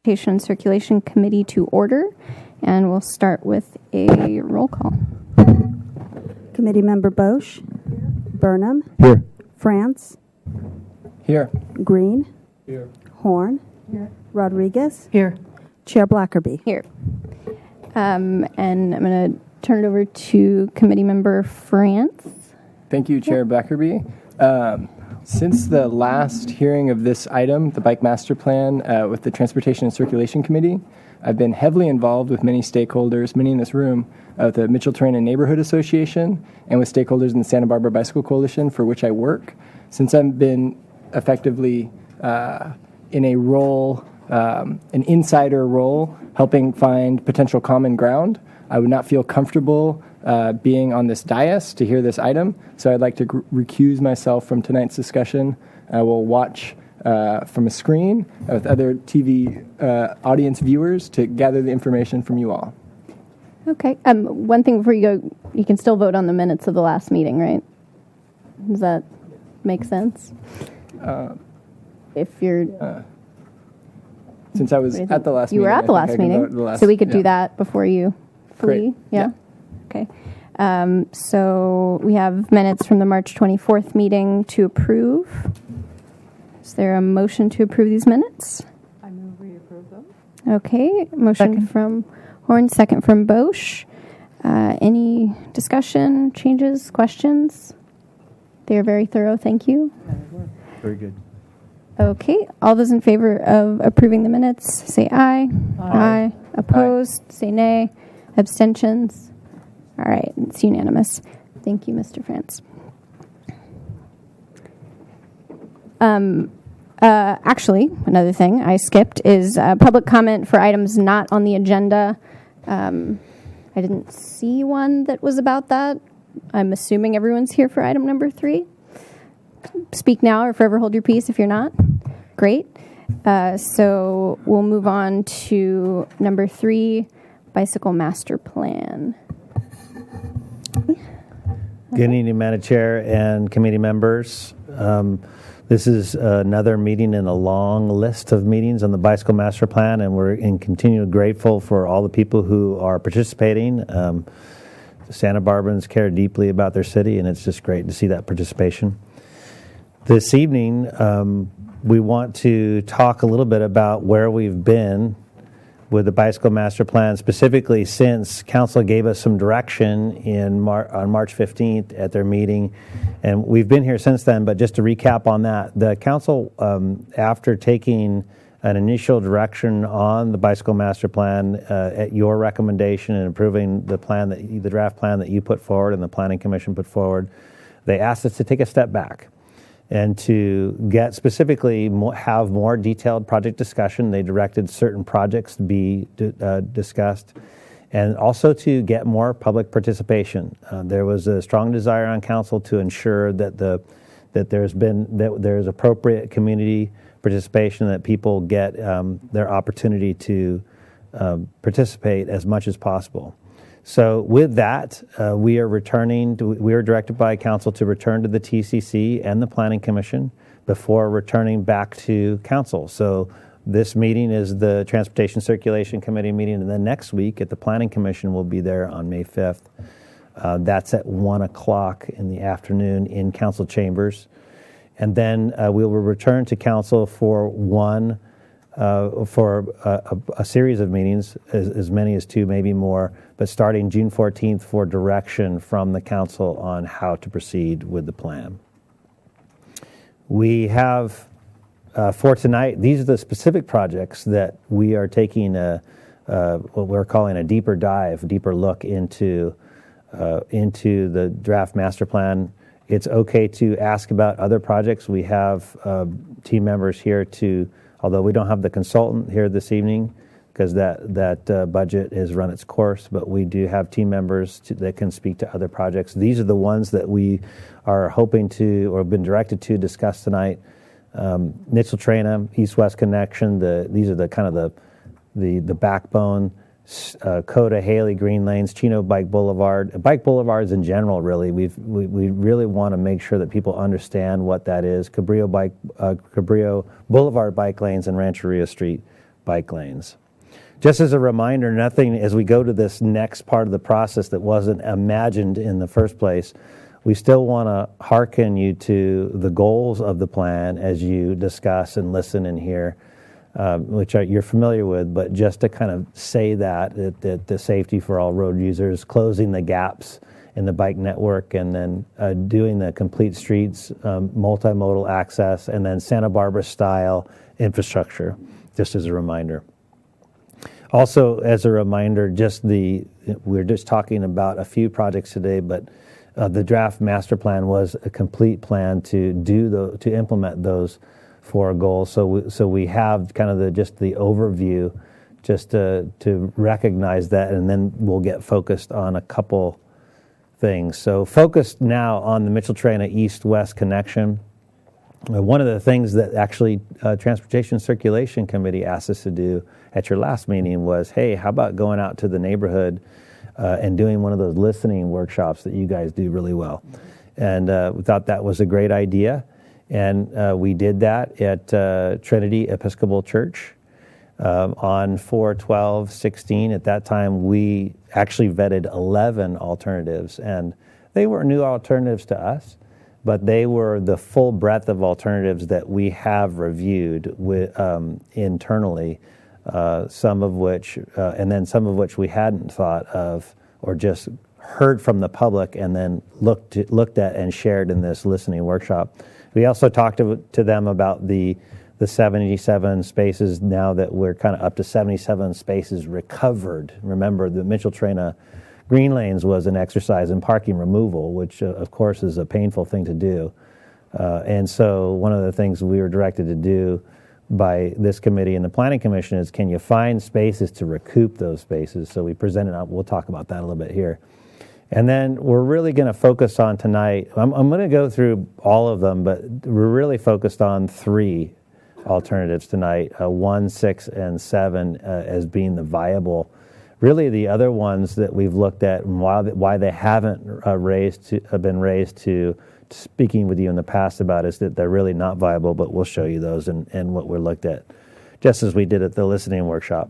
Transportation and Circulation Committee to order, and we'll start with a roll call. Committee Member Bosch. Burnham. Here. France. Here. Green. Here. Horn. Here. Rodriguez. Here. Chair Blackerby. Here. And I'm going to turn it over to Committee Member France. Thank you, Chair Blackerby. Since the last hearing of this item, the Bike Master Plan, with the Transportation and Circulation Committee, I've been heavily involved with many stakeholders, many in this room, the Mitchell-Torrena Neighborhood Association, and with stakeholders in the Santa Barbara Bicycle Coalition, for which I work. Since I've been effectively in a role, an insider role, helping find potential common ground, I would not feel comfortable being on this dais to hear this item, so I'd like to recuse myself from tonight's discussion. I will watch from a screen with other TV audience viewers to gather the information from you all. Okay. One thing before you go, you can still vote on the minutes of the last meeting, right? Does that make sense? If you're... Since I was at the last meeting. You were at the last meeting, so we could do that before you flee? Great. Yeah. Okay. So we have minutes from the March 24th meeting to approve. Is there a motion to approve these minutes? I move we approve them. Okay. Motion from Horn, second from Bosch. Any discussion, changes, questions? They are very thorough. Thank you. Very good. Okay. All those in favor of approving the minutes, say aye. Aye. Opposed, say nay. Abstentions? All right. It's unanimous. Thank you, Mr. France. Actually, another thing I skipped is public comment for items not on the agenda. I didn't see one that was about that. I'm assuming everyone's here for item number 3. Speak now or forever hold your peace if you're not. Great. So we'll move on to number 3, Bicycle Master Plan. Good evening, Madam Chair and committee members. This is another meeting in a long list of meetings on the Bicycle Master Plan, and we're continually grateful for all the people who are participating. Santa Barbans care deeply about their city, and it's just great to see that participation. This evening, we want to talk a little bit about where we've been with the Bicycle Master Plan, specifically since Council gave us some direction on March 15th at their meeting, and we've been here since then. But just to recap on that, the Council, after taking an initial direction on the Bicycle Master Plan at your recommendation and approving the plan, the draft plan that you put forward and the Planning Commission put forward, they asked us to take a step back and to get specifically have more detailed project discussion. They directed certain projects to be discussed, and also to get more public participation. There was a strong desire on Council to ensure that there's appropriate community participation, that people get their opportunity to participate as much as possible. So with that, we are directed by Council to return to the TCC and the Planning Commission before returning back to Council. So this meeting is the Transportation Circulation Committee meeting, and then next week at the Planning Commission we'll be there on May 5th. That's at 1 o'clock in the afternoon in Council chambers. And then we will return to Council for a series of meetings, as many as 2, maybe more, but starting June 14th for direction from the Council on how to proceed with the plan. We have, for tonight, these are the specific projects that we are taking what we're calling a deeper look into the draft master plan. It's okay to ask about other projects. We have team members here although we don't have the consultant here this evening because that budget has run its course, but we do have team members that can speak to other projects. These are the ones that we are hoping to, or have been directed to, discuss tonight. Mitchell-Torrena, East-West Connection, these are the kind of the backbone. Coda, Haley, Green Lanes, Chino Bike Boulevard, bike boulevards in general. Really, we really want to make sure that people understand what that is. Cabrillo Boulevard bike lanes and Rancheria Street bike lanes. Just as a reminder, nothing as we go to this next part of the process that wasn't imagined in the first place, we still want to hearken you to the goals of the plan as you discuss and listen and hear, which you're familiar with, but just to kind of say that the safety for all road users, closing the gaps in the bike network, and then doing the complete streets, multimodal access, and then Santa Barbara style infrastructure, just as a reminder. Also, as a reminder, we're just talking about a few projects today, but the draft master plan was a complete plan to implement those 4 goals. So we have kind of the overview, just to recognize that, and then we'll get focused on a couple things. So focused now on the Mitchell-Traina east-west connection. One of the things that actually Transportation Circulation Committee asked us to do at your last meeting was, hey, how about going out to the neighborhood and doing one of those listening workshops that you guys do really well? And we thought that was a great idea. And we did that at Trinity Episcopal Church on 4/12/16. At that time, we actually vetted 11 alternatives. And they were new alternatives to us, but they were the full breadth of alternatives that we have reviewed internally, some of which we hadn't thought of or just heard from the public and then looked at and shared in this listening workshop. We also talked to them about the 77 spaces now that we're kind of up to 77 spaces recovered. Remember, the Mitchell-Traina Green Lanes was an exercise in parking removal, which of course is a painful thing to do. And so one of the things we were directed to do by this committee and the Planning Commission is, can you find spaces to recoup those spaces? So we presented, we'll talk about that a little bit here. And then we're really going to focus on tonight, I'm going to go through all of them, but we're really focused on 3 alternatives tonight, 1, 6, and 7 as being the viable. Really, the other ones that we've looked at and why they haven't been raised to speaking with you in the past about is that they're really not viable, but we'll show you those and what we're looked at, just as we did at the listening workshop.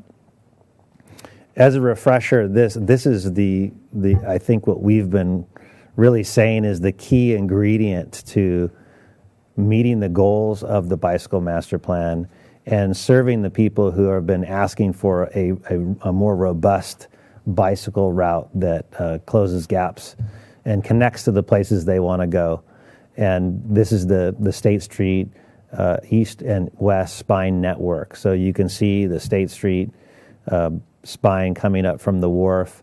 As a refresher, this is the I think what we've been really saying is the key ingredient to meeting the goals of the Bicycle Master Plan and serving the people who have been asking for a more robust bicycle route that closes gaps and connects to the places they want to go. And this is the State Street east and west spine network. So you can see the State Street spine coming up from the wharf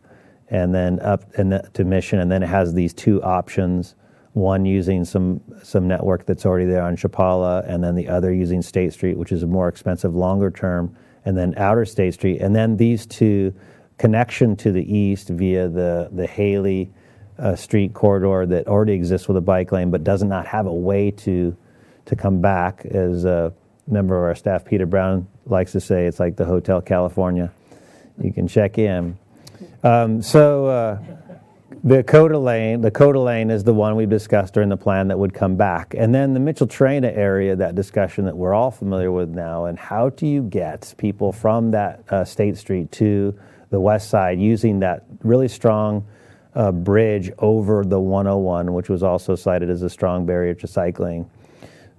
and then up to Mission, and then it has these 2 options, one using some network that's already there on Chapala, and then the other using State Street, which is a more expensive, longer term, and then outer State Street, and then these 2 connection to the east via the Haley Street corridor that already exists with a bike lane but does not have a way to come back. As a member of our staff, Peter Brown, likes to say, it's like the Hotel California. You can check in. The Coda Lane is the one we discussed during the plan that would come back. And then the Mitchell-Traina area, that discussion that we're all familiar with now, and how do you get people from that State Street to the west side using that really strong bridge over the 101, which was also cited as a strong barrier to cycling.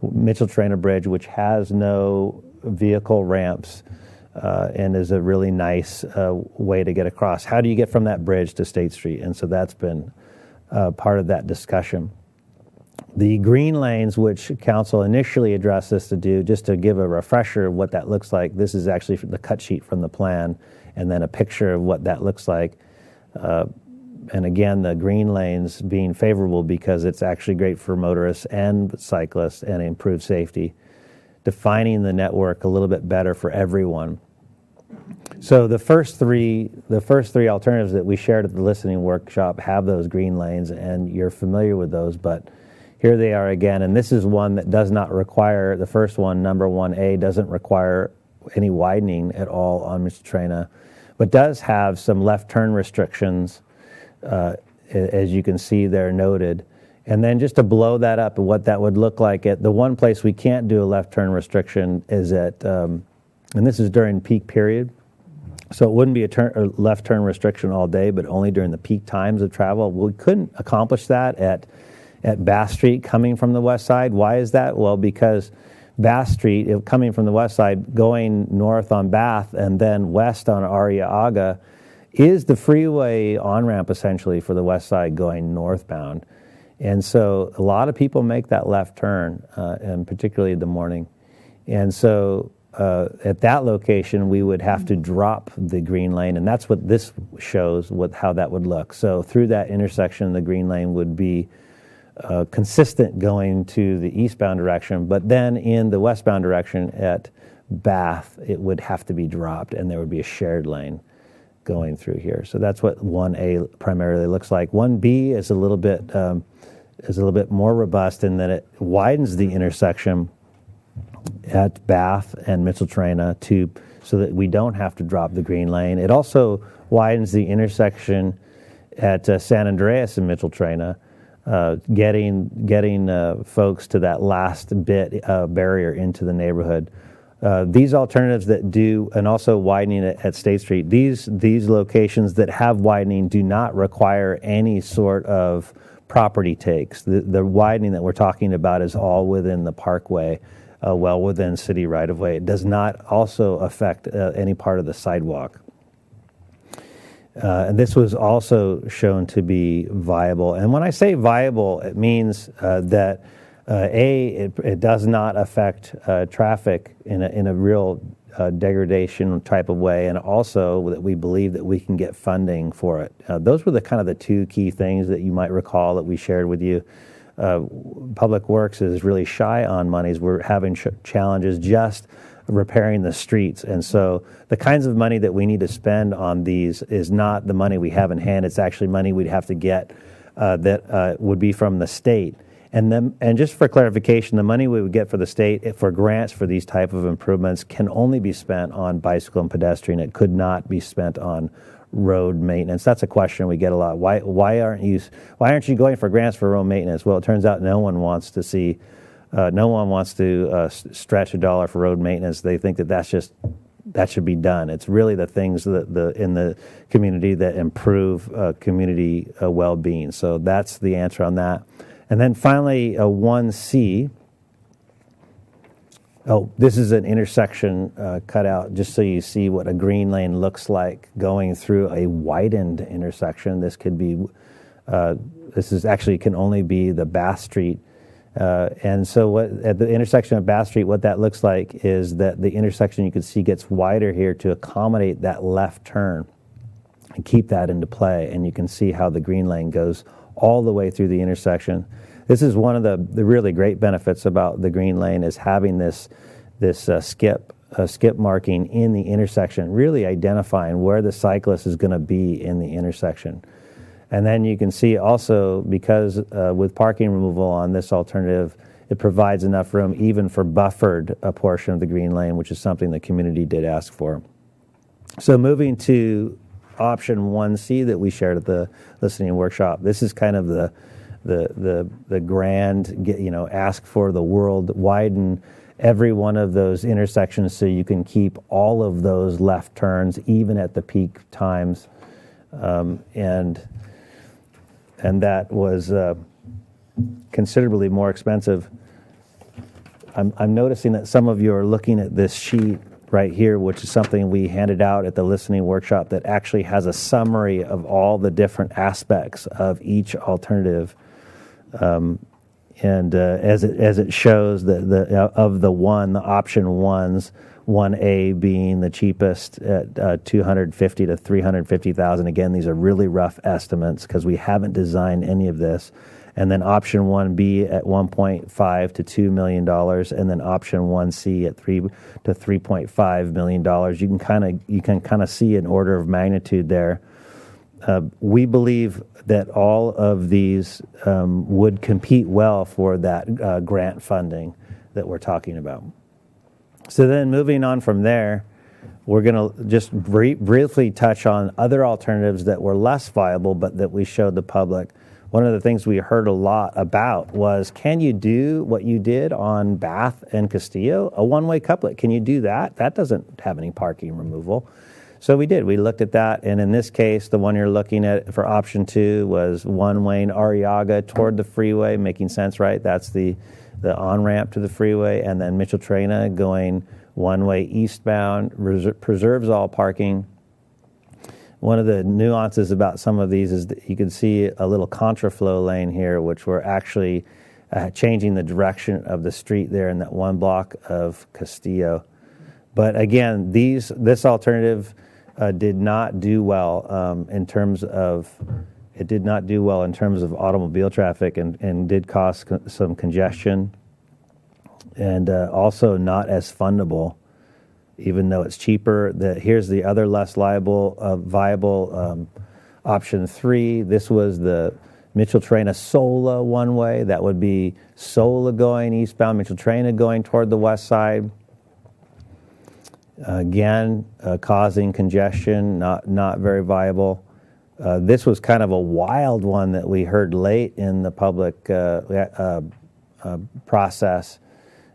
Mitchell-Traina Bridge, which has no vehicle ramps, and is a really nice way to get across. How do you get from that bridge to State Street? And so that's been part of that discussion. The green lanes, which Council initially addressed us to do, just to give a refresher of what that looks like, this is actually the cut sheet from the plan, and then a picture of what that looks like. And again, the green lanes being favorable because it's actually great for motorists and cyclists and improve safety, defining the network a little bit better for everyone. So the first three alternatives that we shared at the listening workshop have those green lanes, and you're familiar with those, but here they are again. And this is one that does not require, the first one, number 1A, doesn't require any widening at all on Mitchell-Traina, but does have some left turn restrictions, as you can see there noted. And then just to blow that up, what that would look like, at the one place we can't do a left turn restriction is at and this is during peak period. So it wouldn't be a left turn restriction all day, but only during the peak times of travel. We couldn't accomplish that at Bath Street coming from the west side. Why is that? Well, because Bath Street, coming from the west side, going north on Bath and then west on Aria Aga, is the freeway on-ramp essentially for the west side going northbound. And so a lot of people make that left turn, and particularly in the morning. And so at that location, we would have to drop the green lane, and that's what this shows, how that would look. So through that intersection, the green lane would be consistent going to the eastbound direction, but then in the westbound direction at Bath, it would have to be dropped, and there would be a shared lane going through here. So that's what 1A primarily looks like. 1B is a little bit more robust in that it widens the intersection at Bath and Mitchell-Traina so that we don't have to drop the green lane. It also widens the intersection at San Andreas and Mitchell-Traina, getting folks to that last bit barrier into the neighborhood. These alternatives that do, and also widening it at State Street, these locations that have widening do not require any sort of property takes. The widening that we're talking about is all within the parkway, well within city right-of-way. It does not also affect any part of the sidewalk. And this was also shown to be viable. And when I say viable, it means that it does not affect traffic in a real degradation type of way, and also that we believe that we can get funding for it. Those were the two key things that you might recall that we shared with you. Public Works is really shy on monies. We're having challenges just repairing the streets, and so the kinds of money that we need to spend on these is not the money we have in hand. It's actually money we'd have to get that would be from the state. And just for clarification, the money we would get for the state for grants for these type of improvements can only be spent on bicycle and pedestrian. It could not be spent on road maintenance. That's a question we get a lot. Why aren't you going for grants for road maintenance? Well, it turns out no one wants to stretch a dollar for road maintenance. They think that should be done. It's really the things that in the community that improve community well-being. So that's the answer on that. And then finally, 1C. Oh, this is an intersection cutout, just so you see what a green lane looks like going through a widened intersection. This could be, can only be the Bath Street. And so at the intersection of Bath Street, what that looks like is that the intersection you can see gets wider here to accommodate that left turn and keep that into play. And you can see how the green lane goes all the way through the intersection. This is one of the really great benefits about the green lane is having this skip marking in the intersection, really identifying where the cyclist is going to be in the intersection. And then you can see also, because with parking removal on this alternative, it provides enough room even for buffered a portion of the green lane, which is something the community did ask for. So moving to option 1C that we shared at the listening workshop, this is kind of the grand, ask for the world, widen every one of those intersections so you can keep all of those left turns even at the peak times, and that was considerably more expensive. I'm noticing that some of you are looking at this sheet right here, which is something we handed out at the listening workshop that actually has a summary of all the different aspects of each alternative. And as it shows, the option ones, 1A being the cheapest at $250,000 to $350,000. Again, these are really rough estimates because we haven't designed any of this. And then option 1B at $1.5 to $2 million, and then option 1C at $3 to $3.5 million. You can kind of see an order of magnitude there. We believe that all of these would compete well for that grant funding that we're talking about. So then moving on from there, we're going to just briefly touch on other alternatives that were less viable but that we showed the public. one of the things we heard a lot about was, can you do what you did on Bath and Castillo, a one-way couplet? Can you do that? That doesn't have any parking removal. So we did. We looked at that, and in this case, the one you're looking at for option 2 was one-way in Arriaga toward the freeway, making sense, right? That's the on-ramp to the freeway, and then Mitchell-Trena going one-way eastbound, preserves all parking. One of the nuances about some of these is that you can see a little contraflow lane here, which we're actually changing the direction of the street there in that one block of Castillo. But again, this alternative did not do well in terms of automobile traffic and did cause some congestion, and also not as fundable. Even though it's cheaper, here's the other less viable option 3. This was the Mitchell-Trena Sola one-way. That would be Sola going eastbound, Mitchell-Trena going toward the west side. Again, causing congestion, not very viable. This was kind of a wild one that we heard late in the public process.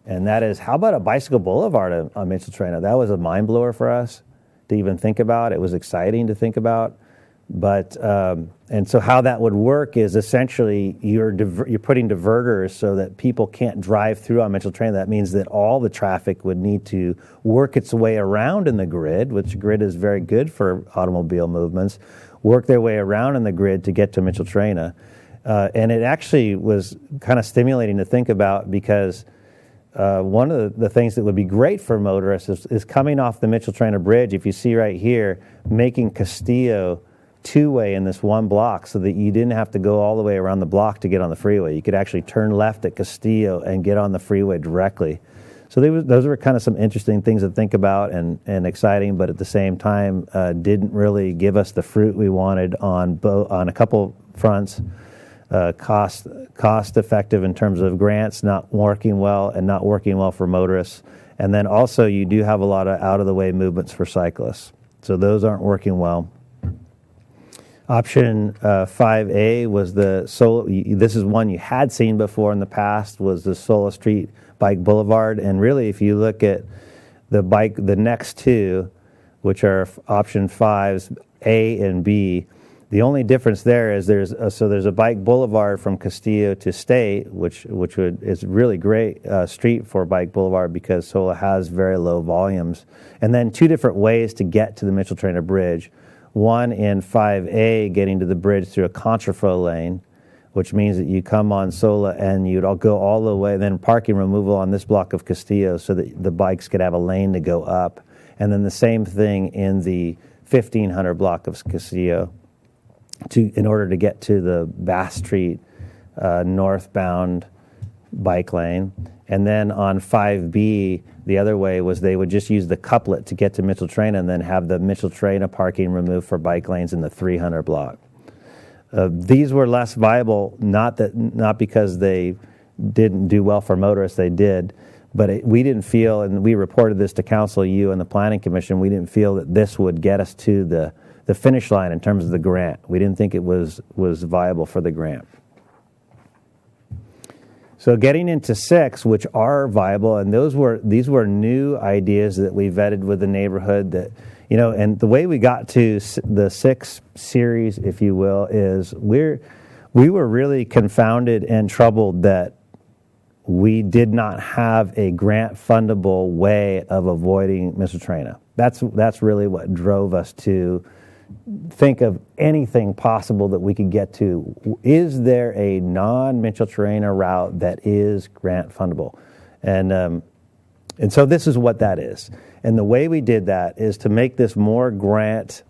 And that is, how about a bicycle boulevard on Mitchell-Trena? That was a mind blower for us to even think about. It was exciting to think about. But, and so how that would work is essentially you're putting diverters so that people can't drive through on Mitchell-Trena. That means that all the traffic would need to work its way around in the grid, which grid is very good for automobile movements, work their way around in the grid to get to Mitchell-Trena. And it actually was kind of stimulating to think about, because one of the things that would be great for motorists is coming off the Mitchell-Trena Bridge, if you see right here, making Castillo two-way in this one block so that you didn't have to go all the way around the block to get on the freeway. You could actually turn left at Castillo and get on the freeway directly. So those were kind of some interesting things to think about and exciting, but at the same time didn't really give us the fruit we wanted on a couple fronts. Cost effective in terms of grants not working well, and not working well for motorists. And then also you do have a lot of out-of-the-way movements for cyclists. So those aren't working well. Option 5A was the Sola. This is one you had seen before in the past, was the Sola Street Bike Boulevard. And really, if you look at the next two, which are option 5s, A and B, the only difference there is there's a bike boulevard from Castillo to State, which is really great street for bike boulevard because Sola has very low volumes. And then two different ways to get to the Mitchell-Trena Bridge. One in 5A, getting to the bridge through a contraflow lane, which means that you come on Sola and you'd all go all the way, then parking removal on this block of Castillo so that the bikes could have a lane to go up. And then the same thing in the 1500 block of Castillo in order to get to the Bass Street northbound bike lane. And then on 5B, the other way was they would just use the couplet to get to Mitchell-Trena and then have the Mitchell-Trena parking removed for bike lanes in the 300 block. These were less viable, not because they didn't do well for motorists, they did, but we didn't feel, and we reported this to Council, you and the Planning Commission, we didn't feel that this would get us to the finish line in terms of the grant. We didn't think it was viable for the grant. So getting into 6, which are viable, and these were new ideas that we vetted with the neighborhood that, and the way we got to the 6 series, if you will, is we were really confounded and troubled that we did not have a grant fundable way of avoiding Mitchell-Trena. That's really what drove us to think of anything possible that we could get to. Is there a non-Mitchell-Trena route that is grant fundable? And so this is what that is. And the way we did that is to make this more grant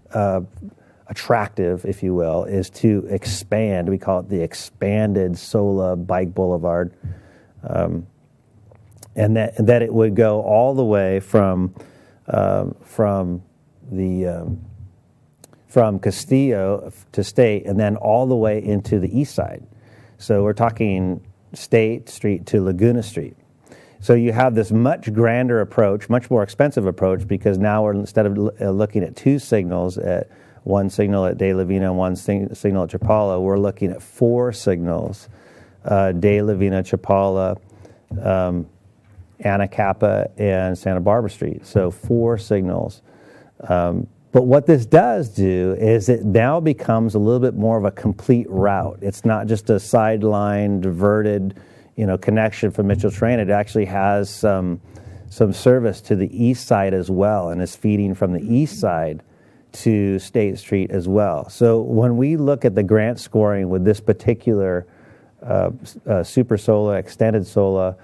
attractive, if you will, is to expand. We call it the expanded Sola Bike Boulevard. And that it would go all the way from Castillo to State, and then all the way into the east side. So we're talking State Street to Laguna Street. So you have this much grander approach, much more expensive approach, because now we're, instead of looking at 2 signals at one signal at De La Vina, and one signal at Chapala. We're looking at 4 signals, De La Vina, Chapala, Anacapa, and Santa Barbara Street. So 4 signals. But what this does do is it now becomes a little bit more of a complete route. It's not just a sideline diverted, connection from Mitchell Train. It actually has some service to the east side as well, and is feeding from the east side to State Street as well. So when we look at the grant scoring with this particular Super SOLA, Extended SOLA,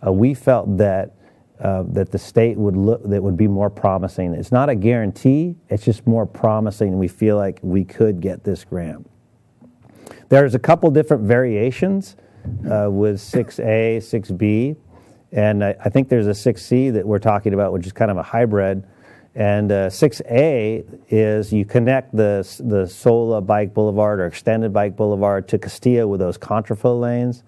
we felt that the state would be more promising. It's not a guarantee, it's just more promising, and we feel like we could get this grant. There's a couple different variations with 6A, 6B, and I think there's a 6C that we're talking about, which is kind of a hybrid. And 6A is you connect the SOLA Bike Boulevard or Extended Bike Boulevard to Castillo with those contraflow lanes.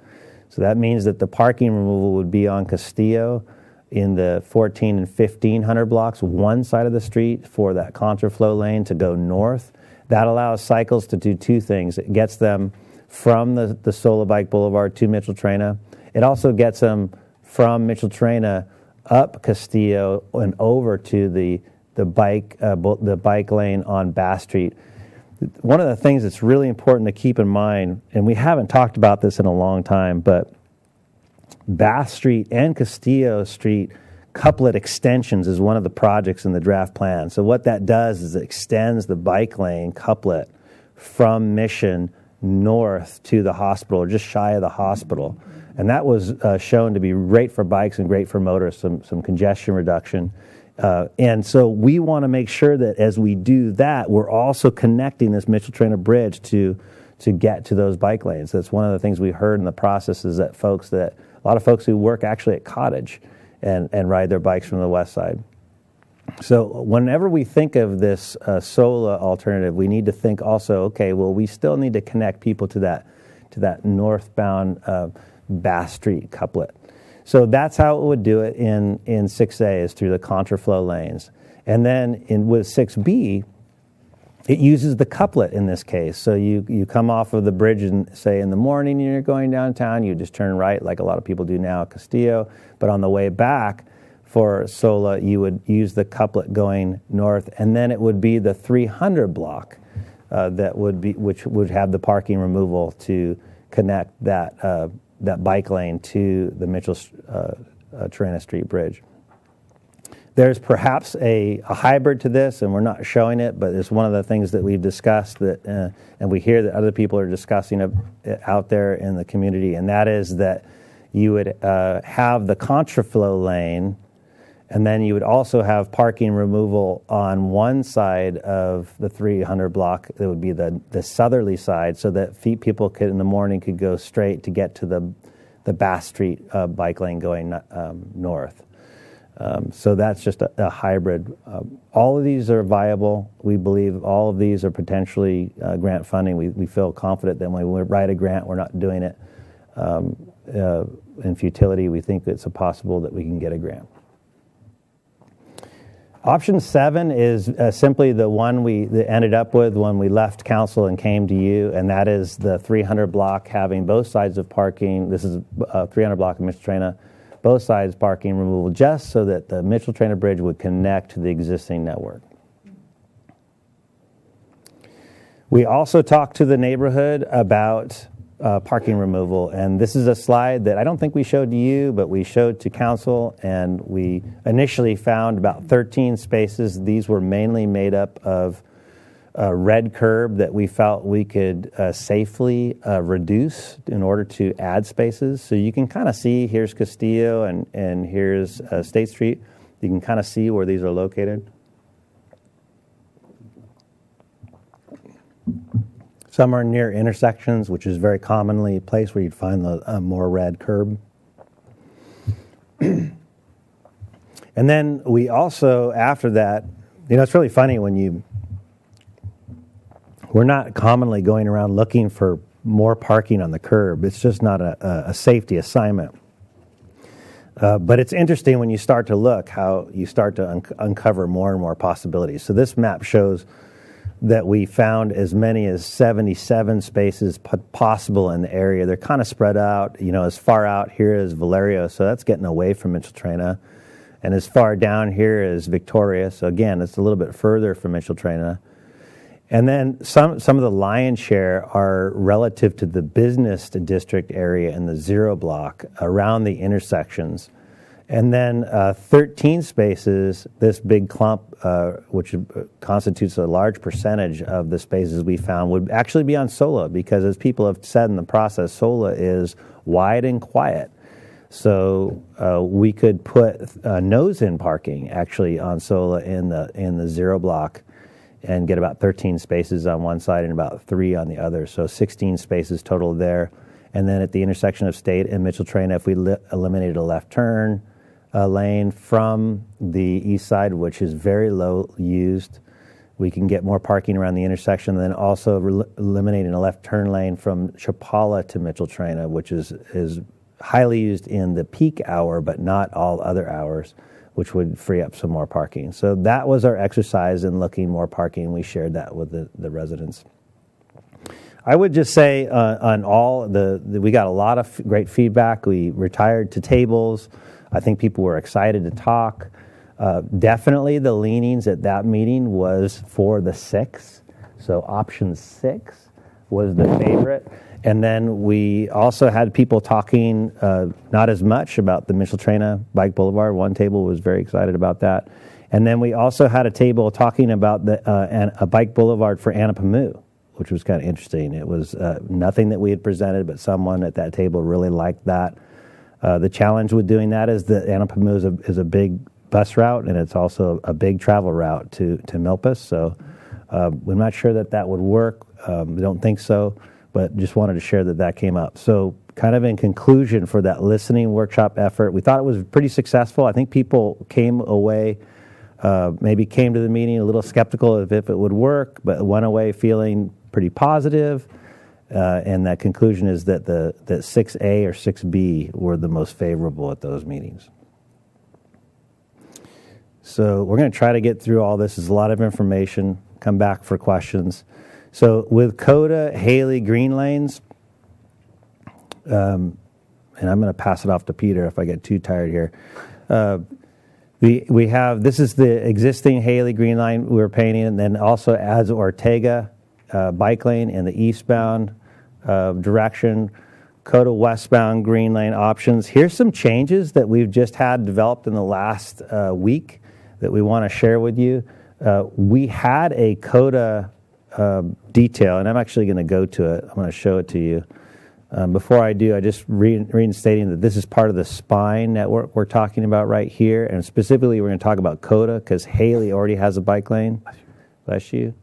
So that means that the parking removal would be on Castillo in the 14 and 1500 blocks, one side of the street for that contraflow lane to go north. That allows cycles to do 2 things. It gets them from the SOLA Bike Boulevard to Mitchell Traina. It also gets them from Mitchell Traina up Castillo and over to the bike lane on Bass Street. One of the things that's really important to keep in mind, and we haven't talked about this in a long time, but Bass Street and Castillo Street couplet extensions is one of the projects in the draft plan. So what that does is it extends the bike lane couplet from Mission north to the hospital, or just shy of the hospital. And that was shown to be great for bikes and great for motorists, some congestion reduction. And so we want to make sure that as we do that, we're also connecting this Mitchell Traina Bridge to get to those bike lanes. That's one of the things we heard in the process is that a lot of folks who work actually at Cottage and ride their bikes from the west side. So whenever we think of this SOLA alternative, we need to think also, okay, well, we still need to connect people to that northbound Bass Street couplet. So that's how it would do it in 6A, is through the contraflow lanes. And then with 6B, it uses the couplet in this case. So you come off of the bridge and say in the morning you're going downtown, you just turn right like a lot of people do now at Castillo. But on the way back for SOLA, you would use the couplet going north, and then it would be the 300 block which would have the parking removal to connect that bike lane to the Mitchell Traina Street Bridge. There's perhaps a hybrid to this, and we're not showing it, but it's one of the things that we've discussed and we hear that other people are discussing out there in the community, and that is that you would have the contraflow lane, and then you would also have parking removal on one side of the 300 block. That would be the southerly side, so that people in the morning could go straight to get to the Bass Street bike lane going north. So that's just a hybrid. All of these are viable. We believe all of these are potentially grant funding. We feel confident that when we write a grant, we're not doing it in futility. We think it's possible that we can get a grant. Option 7 is simply the one we ended up with when we left council and came to you, and that is the 300 block having both sides of parking. This is 300 block of Mitchell Traina, both sides parking removal, just so that the Mitchell Traina Bridge would connect to the existing network. We also talked to the neighborhood about parking removal, and this is a slide that I don't think we showed to you, but we showed to council, and we initially found about 13 spaces. These were mainly made up of red curb that we felt we could safely reduce in order to add spaces. So you can kind of see, here's Castillo and here's State Street. You can kind of see where these are located. Some are near intersections, which is very commonly a place where you'd find the more red curb. And then we also, after that, it's really funny when we're not commonly going around looking for more parking on the curb. It's just not a safety assignment. But it's interesting when you start to look how you start to uncover more and more possibilities. So this map shows that we found as many as 77 spaces possible in the area. They're kind of spread out, as far out here as Valerio, so that's getting away from Micheltrena. And as far down here as Victoria, so again, it's a little bit further from Micheltrena. And then some of the lion's share are relative to the business district area in the 0 block around the intersections. And then 13 spaces, this big clump, which constitutes a large percentage of the spaces we found, would actually be on SOLA, because as people have said in the process, SOLA is wide and quiet. So we could put nose-in parking actually on SOLA in the 0 block and get about 13 spaces on one side and about 3 on the other. So 16 spaces total there. And then at the intersection of State and Micheltrena, if we eliminated a left turn lane from the east side, which is very low used, we can get more parking around the intersection. And then also eliminating a left turn lane from Chapala to Micheltrena, which is highly used in the peak hour, but not all other hours, which would free up some more parking. So that was our exercise in looking more parking. We shared that with the residents. I would just say on all we got a lot of great feedback. We retired to tables. I think people were excited to talk. Definitely the leanings at that meeting was for the 6. So option 6 was the favorite. And then we also had people talking not as much about the Micheltrena Bike Boulevard. One table was very excited about that. And then we also had a table talking about a bike boulevard for Anapamu, which was kind of interesting. It was nothing that we had presented, but someone at that table really liked that. The challenge with doing that is that Anapamu is a big bus route, and it's also a big travel route to Milpas. So we're not sure that would work. We don't think so, but just wanted to share that came up. So kind of in conclusion for that listening workshop effort, we thought it was pretty successful. I think people came away, maybe came to the meeting a little skeptical of if it would work, but went away feeling pretty positive. And that conclusion is that that 6A or 6B were the most favorable at those meetings. So we're going to try to get through all this. There's a lot of information. Come back for questions. So with CODA, Haley, Green Lanes, and I'm going to pass it off to Peter if I get too tired here. We have, this is the existing Haley Green Line we're painting, and then also adds Ortega bike lane in the eastbound direction, CODA westbound Green Lane options. Here's some changes that we've just had developed in the last week that we want to share with you. We had a CODA detail, and I'm actually going to go to it. I'm going to show it to you. Before I do, I just reinstating that this is part of the spine network we're talking about right here, and specifically we're going to talk about CODA because Haley already has a bike lane. Bless you.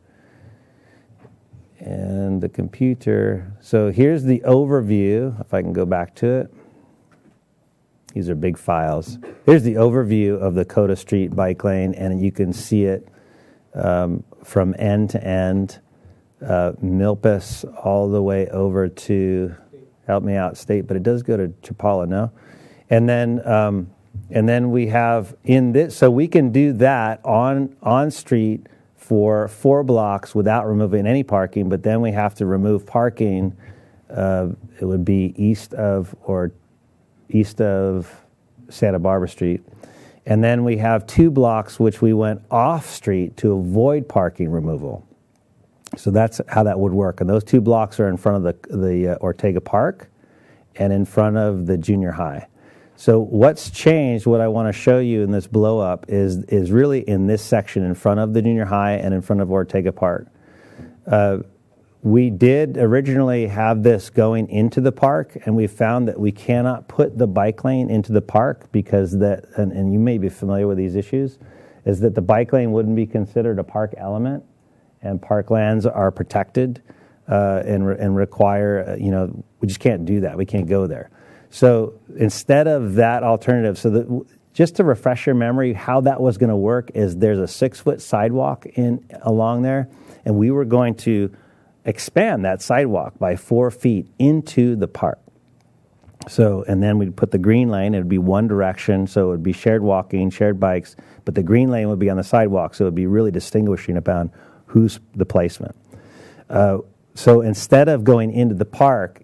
And the computer. So here's the overview, if I can go back to it. These are big files. Here's the overview of the CODA Street bike lane, and you can see it from end to end, Milpas all the way over to, help me out, State, but it does go to Chapala, no? And then we have in this, so we can do that on street for 4 blocks without removing any parking, but then we have to remove parking. It would be east of Santa Barbara Street. And then we have 2 blocks which we went off street to avoid parking removal. So that's how that would work. And those 2 blocks are in front of the Ortega Park and in front of the junior high. So what's changed, what I want to show you in this blow up is really in this section in front of the junior high and in front of Ortega Park. We did originally have this going into the park, and we found that we cannot put the bike lane into the park because and you may be familiar with these issues, is that the bike lane wouldn't be considered a park element, and park lands are protected and require, we just can't do that. We can't go there. So instead of that alternative, just to refresh your memory, how that was going to work is there's a 6-foot sidewalk along there, and we were going to expand that sidewalk by 4 feet into the park. So, and then we'd put the green lane, it would be one direction, so it would be shared walking, shared bikes, but the green lane would be on the sidewalk, so it would be really distinguishing about who's the placement. So instead of going into the park,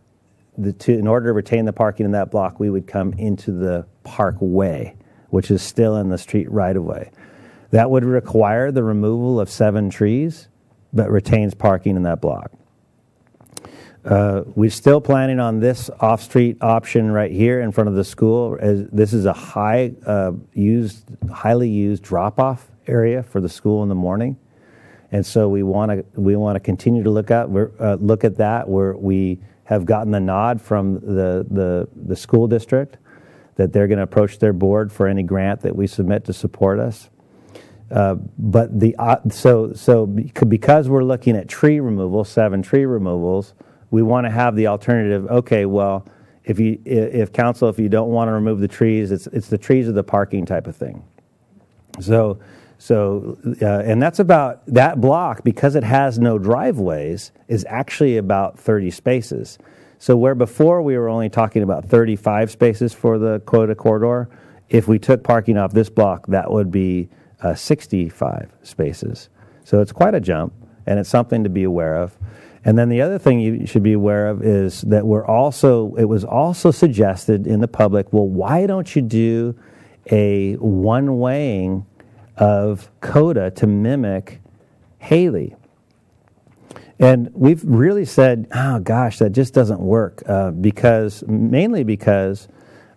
in order to retain the parking in that block, we would come into the parkway, which is still in the street right-of-way. That would require the removal of 7 trees, but retains parking in that block. We're still planning on this off-street option right here in front of the school. This is a highly used drop-off area for the school in the morning, and so we want to continue to look at that. We have gotten the nod from the school district that they're going to approach their board for any grant that we submit to support us. But because we're looking at tree removal, 7 tree removals, we want to have the alternative. Okay, well, if council, if you don't want to remove the trees, it's the trees or the parking type of thing. And that's about that block, because it has no driveways, is actually about 30 spaces. So where before we were only talking about 35 spaces for the quota corridor, if we took parking off this block, that would be 65 spaces. So it's quite a jump, and it's something to be aware of. And then the other thing you should be aware of is that it was also suggested in the public, well, why don't you do a one-waying of CODA to mimic Haley? And we've really said, oh gosh, that just doesn't work, mainly because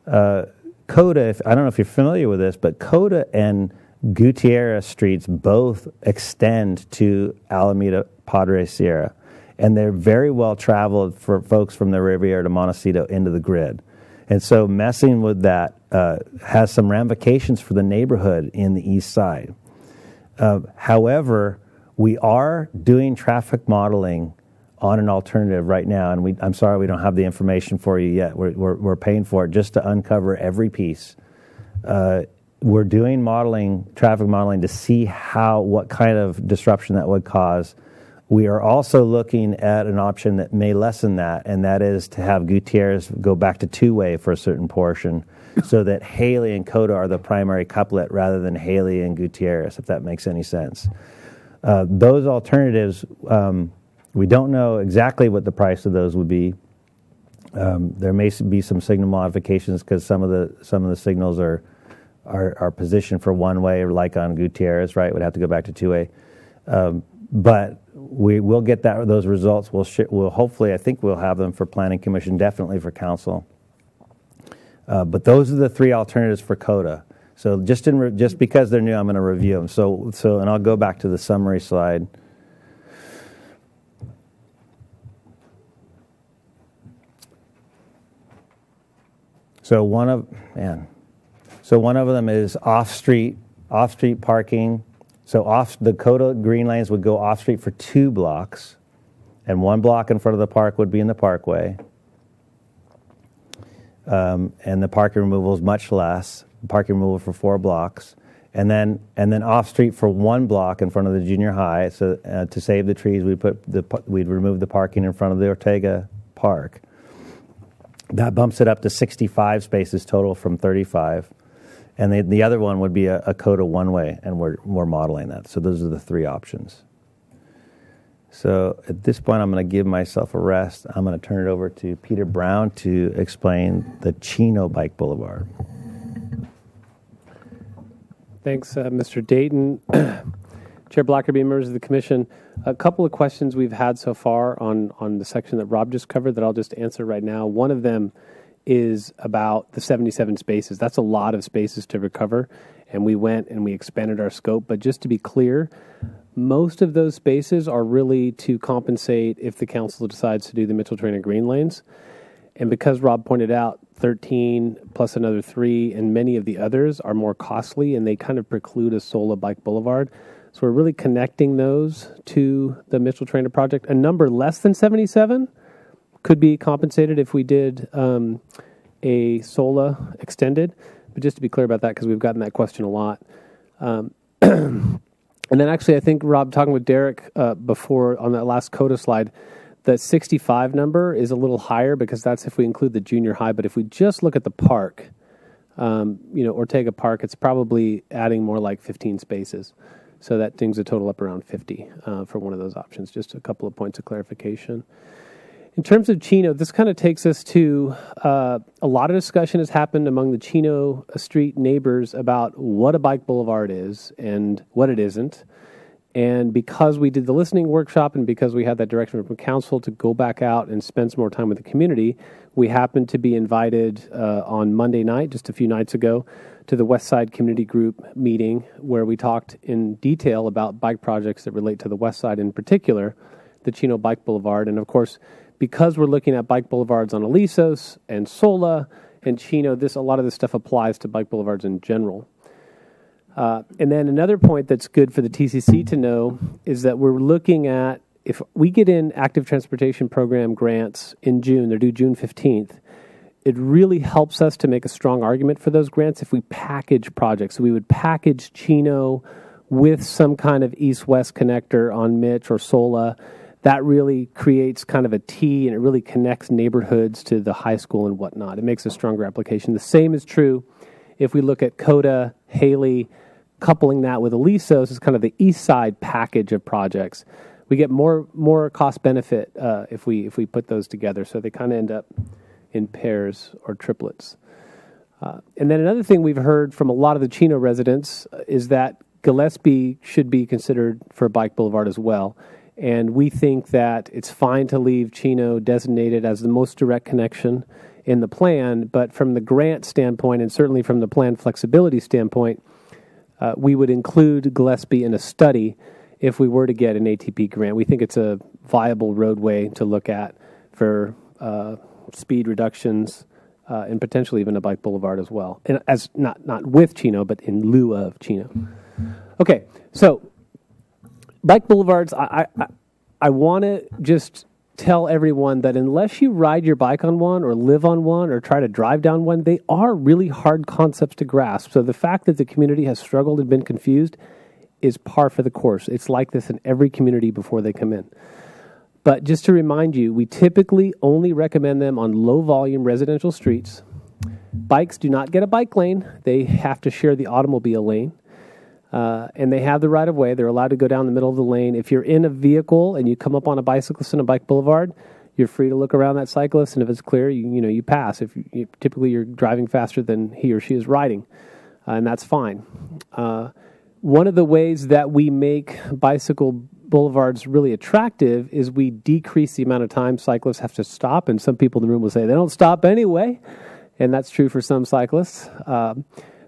CODA, I don't know if you're familiar with this, but CODA and Gutierrez streets both extend to Alameda Padre Sierra, and they're very well traveled for folks from the Riviera to Montecito into the grid. And so messing with that has some ramifications for the neighborhood in the east side. However, we are doing traffic modeling on an alternative right now, and I'm sorry we don't have the information for you yet. We're paying for it just to uncover every piece. We're doing traffic modeling to see what kind of disruption that would cause. We are also looking at an option that may lessen that, and that is to have Gutierrez go back to 2-way for a certain portion, so that Haley and CODA are the primary couplet rather than Haley and Gutierrez, if that makes any sense. Those alternatives, we don't know exactly what the price of those would be. There may be some signal modifications because some of the signals are positioned for 1-way, like on Gutierrez, right? Would have to go back to 2-way. But we will get those results. We'll hopefully, I think we'll have them for Planning Commission, definitely for Council. But those are the 3 alternatives for CODA. So just because they're new, I'm going to review them. So and I'll go back to the summary slide. So one of them is off-street parking. So the CODA green lanes would go off-street for 2 blocks, and 1 block in front of the park would be in the parkway. And the parking removal is much less. Parking removal for 4 blocks, and then off-street for 1 block in front of the junior high. So to save the trees, we'd remove the parking in front of the Ortega Park. That bumps it up to 65 spaces total from 35. And the other one would be a CODA 1-way, and we're modeling that. So those are the 3 options. So at this point, I'm going to give myself a rest. I'm going to turn it over to Peter Brown to explain the Chino Bike Boulevard. Thanks, Mr. Dayton. Chair Blackerby, members of the Commission. A couple of questions we've had so far on the section that Rob just covered that I'll just answer right now. One of them is about the 77 spaces. That's a lot of spaces to recover, and we went and we expanded our scope. But just to be clear, most of those spaces are really to compensate if the council decides to do the Mitchell Trainer Green Lanes. And because Rob pointed out 13 plus another 3 and many of the others are more costly and they kind of preclude a SOLA Bike Boulevard. So we're really connecting those to the Mitchell Trainer project. A number less than 77 could be compensated if we did a SOLA extended. But just to be clear about that, because we've gotten that question a lot. And then actually, I think, Rob, talking with Derek before on that last CODA slide, the 65 number is a little higher because that's if we include the junior high. But if we just look at the park, Ortega Park, it's probably adding more like 15 spaces. So that brings the total up around 50 for one of those options. Just a couple of points of clarification. In terms of Chino, this kind of takes us to a lot of discussion has happened among the Chino Street neighbors about what a bike boulevard is and what it isn't. And because we did the listening workshop and because we had that direction from council to go back out and spend some more time with the community, we happened to be invited on Monday night, just a few nights ago, to the West Side Community Group meeting where we talked in detail about bike projects that relate to the West Side, in particular, the Chino Bike Boulevard. And of course, because we're looking at bike boulevards on Alisos and Sola and Chino, a lot of this stuff applies to bike boulevards in general. And then another point that's good for the TCC to know is that we're looking at, if we get in active transportation program grants in June, they're due June 15th, it really helps us to make a strong argument for those grants if we package projects. So we would package Chino with some kind of east-west connector on Mitch or Sola. That really creates kind of a T, and it really connects neighborhoods to the high school and whatnot. It makes a stronger application. The same is true if we look at Coda, Haley, coupling that with Alisos is kind of the east side package of projects. We get more cost benefit if we put those together. So they kind of end up in pairs or triplets. And then another thing we've heard from a lot of the Chino residents is that Gillespie should be considered for a bike boulevard as well. And we think that it's fine to leave Chino designated as the most direct connection in the plan, but from the grant standpoint and certainly from the plan flexibility standpoint, we would include Gillespie in a study if we were to get an ATP grant. We think it's a viable roadway to look at for speed reductions and potentially even a bike boulevard as well. And as not with Chino, but in lieu of Chino. Okay, so bike boulevards, I want to just tell everyone that unless you ride your bike on one or live on one or try to drive down one, they are really hard concepts to grasp. So the fact that the community has struggled and been confused is par for the course. It's like this in every community before they come in. But just to remind you, we typically only recommend them on low-volume residential streets. Bikes do not get a bike lane. They have to share the automobile lane. And they have the right-of-way. They're allowed to go down the middle of the lane. If you're in a vehicle and you come up on a bicyclist in a bike boulevard, you're free to look around that cyclist, and if it's clear, you pass. If typically you're driving faster than he or she is riding, and that's fine. One of the ways that we make bicycle boulevards really attractive is we decrease the amount of time cyclists have to stop, and some people in the room will say they don't stop anyway, and that's true for some cyclists.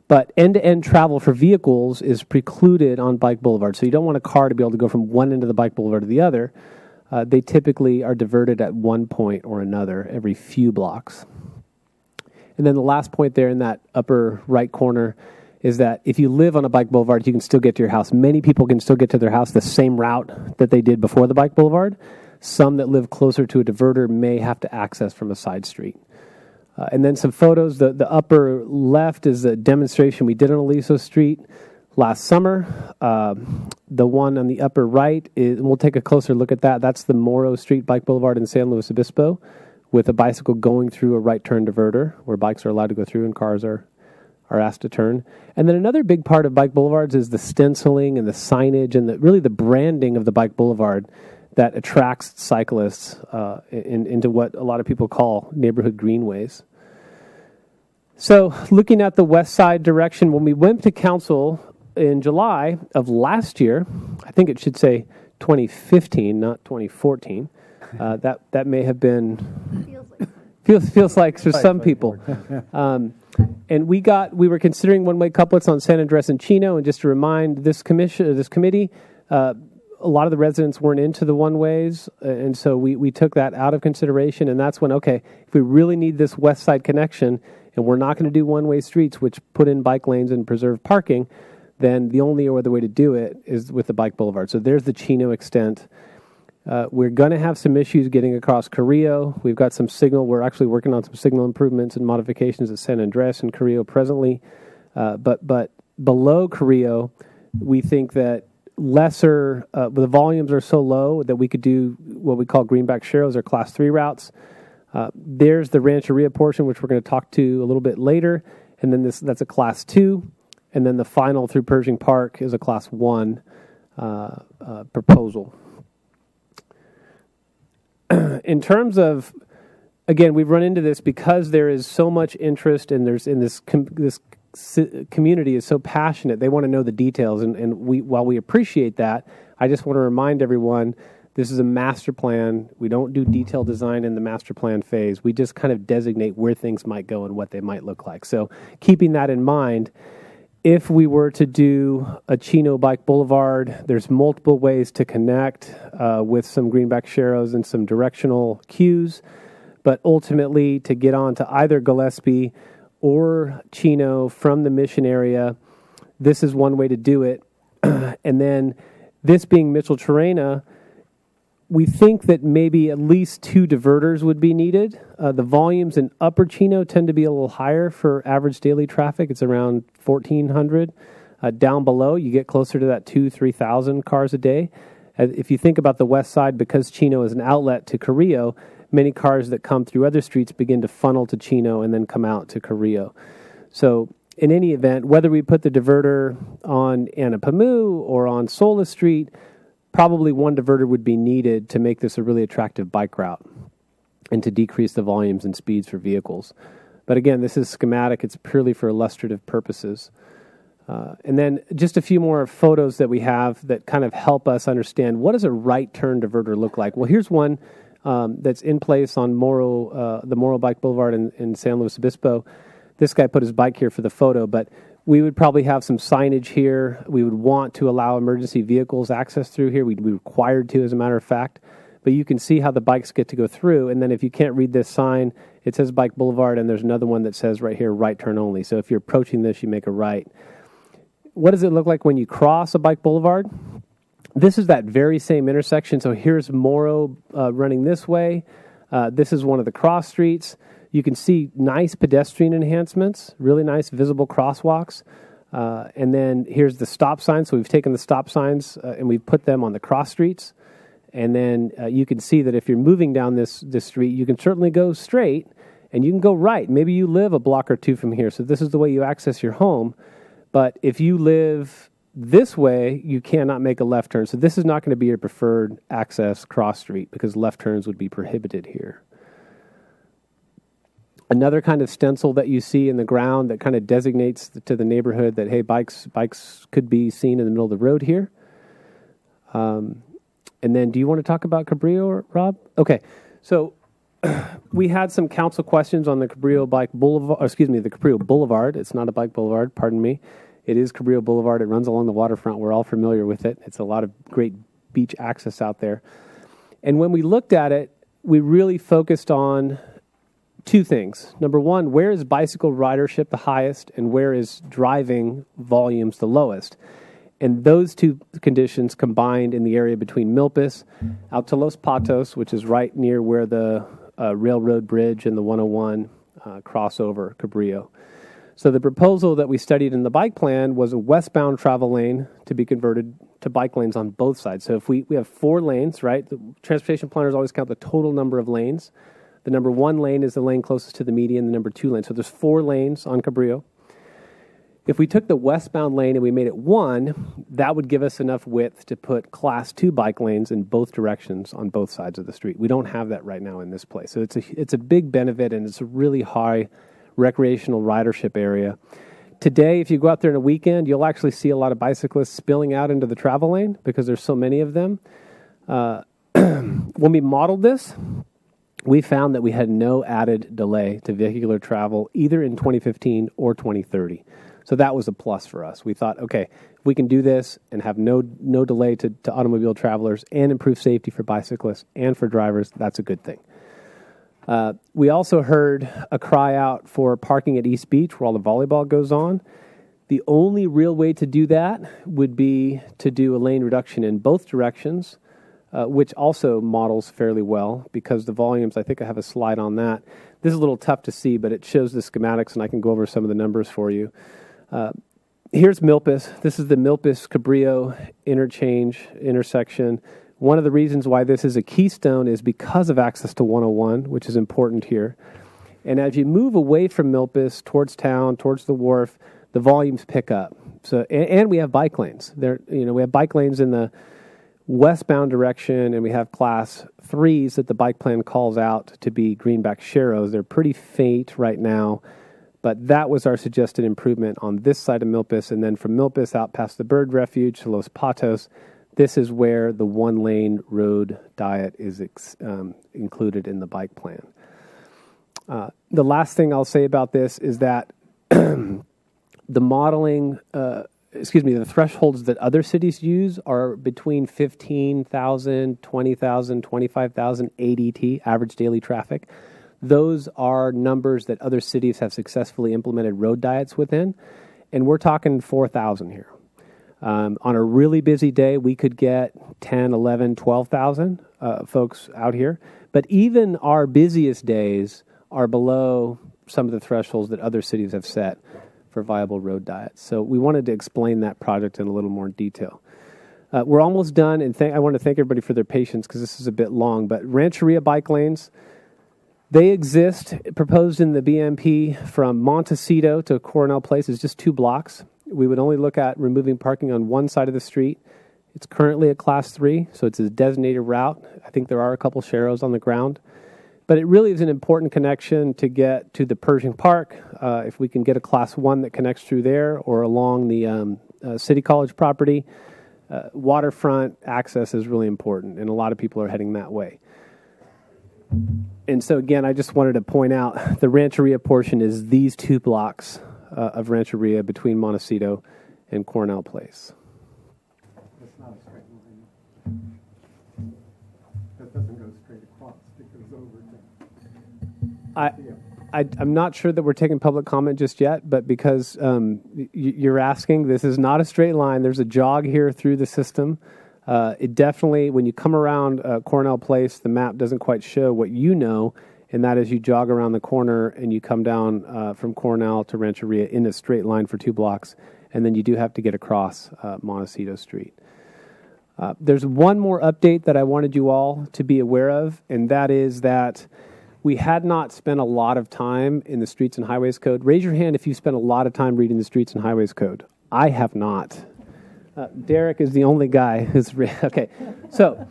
But end-to-end travel for vehicles is precluded on bike boulevards. So you don't want a car to be able to go from one end of the bike boulevard to the other. They typically are diverted at one point or another every few blocks. And then the last point there in that upper right corner is that if you live on a bike boulevard, you can still get to your house. Many people can still get to their house the same route that they did before the bike boulevard. Some that live closer to a diverter may have to access from a side street. And then some photos. The upper left is a demonstration we did on Aliso Street last summer. The one on the upper right, and we'll take a closer look at that. That's the Morro Street Bike Boulevard in San Luis Obispo with a bicycle going through a right turn diverter where bikes are allowed to go through and cars are asked to turn. And then another big part of bike boulevards is the stenciling and the signage and really the branding of the bike boulevard that attracts cyclists into what a lot of people call neighborhood greenways. So looking at the west side direction, when we went to council in July of last year, I think it should say 2015, not 2014. That may have been feels like for some people. And we were considering one-way couplets on San Andres and Chino, and just to remind this committee, a lot of the residents weren't into the one-ways, and so we took that out of consideration, and that's when, okay, if we really need this west side connection, and we're not going to do one-way streets, which put in bike lanes and preserve parking, then the only other way to do it is with the bike boulevard. So there's the Chino extent. We're going to have some issues getting across Carrillo. We've got some signal. We're actually working on some signal improvements and modifications at San Andres and Carrillo presently. But below Carrillo, we think that the volumes are so low that we could do what we call greenback sharrows or class 3 routes. There's the Rancheria portion, which we're going to talk to a little bit later. And then that's a class 2. And then the final through Pershing Park is a class 1. proposal. In terms of, again, we've run into this because there is so much interest and there's in this community is so passionate. They want to know the details, and while we appreciate that, I just want to remind everyone this is a master plan. We don't do detailed design in the master plan phase. We just kind of designate where things might go and what they might look like. So keeping that in mind, if we were to do a Chino Bike Boulevard, there's multiple ways to connect with some greenback sharrows and some directional cues. But ultimately, to get on to either Gillespie or Chino from the Mission area, this is one way to do it. And then this being Mitchell-Torrena, we think that maybe at least 2 diverters would be needed. The volumes in Upper Chino tend to be a little higher for average daily traffic. It's around 1,400. Down below, you get closer to that 2,000-3,000 cars a day. If you think about the west side, because Chino is an outlet to Carrillo, many cars that come through other streets begin to funnel to Chino and then come out to Carrillo. So in any event, whether we put the diverter on Anapamu or on Sola Street, probably one diverter would be needed to make this a really attractive bike route and to decrease the volumes and speeds for vehicles. But again, this is schematic. It's purely for illustrative purposes. And then just a few more photos that we have that kind of help us understand what does a right turn diverter look like. Well, here's one that's in place on the Morro Bike Boulevard in San Luis Obispo. This guy put his bike here for the photo, but we would probably have some signage here. We would want to allow emergency vehicles access through here. We'd be required to, as a matter of fact. But you can see how the bikes get to go through. And then if you can't read this sign, it says Bike Boulevard, and there's another one that says right here, right turn only. So if you're approaching this, you make a right. What does it look like when you cross a bike boulevard? This is that very same intersection. So here's Morro running this way. This is one of the cross streets. You can see nice pedestrian enhancements, really nice visible crosswalks. And then here's the stop signs. So we've taken the stop signs and we've put them on the cross streets. And then you can see that if you're moving down this street, you can certainly go straight and you can go right. Maybe you live a block or two from here. So this is the way you access your home. But if you live this way, you cannot make a left turn. So this is not going to be your preferred access cross street because left turns would be prohibited here. Another kind of stencil that you see in the ground that kind of designates to the neighborhood that, hey, bikes could be seen in the middle of the road here. And then do you want to talk about Cabrillo, Rob? Okay. So we had some council questions on the Cabrillo the Cabrillo Boulevard. It's not a bike boulevard, pardon me. It is Cabrillo Boulevard. It runs along the waterfront. We're all familiar with it. It's a lot of great beach access out there. And when we looked at it, we really focused on 2 things. Number one, where is bicycle ridership the highest and where is driving volumes the lowest? And those 2 conditions combined in the area between Milpas out to Los Patos, which is right near where the railroad bridge and the 101 cross over Cabrillo. So the proposal that we studied in the bike plan was a westbound travel lane to be converted to bike lanes on both sides. So if we have 4 lanes, right? The transportation planners always count the total number of lanes. The number 1 lane is the lane closest to the median, the number 2 lane. So there's 4 lanes on Cabrillo. If we took the westbound lane and we made it 1, that would give us enough width to put class 2 bike lanes in both directions on both sides of the street. We don't have that right now in this place. So it's a big benefit, and it's a really high recreational ridership area. Today, if you go out there on a weekend, you'll actually see a lot of bicyclists spilling out into the travel lane because there's so many of them. When we modeled this, we found that we had no added delay to vehicular travel either in 2015 or 2030. So that was a plus for us. We thought, okay, if we can do this and have no delay to automobile travelers and improve safety for bicyclists and for drivers, that's a good thing. We also heard a cry out for parking at East Beach where all the volleyball goes on. The only real way to do that would be to do a lane reduction in both directions, which also models fairly well because the volumes, I think I have a slide on that. This is a little tough to see, but it shows the schematics, and I can go over some of the numbers for you. Here's Milpas. This is the Milpas-Cabrillo intersection. One of the reasons why this is a keystone is because of access to 101, which is important here. And as you move away from Milpas towards town, towards the wharf, the volumes pick up. So and we have bike lanes. We have bike lanes in the westbound direction, and we have class 3s that the bike plan calls out to be greenback sharrows. They're pretty faint right now, but that was our suggested improvement on this side of Milpas, and then from Milpas out past the bird refuge to Los Patos. This is where the one-lane road diet is included in the bike plan. The last thing I'll say about this is that the modeling, the thresholds that other cities use are between 15,000, 20,000, 25,000 ADT, average daily traffic. Those are numbers that other cities have successfully implemented road diets within, and we're talking 4,000 here. On a really busy day, we could get 10, 11, 12,000 folks out here. But even our busiest days are below some of the thresholds that other cities have set for viable road diets. So we wanted to explain that project in a little more detail. We're almost done, and I want to thank everybody for their patience because this is a bit long. But Rancheria bike lanes, they exist, proposed in the BMP from Montecito to Coronel Place is just 2 blocks. We would only look at removing parking on one side of the street. It's currently a class 3, so it's a designated route. I think there are a couple sharrows on the ground. But it really is an important connection to get to the Pershing Park. If we can get a class 1 that connects through there or along the City College property, waterfront access is really important, and a lot of people are heading that way. And so, again, I just wanted to point out the Rancheria portion is these 2 blocks of Rancheria between Montecito and Coronel Place. That's not a straight line. That doesn't go straight across. It goes over to... I'm not sure that we're taking public comment just yet, but because you're asking, this is not a straight line. There's a jog here through the system. It definitely, when you come around Coronel Place, the map doesn't quite show what you know, and that is you jog around the corner and you come down from Coronel to Rancheria in a straight line for 2 blocks, and then you do have to get across Montecito Street. There's one more update that I wanted you all to be aware of, and that is that we had not spent a lot of time in the Streets and Highways Code. Raise your hand if you spent a lot of time reading the Streets and Highways Code. I have not. Derek is the only guy who's... Okay, so...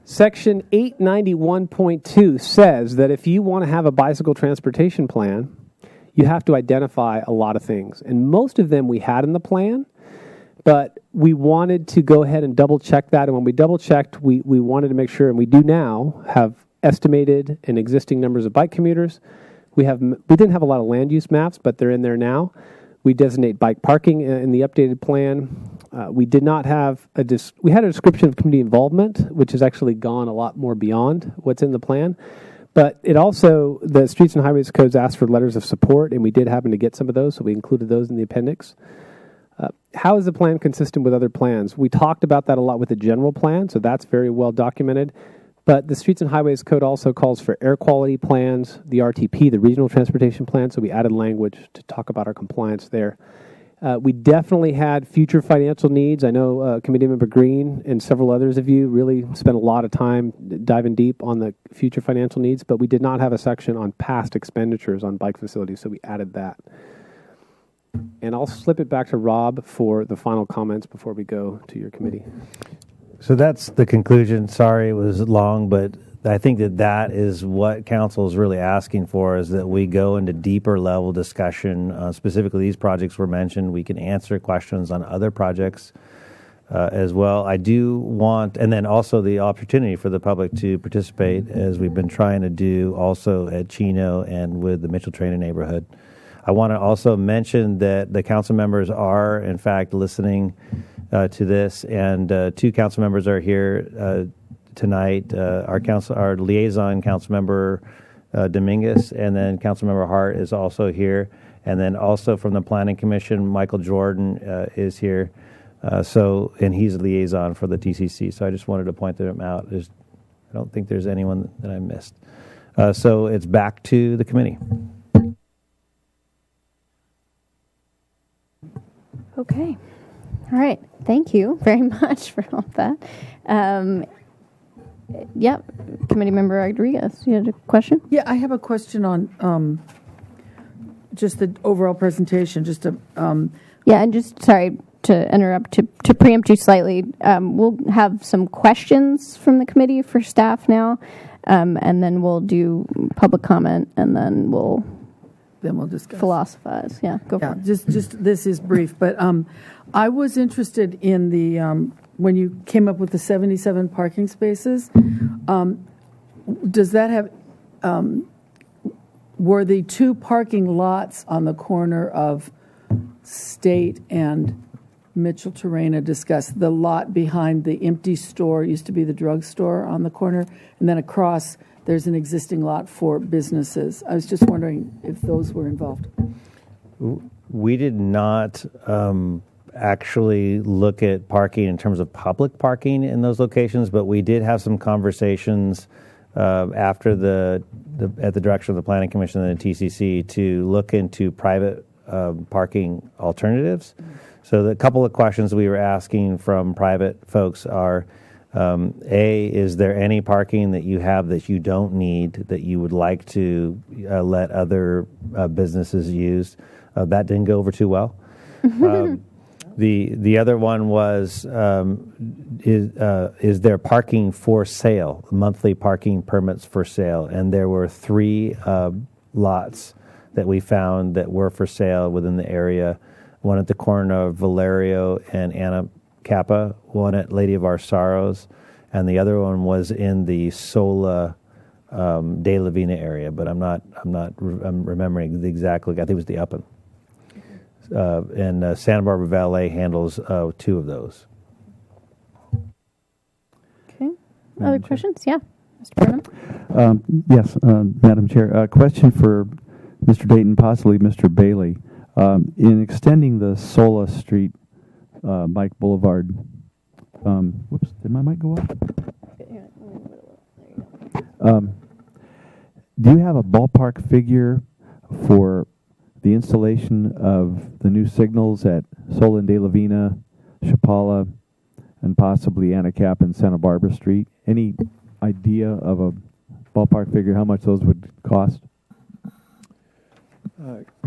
Section 891.2 says that if you want to have a bicycle transportation plan, you have to identify a lot of things. And most of them we had in the plan, but we wanted to go ahead and double-check that. And when we double-checked, we wanted to make sure, and we do now, have estimated and existing numbers of bike commuters. We didn't have a lot of land use maps, but they're in there now. We designate bike parking in the updated plan. We did not have we had a description of community involvement, which has actually gone a lot more beyond what's in the plan. But it also, the Streets and Highways Codes asked for letters of support, and we did happen to get some of those, so we included those in the appendix. How is the plan consistent with other plans? We talked about that a lot with the general plan, so that's very well documented. But the Streets and Highways Code also calls for air quality plans, the RTP, the Regional Transportation Plan, so we added language to talk about our compliance there. We definitely had future financial needs. I know Committee Member Green and several others of you really spent a lot of time diving deep on the future financial needs, but we did not have a section on past expenditures on bike facilities, so we added that. And I'll slip it back to Rob for the final comments before we go to your committee. So that's the conclusion. Sorry it was long, but I think that is what council is really asking for, is that we go into deeper level discussion. Specifically, these projects were mentioned. We can answer questions on other projects as well. I do want, and then also the opportunity for the public to participate, as we've been trying to do also at Chino and with the Mitchell Trainer neighborhood. I want to also mention that the council members are, in fact, listening to this, and 2 council members are here tonight. Our liaison council member Dominguez, and then council member Hart is also here, and then also from the Planning Commission, Michael Jordan is here. And he's a liaison for the TCC. So I just wanted to point them out. I don't think there's anyone that I missed. So it's back to the committee. Okay. All right. Thank you very much for all that. Yep. Committee Member Rodriguez, you had a question? Yeah, I have a question on just the overall presentation. Yeah, and just, sorry, to interrupt, to preempt you slightly, we'll have some questions from the committee for staff now, and then we'll do public comment, and then we'll discuss. philosophize. Yeah, go for Yeah, it. just this is brief, but I was interested in the when you came up with the 77 parking spaces. Does that have were the two parking lots on the corner of State and Mitchell Terrena discussed? The lot behind the empty store used to be the drugstore on the corner, and then across there's an existing lot for businesses. I was just wondering if those were involved. We did not actually look at parking in terms of public parking in those locations, but we did have some conversations after at the direction of the Planning Commission and the TCC to look into private parking alternatives. So the couple of questions we were asking from private folks are, A, is there any parking that you have that you don't need that you would like to let other businesses use? That didn't go over too well. The other one was, is there parking for sale, monthly parking permits for sale? And there were 3 lots that we found that were for sale within the area. One at the corner of Valerio and Anna Kappa, one at Lady of Our Sorrows, and the other one was in the Sola De La Vina area, but I'm remembering exactly. I think it was the Upland. And Santa Barbara Valet handles 2 of those. Okay. Other questions? Yeah, Mr. Burnham. Yes, Madam Chair. A question for Mr. Dayton, possibly Mr. Bailey. In extending the Sola Street Mike Boulevard, whoops, did my mic go off? Do you have a ballpark figure for the installation of the new signals at Sola and De La Vina, Chapala, and possibly Anacapa and Santa Barbara Street? Any idea of a ballpark figure how much those would cost?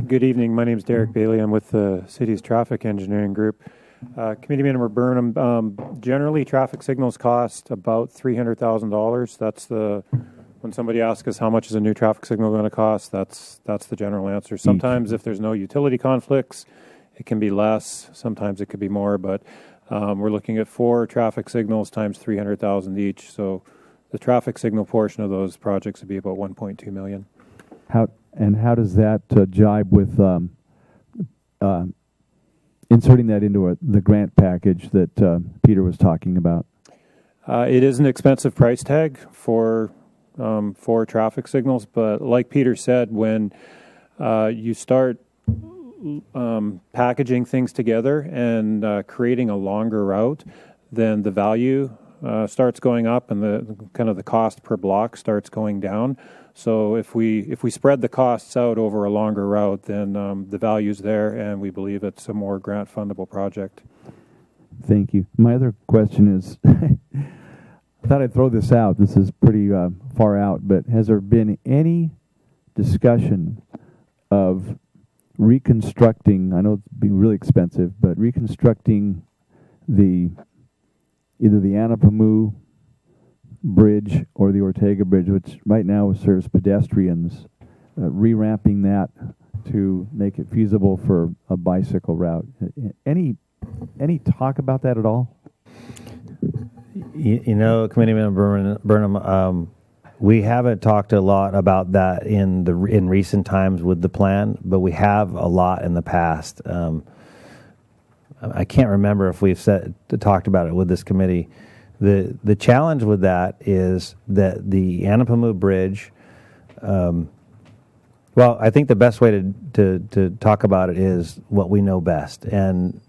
Good evening. My name is Derek Bailey. I'm with the city's traffic engineering group. Committee Member Burnham, generally traffic signals cost about $300,000. That's when somebody asks us how much is a new traffic signal going to cost, that's the general answer. Sometimes if there's no utility conflicts, it can be less. Sometimes it could be more, but we're looking at 4 traffic signals times $300,000 each. So the traffic signal portion of those projects would be about $1.2 million. How does that jibe with inserting that into the grant package that Peter was talking about? It is an expensive price tag for traffic signals, but like Peter said, when you start packaging things together and creating a longer route, then the value starts going up and the cost per block starts going down. So if we spread the costs out over a longer route, then the value's there, and we believe it's a more grant fundable project. Thank you. My other question is, I thought I'd throw this out. This is pretty far out, but has there been any discussion of reconstructing, I know it's being really expensive, but reconstructing either the Anapamu Bridge or the Ortega Bridge, which right now serves pedestrians, re-ramping that to make it feasible for a bicycle route. Any talk about that at all? You know, Committee Member Burnham, we haven't talked a lot about that in recent times with the plan, but we have a lot in the past. I can't remember if we've talked about it with this committee. The challenge with that is that the Anapamu Bridge, well, I think the best way to talk about it is what we know best. And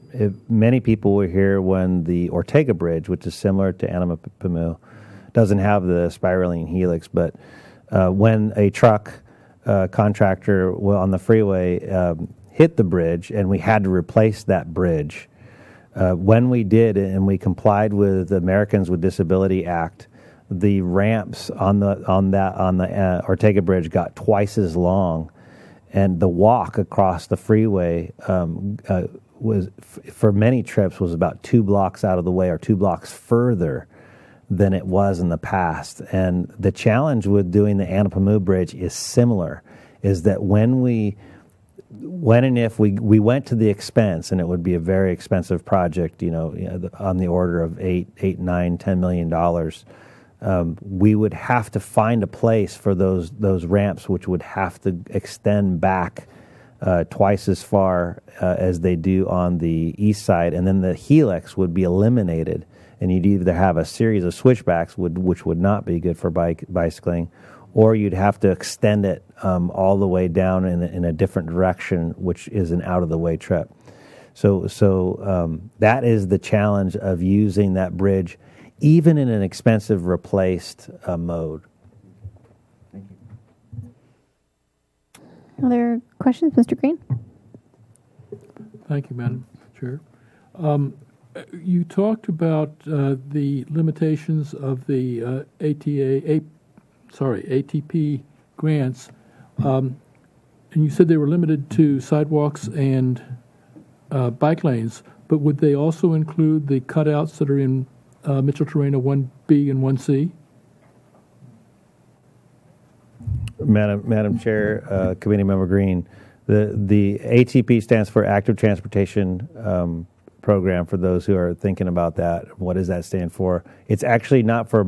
many people were here when the Ortega Bridge, which is similar to Anapamu, doesn't have the spiraling helix, but when a truck contractor on the freeway hit the bridge and we had to replace that bridge, when we did and we complied with the Americans with Disability Act, the ramps on the Ortega Bridge got twice as long, and the walk across the freeway for many trips was about 2 blocks out of the way or 2 blocks further than it was in the past. And the challenge with doing the Anapamu Bridge is similar, is that when and if we went to the expense, and it would be a very expensive project, on the order of $8, 9, $10 million, we would have to find a place for those ramps, which would have to extend back twice as far as they do on the east side, and then the helix would be eliminated, and you'd either have a series of switchbacks, which would not be good for bicycling, or you'd have to extend it all the way down in a different direction, which is an out-of-the-way trip. So that is the challenge of using that bridge, even in an expensive replaced mode. Other questions, Mr. Green? Thank you, Madam Chair. You talked about the limitations of the ATP grants, and you said they were limited to sidewalks and bike lanes, but would they also include the cutouts that are in Mitchell-Torrena 1B and 1C? Madam Chair, Committee Member Green, the ATP stands for Active Transportation Program. For those who are thinking about that, what does that stand for? It's actually not for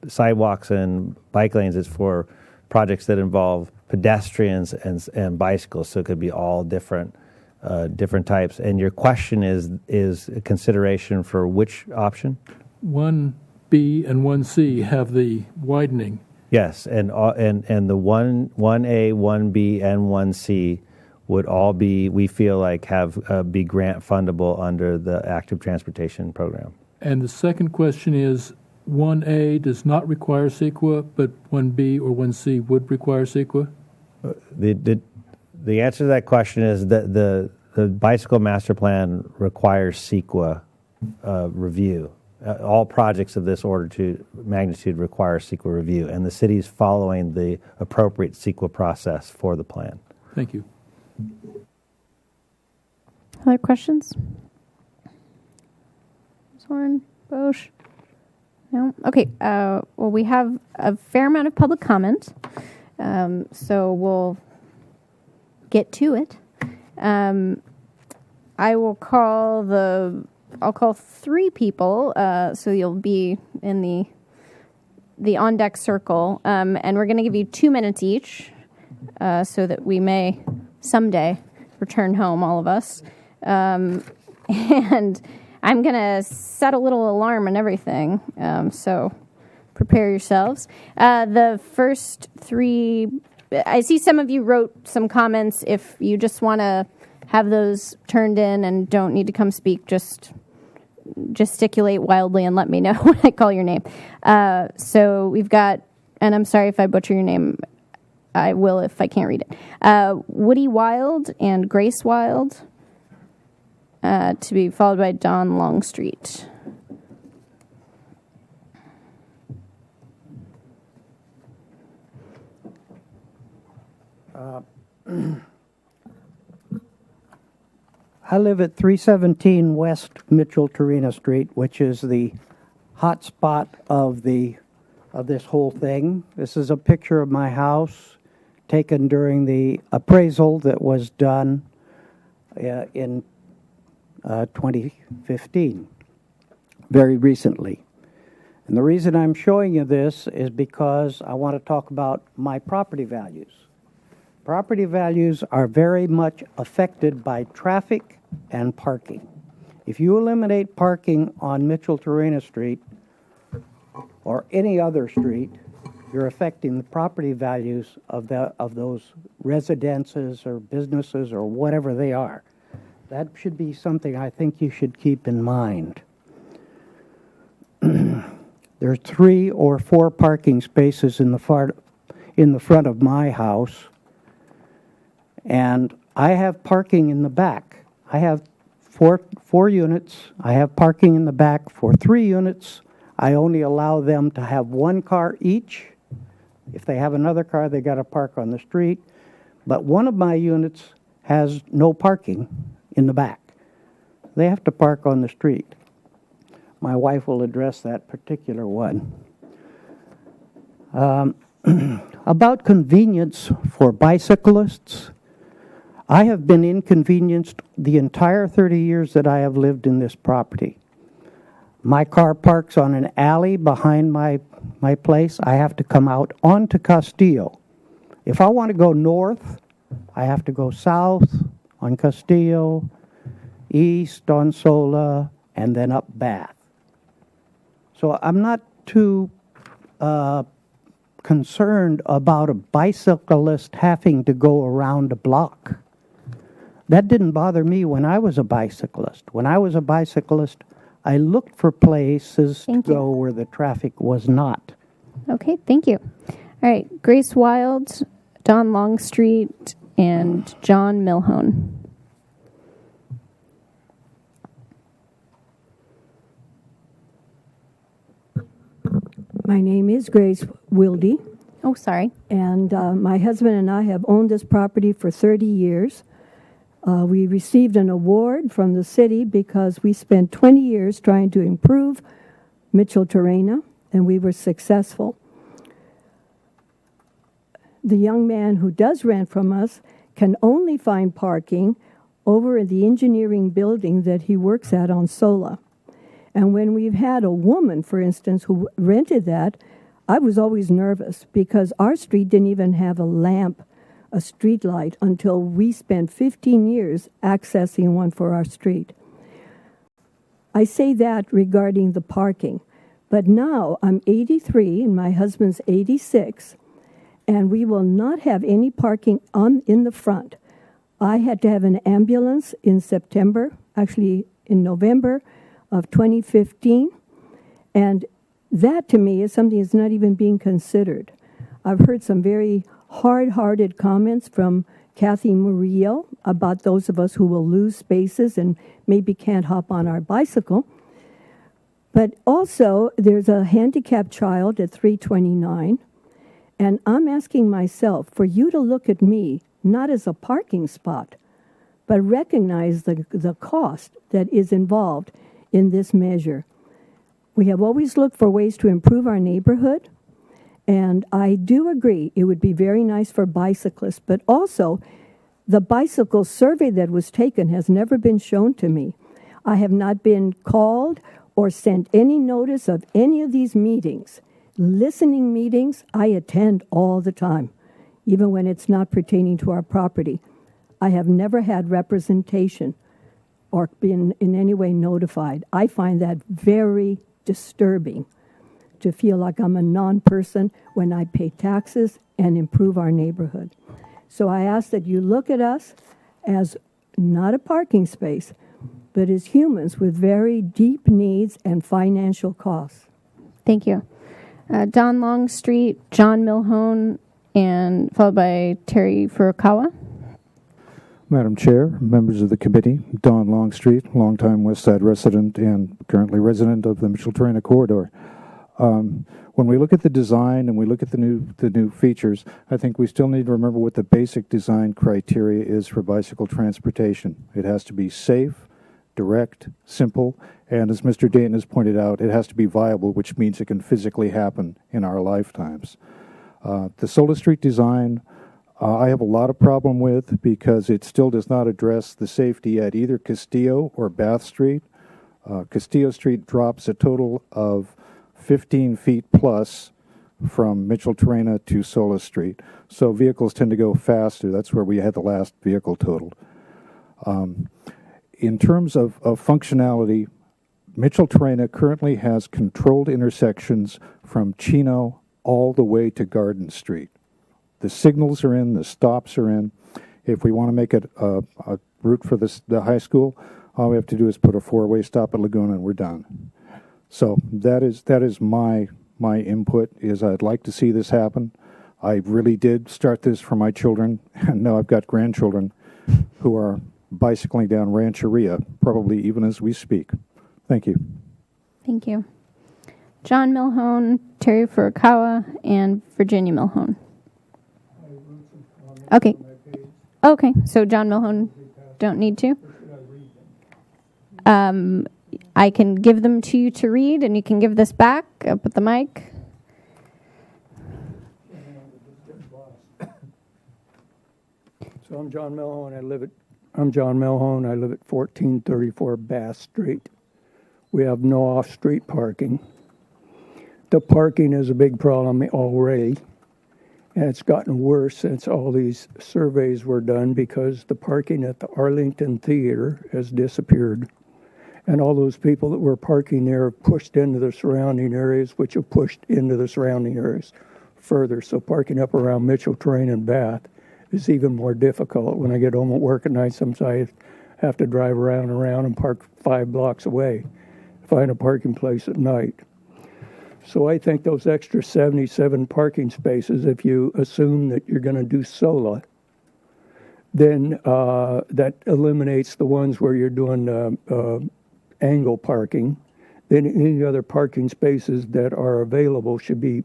sidewalks and bike lanes. It's for projects that involve pedestrians and bicycles. So it could be all different types. And your question is a consideration for which option? 1B and 1C have the widening. Yes, and the 1A, 1B, and 1C would all be, we feel like, be grant fundable under the Active Transportation Program. And the second question is, 1A does not require CEQA, but 1B or 1C would require CEQA? The answer to that question is that the Bicycle Master Plan requires CEQA review. All projects of this order to magnitude require CEQA review, and the city is following the appropriate CEQA process for the plan. Thank you. Other questions? Soren, Bosch? No? Okay. Well, we have a fair amount of public comment, so we'll get to it. I will I'll call 3 people, so you'll be in the on-deck circle, and we're going to give you 2 minutes each, so that we may someday return home, all of us. And I'm going to set a little alarm and everything, so prepare yourselves. The first 3, I see some of you wrote some comments. If you just want to have those turned in and don't need to come speak, just gesticulate wildly and let me know when I call your name. So we've got, and I'm sorry if I butcher your name, I will if I can't read it. Woody Wild and Grace Wild, to be followed by Don Longstreet. I live at 317 West Mitchell-Torrena Street, which is the hot spot of this whole thing. This is a picture of my house taken during the appraisal that was done in 2015, very recently. And the reason I'm showing you this is because I want to talk about my property values. Property values are very much affected by traffic and parking. If you eliminate parking on Mitchell-Torrena Street or any other street, you're affecting the property values of those residences or businesses or whatever they are. That should be something I think you should keep in mind. There's 3 or 4 parking spaces in the front of my house, and I have parking in the back. I have four units. I have parking in the back for 3 units. I only allow them to have 1 car each. If they have another car, they got to park on the street. But one of my units has no parking in the back. they have to park on the street. My wife will address that particular one. About convenience for bicyclists, I have been inconvenienced the entire 30 years that I have lived in this property. My car parks on an alley behind my place. I have to come out onto Castillo. If I want to go north, I have to go south on Castillo, east on Sola, and then up Bath. So I'm not too concerned about a bicyclist having to go around a block. That didn't bother me when I was a bicyclist. When I was a bicyclist, I looked for places to go where the traffic was not. Okay, thank you. All right, Grace Wild, Don Longstreet, and John Milhone. My name is Grace Wilde. Oh, sorry. And my husband and I have owned this property for 30 years. We received an award from the city because we spent 20 years trying to improve Mitchell-Terrena, and we were successful. The young man who does rent from us can only find parking over in the engineering building that he works at on Sola. And when we've had a woman, for instance, who rented that, I was always nervous because our street didn't even have a lamp, a street light, until we spent 15 years accessing one for our street. I say that regarding the parking. But now I'm 83 and my husband's 86, and we will not have any parking in the front. I had to have an ambulance in November of 2015, and that to me is something that's not even being considered. I've heard some very hard-hearted comments from Kathy Murillo about those of us who will lose spaces and maybe can't hop on our bicycle. But also, there's a handicapped child at 329, and I'm asking myself for you to look at me not as a parking spot, but recognize the cost that is involved in this measure. We have always looked for ways to improve our neighborhood, and I do agree it would be very nice for bicyclists, but also the bicycle survey that was taken has never been shown to me. I have not been called or sent any notice of any of these meetings. Listening meetings, I attend all the time, even when it's not pertaining to our property. I have never had representation or been in any way notified. I find that very disturbing to feel like I'm a non-person when I pay taxes and improve our neighborhood. So I ask that you look at us as not a parking space, but as humans with very deep needs and financial costs. Thank you. Don Longstreet, John Milhone, and followed by Terry Furukawa. Madam Chair, members of the committee, Don Longstreet, longtime West Side resident and currently resident of the Mitchell-Terrena corridor. When we look at the design and we look at the new features, I think we still need to remember what the basic design criteria is for bicycle transportation. It has to be safe, direct, simple, and as Mr. Dayton has pointed out, it has to be viable, which means it can physically happen in our lifetimes. The Sola Street design, I have a lot of problem with because it still does not address the safety at either Castillo or Bath Street. Castillo Street drops a total of 15 feet plus from Mitchell-Terrena to Sola Street. So vehicles tend to go faster. That's where we had the last vehicle totaled. In terms of functionality, Mitchell-Terrena currently has controlled intersections from Chino all the way to Garden Street. The signals are in, the stops are in. If we want to make it a route for the high school, all we have to do is put a four-way stop at Laguna and we're done. So that is my input, is I'd like to see this happen. I really did start this for my children, and now I've got grandchildren who are bicycling down Rancheria, probably even as we speak. Thank you. Thank you. John Milhone, Terry Furukawa, and Virginia Milhone. Okay. Okay, so John Milhone don't need to? I can give them to you to read, and you can give this back up at the mic. So I'm John Melhone. I live at 1434 Bass Street. We have no off-street parking. The parking is a big problem already, and it's gotten worse since all these surveys were done because the parking at the Arlington Theater has disappeared. And all those people that were parking there have pushed into the surrounding areas, which have pushed into the surrounding areas further. So parking up around Mitchell, Terrain, and Bath is even more difficult. When I get home at work at night, sometimes I have to drive around and park 5 blocks away to find a parking place at night. So I think those extra 77 parking spaces, if you assume that you're going to do SOLA, then that eliminates the ones where you're doing angle parking. Then any other parking spaces that are available should be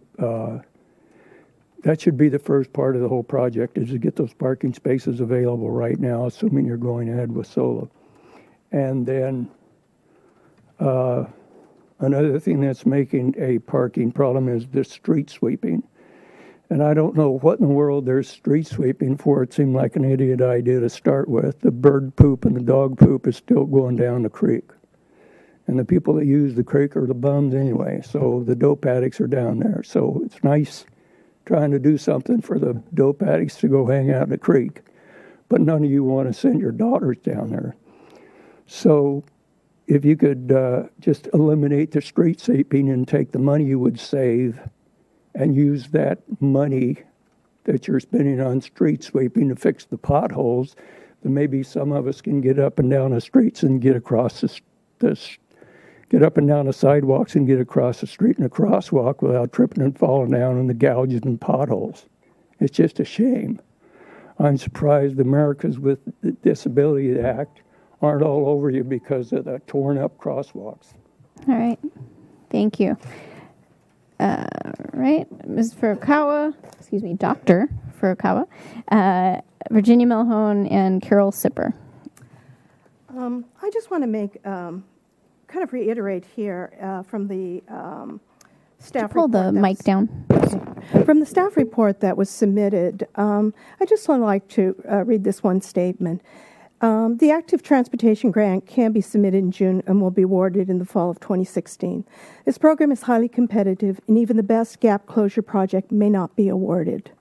that should be the first part of the whole project, is to get those parking spaces available right now, assuming you're going ahead with SOLA. And then another thing that's making a parking problem is the street sweeping. And I don't know what in the world there's street sweeping for. It seemed like an idiot idea to start with. The bird poop and the dog poop is still going down the creek. And the people that use the creek are the bums anyway. So the dope addicts are down there. So it's nice trying to do something for the dope addicts to go hang out in the creek. But none of you want to send your daughters down there. So if you could just eliminate the street sweeping and take the money you would save and use that money that you're spending on street sweeping to fix the potholes, then maybe some of us can get up and down the streets and get across get up and down the sidewalks and get across the street in a crosswalk without tripping and falling down in the gouges and potholes. It's just a shame. I'm surprised Americans with the Disability Act aren't all over you because of the torn up crosswalks. All right. Thank you. Right. Ms. Furukawa, Dr. Furukawa, Virginia Melhone, and Carol Sipper. I just want to make, kind of reiterate here from the staff report. Pull the mic down. From the staff report that was submitted, I just would like to read this one statement. The active transportation grant can be submitted in June and will be awarded in the fall of 2016. This program is highly competitive, and even the best gap closure project may not be awarded.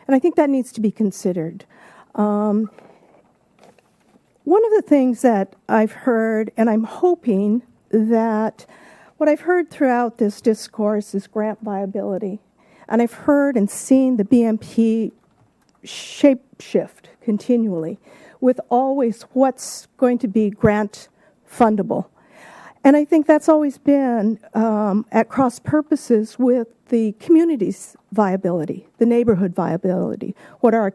And I think that needs to be considered. One of the things that I've heard, and I'm hoping that what I've heard throughout this discourse is grant viability. And I've heard and seen the BMP shape shift continually, with always what's going to be grant fundable. And I think that's always been at cross purposes with the community's viability, the neighborhood viability, what are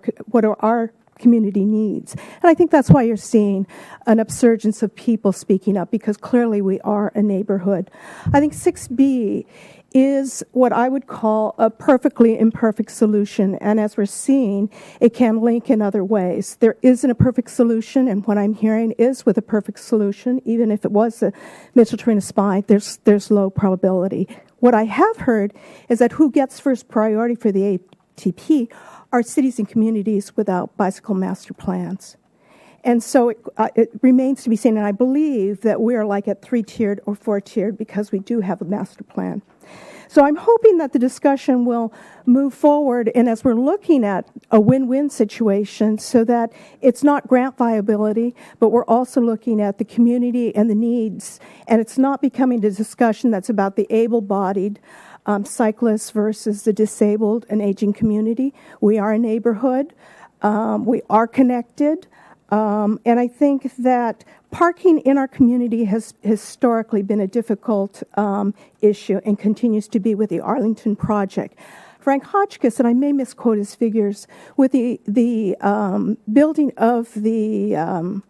our community needs. And I think that's why you're seeing an upsurgence of people speaking up, because clearly we are a neighborhood. I think 6B is what I would call a perfectly imperfect solution. And as we're seeing, it can link in other ways. There isn't a perfect solution, and what I'm hearing is with a perfect solution, even if it was a Mitchell-Torino spine, there's low probability. What I have heard is that who gets first priority for the ATP are cities and communities without bicycle master plans. And so it remains to be seen, and I believe that we are like at 3-tiered or 4-tiered because we do have a master plan. So I'm hoping that the discussion will move forward, and as we're looking at a win-win situation so that it's not grant viability, but we're also looking at the community and the needs, and it's not becoming a discussion that's about the able-bodied cyclists versus the disabled and aging community. We are a neighborhood. We are connected. And I think that parking in our community has historically been a difficult issue and continues to be with the Arlington project. Frank Hotchkiss, and I may misquote his figures, with the building of the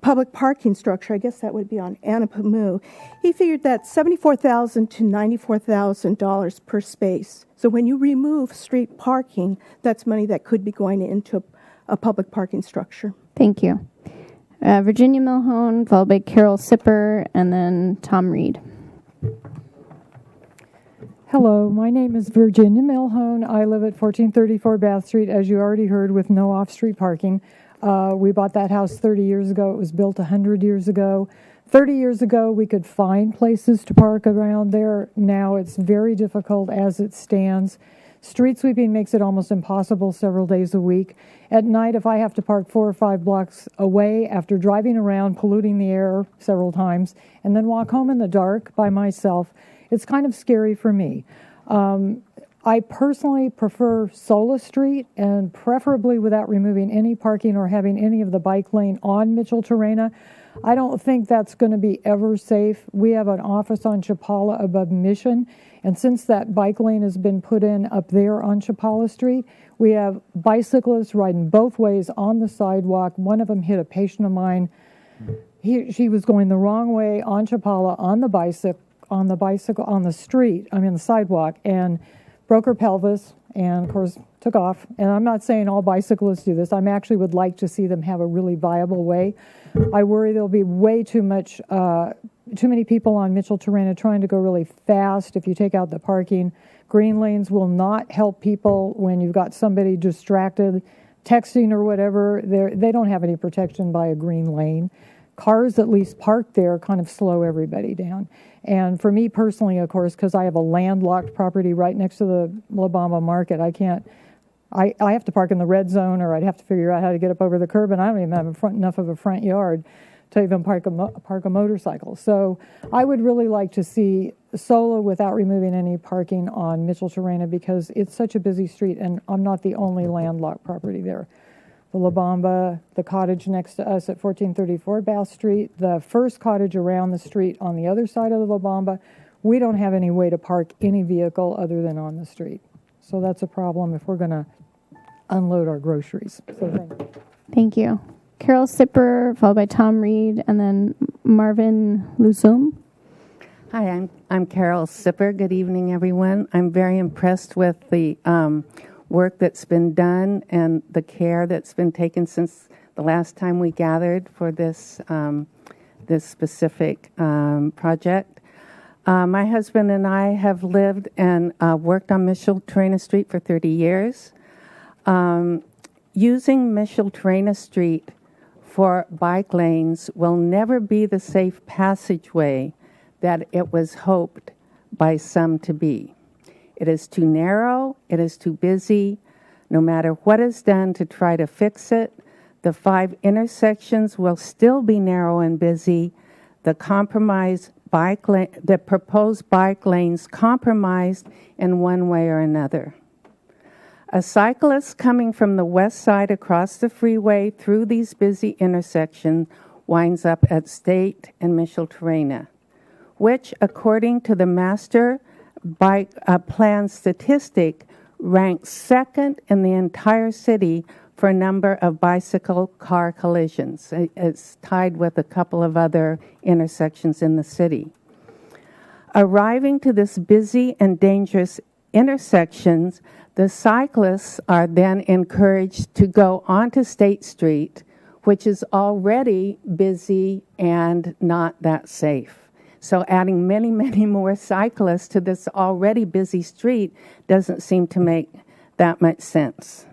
public parking structure, I guess that would be on Anapamu, he figured that $74,000 to $94,000 per space. So when you remove street parking, that's money that could be going into a public parking structure. Thank you. All Virginia Milhone, followed by Carol Sipper, and then Tom Reed. Hello, my name is Virginia Milhone. I live at 1434 Bath Street, as you already heard, with no off-street parking. We bought that house 30 years ago. It was built 100 years ago. 30 years ago, we could find places to park around there. Now it's very difficult as it stands. Street sweeping makes it almost impossible several days a week. At night, if I have to park 4 or 5 blocks away after driving around, polluting the air several times, and then walk home in the dark by myself, it's kind of scary for me. I personally prefer Sola Street, and preferably without removing any parking or having any of the bike lane on Mitchell-Torrena. I don't think that's going to be ever safe. We have an office on Chapala above Mission, and since that bike lane has been put in up there on Chapala Street, we have bicyclists riding both ways on the sidewalk. One of them hit a patient of mine. She was going the wrong way on Chapala on the bicycle on the street, the sidewalk, and broke her pelvis, and of course took off. And I'm not saying all bicyclists do this. I actually would like to see them have a really viable way. I worry there'll be way too many people on Mitchell-Torrena trying to go really fast if you take out the parking. Green lanes will not help people when you've got somebody distracted, texting or whatever. They don't have any protection by a green lane. Cars at least parked there kind of slow everybody down. And for me personally, of course, because I have a landlocked property right next to the La Bamba Market, I have to park in the red zone, or I'd have to figure out how to get up over the curb, and I don't even have enough of a front yard to even park a motorcycle. So I would really like to see Sola without removing any parking on Mitchell-Torrena, because it's such a busy street, and I'm not the only landlocked property there. The La Bamba, the cottage next to us at 1434 Bath Street, the first cottage around the street on the other side of the La Bamba, we don't have any way to park any vehicle other than on the street. So that's a problem if we're going to unload our groceries. So thank you. Thank you. Carol Sipper, followed by Tom Reed, and then Marvin Luzum. Hi, I'm Carol Sipper. Good evening, everyone. I'm very impressed with the work that's been done and the care that's been taken since the last time we gathered for this this specific project. My husband and I have lived and worked on Mitchell-Torrena Street for 30 years. Using Mitchell-Torrena Street for bike lanes will never be the safe passageway that it was hoped by some to be. It is too narrow, it is too busy. No matter what is done to try to fix it, the 5 intersections will still be narrow and busy. The proposed bike lanes compromised in one way or another. A cyclist coming from the west side across the freeway through these busy intersections winds up at State and Mitchell-Torrena, which, according to the master bike plan statistic, ranks second in the entire city for a number of bicycle car collisions. It's tied with a couple of other intersections in the city. Arriving to this busy and dangerous intersections, the cyclists are then encouraged to go onto State Street, which is already busy and not that safe. So adding many, many more cyclists to this already busy street doesn't seem to make that much sense.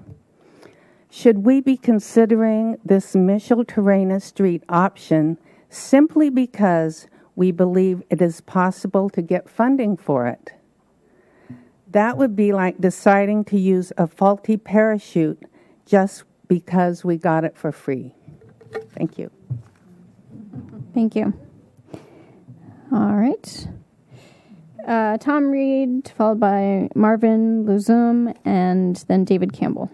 Should we be considering this Mitchell-Torrena Street option simply because we believe it is possible to get funding for it? That would be like deciding to use a faulty parachute just because we got it for free. Thank you. Thank you. All right. Tom Reed, followed by Marvin Luzum, and then David Campbell.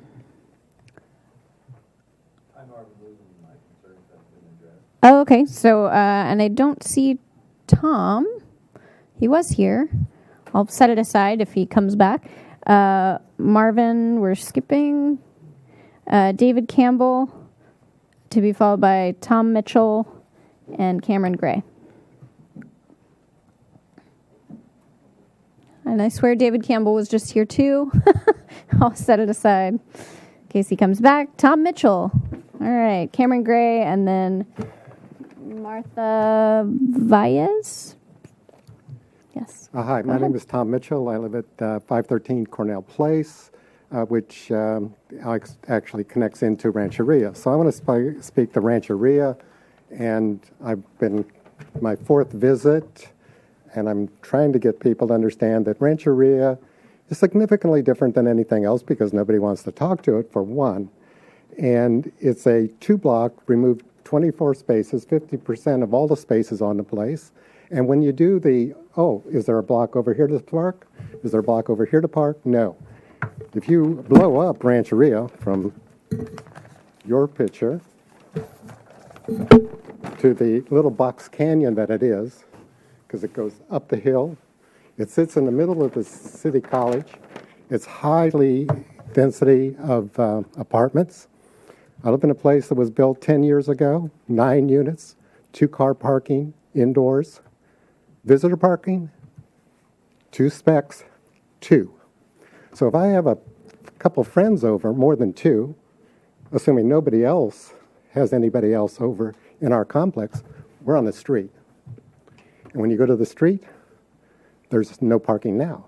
Oh, okay. So, and I don't see Tom. He was here. I'll set it aside if he comes back. Marvin, we're skipping. David Campbell, to be followed by Tom Mitchell and Cameron Gray. And I swear David Campbell was just here too. I'll set it aside in case he comes back. Tom Mitchell. All right, Cameron Gray, and then Martha Valles. Yes. Hi, my name is Tom Mitchell. I live at 513 Cornell Place, which actually connects into Rancheria. So I want to speak to Rancheria, and I've been my fourth visit, and I'm trying to get people to understand that Rancheria is significantly different than anything else because nobody wants to talk to it, for one. And it's a 2-block, removed 24 spaces, 50% of all the spaces on the place. And when you do is there a block over here to park? Is there a block over here to park? No. If you blow up Rancheria from your picture to the little box canyon that it is, because it goes up the hill, it sits in the middle of the city college. It's highly density of apartments. I live in a place that was built 10 years ago, 9 units, 2-car parking indoors, visitor parking, 2 specs, 2. So if I have a couple friends over, more than 2, assuming nobody else has anybody else over in our complex, we're on the street. And when you go to the street, there's no parking now.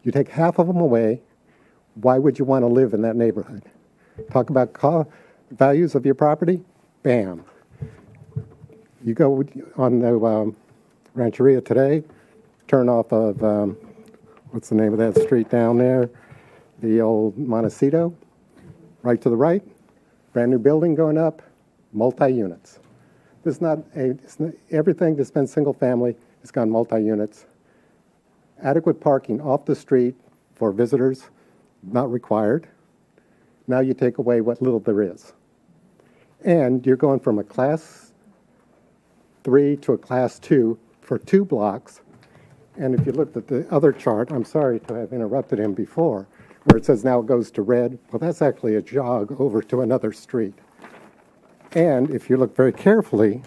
You take half of them away, why would you want to live in that neighborhood? Talk about values of your property, bam. You go on the Rancheria today, turn off of, what's the name of that street down there? The old Montecito, right to the right, brand new building going up, multi-units. There's everything that's been single family has gone multi-units. Adequate parking off the street for visitors, not required. Now you take away what little there is. And you're going from a class 3 to a class 2 for 2 blocks. And if you looked at the other chart, I'm sorry to have interrupted him before, where it says now it goes to red. Well, that's actually a jog over to another street. And if you look very carefully,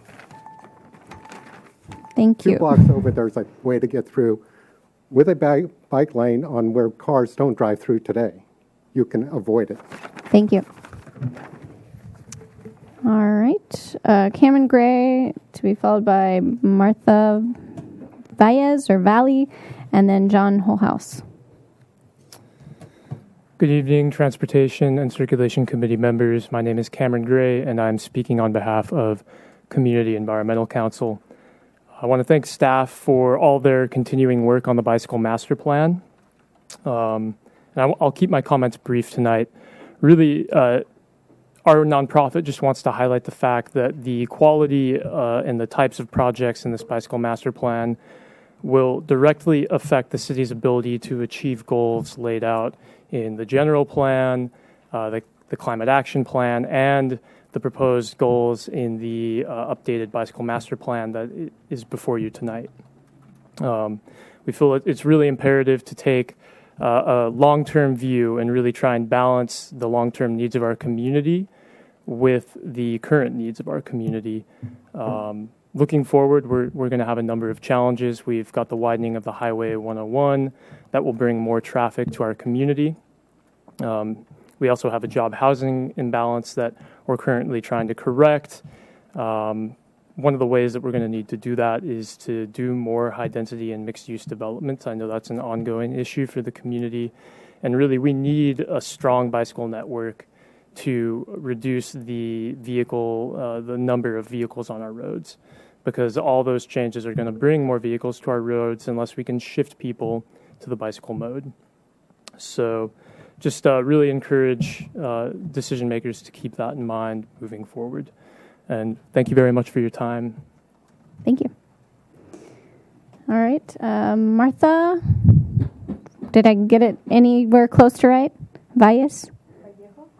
Thank you. 2 blocks over, there's a way to get through with a bike lane on where cars don't drive through today. You can avoid it. Thank you. All right. Cameron Gray to be followed by Martha Valles or Valley, and then John Holhouse. Good evening, Transportation and Circulation Committee members. My name is Cameron Gray, and I'm speaking on behalf of Community Environmental Council. I want to thank staff for all their continuing work on the Bicycle Master Plan. And I'll keep my comments brief tonight. Really, our nonprofit just wants to highlight the fact that the quality and the types of projects in this Bicycle Master Plan will directly affect the city's ability to achieve goals laid out in the general plan, the climate action plan, and the proposed goals in the updated Bicycle Master Plan that is before you tonight. We feel it's really imperative to take a long-term view and really try and balance the long-term needs of our community with the current needs of our community. Looking forward, we're going to have a number of challenges. We've got the widening of the Highway 101 that will bring more traffic to our community. We also have a job housing imbalance that we're currently trying to correct. One of the ways that we're going to need to do that is to do more high density and mixed use development. I know that's an ongoing issue for the community. And really, we need a strong bicycle network to reduce the number of vehicles on our roads, because all those changes are going to bring more vehicles to our roads unless we can shift people to the bicycle mode. So just really encourage decision makers to keep that in mind moving forward. And thank you very much for your time. Thank you. All right. Martha, did I get it anywhere close to right? Valles?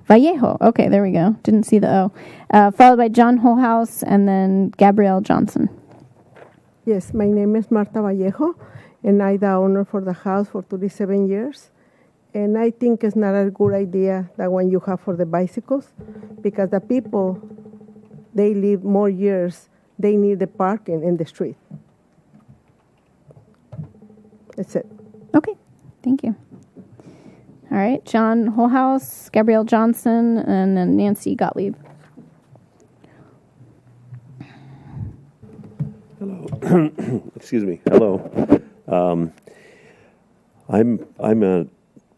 Vallejo. Okay, there we go. Didn't see the O. Followed by John Holhouse and then Gabrielle Johnson. Yes, my name is Marta Vallejo, and I'm the owner for the house for 37 years. And I think it's not a good idea that one you have for the bicycles, because the people, they live more years, they need the parking in the street. That's it. Okay, thank you. All right, John Holhouse, Gabrielle Johnson, and then Nancy Gottlieb. excuse me. Hello.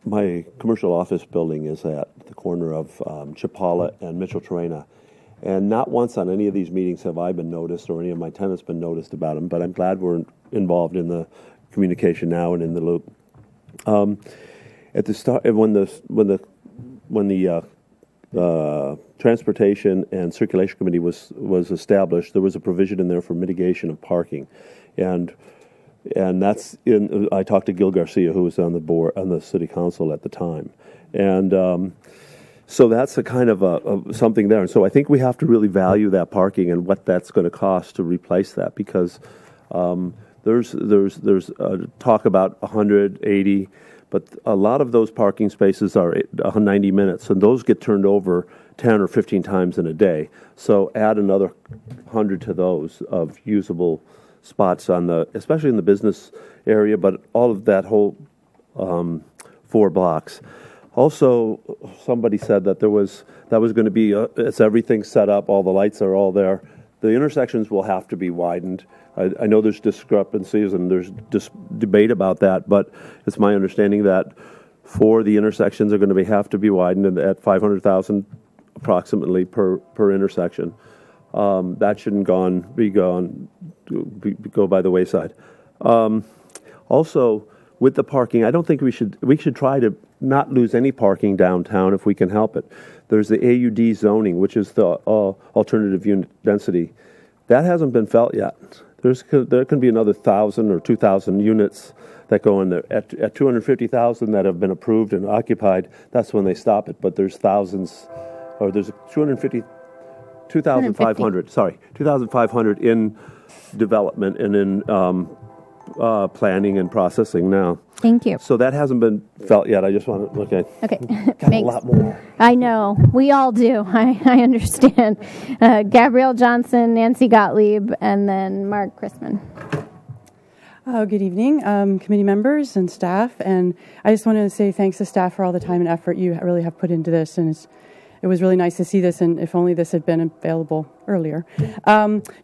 My commercial office building is at the corner of Chapala and Mitchell-Torrena. And not once on any of these meetings have I been noticed or any of my tenants been noticed about them, but I'm glad we're involved in the communication now and in the loop. At the start, when the Transportation and Circulation Committee was established, there was a provision in there for mitigation of parking, and that's in. I talked to Gil Garcia, who was on the board on the city council at the time, and so that's a kind of something there. And so I think we have to really value that parking and what that's going to cost to replace that, because there's talk about 180. But a lot of those parking spaces are 90 minutes, and those get turned over 10 or 15 times in a day. So add another 100 to those of usable spots especially in the business area, but all of that whole 4 blocks. Also, somebody said that that was going to be it's everything set up, all the lights are all there. The intersections will have to be widened. I know there's discrepancies and there's debate about that, but it's my understanding that 4 of the intersections are going to have to be widened at $500,000 approximately per intersection. That shouldn't go by the wayside. Also, with the parking, I don't think we should try to not lose any parking downtown if we can help it. There's the AUD zoning, which is the alternative unit density. That hasn't been felt yet. There can be another 1,000 or 2,000 units that go in there. At 250,000 that have been approved and occupied, that's when they stop it. But there's thousands, or there's 2,500 in development and in planning and processing now. Thank you. So that hasn't been felt yet. I just want to look at. Okay. Got a lot more. I know. We all do. I understand. Gabrielle Johnson, Nancy Gottlieb, and then Mark Chrisman. Good evening, committee members and staff. And I just wanted to say thanks to staff for all the time and effort you really have put into this. And it was really nice to see this, and if only this had been available earlier.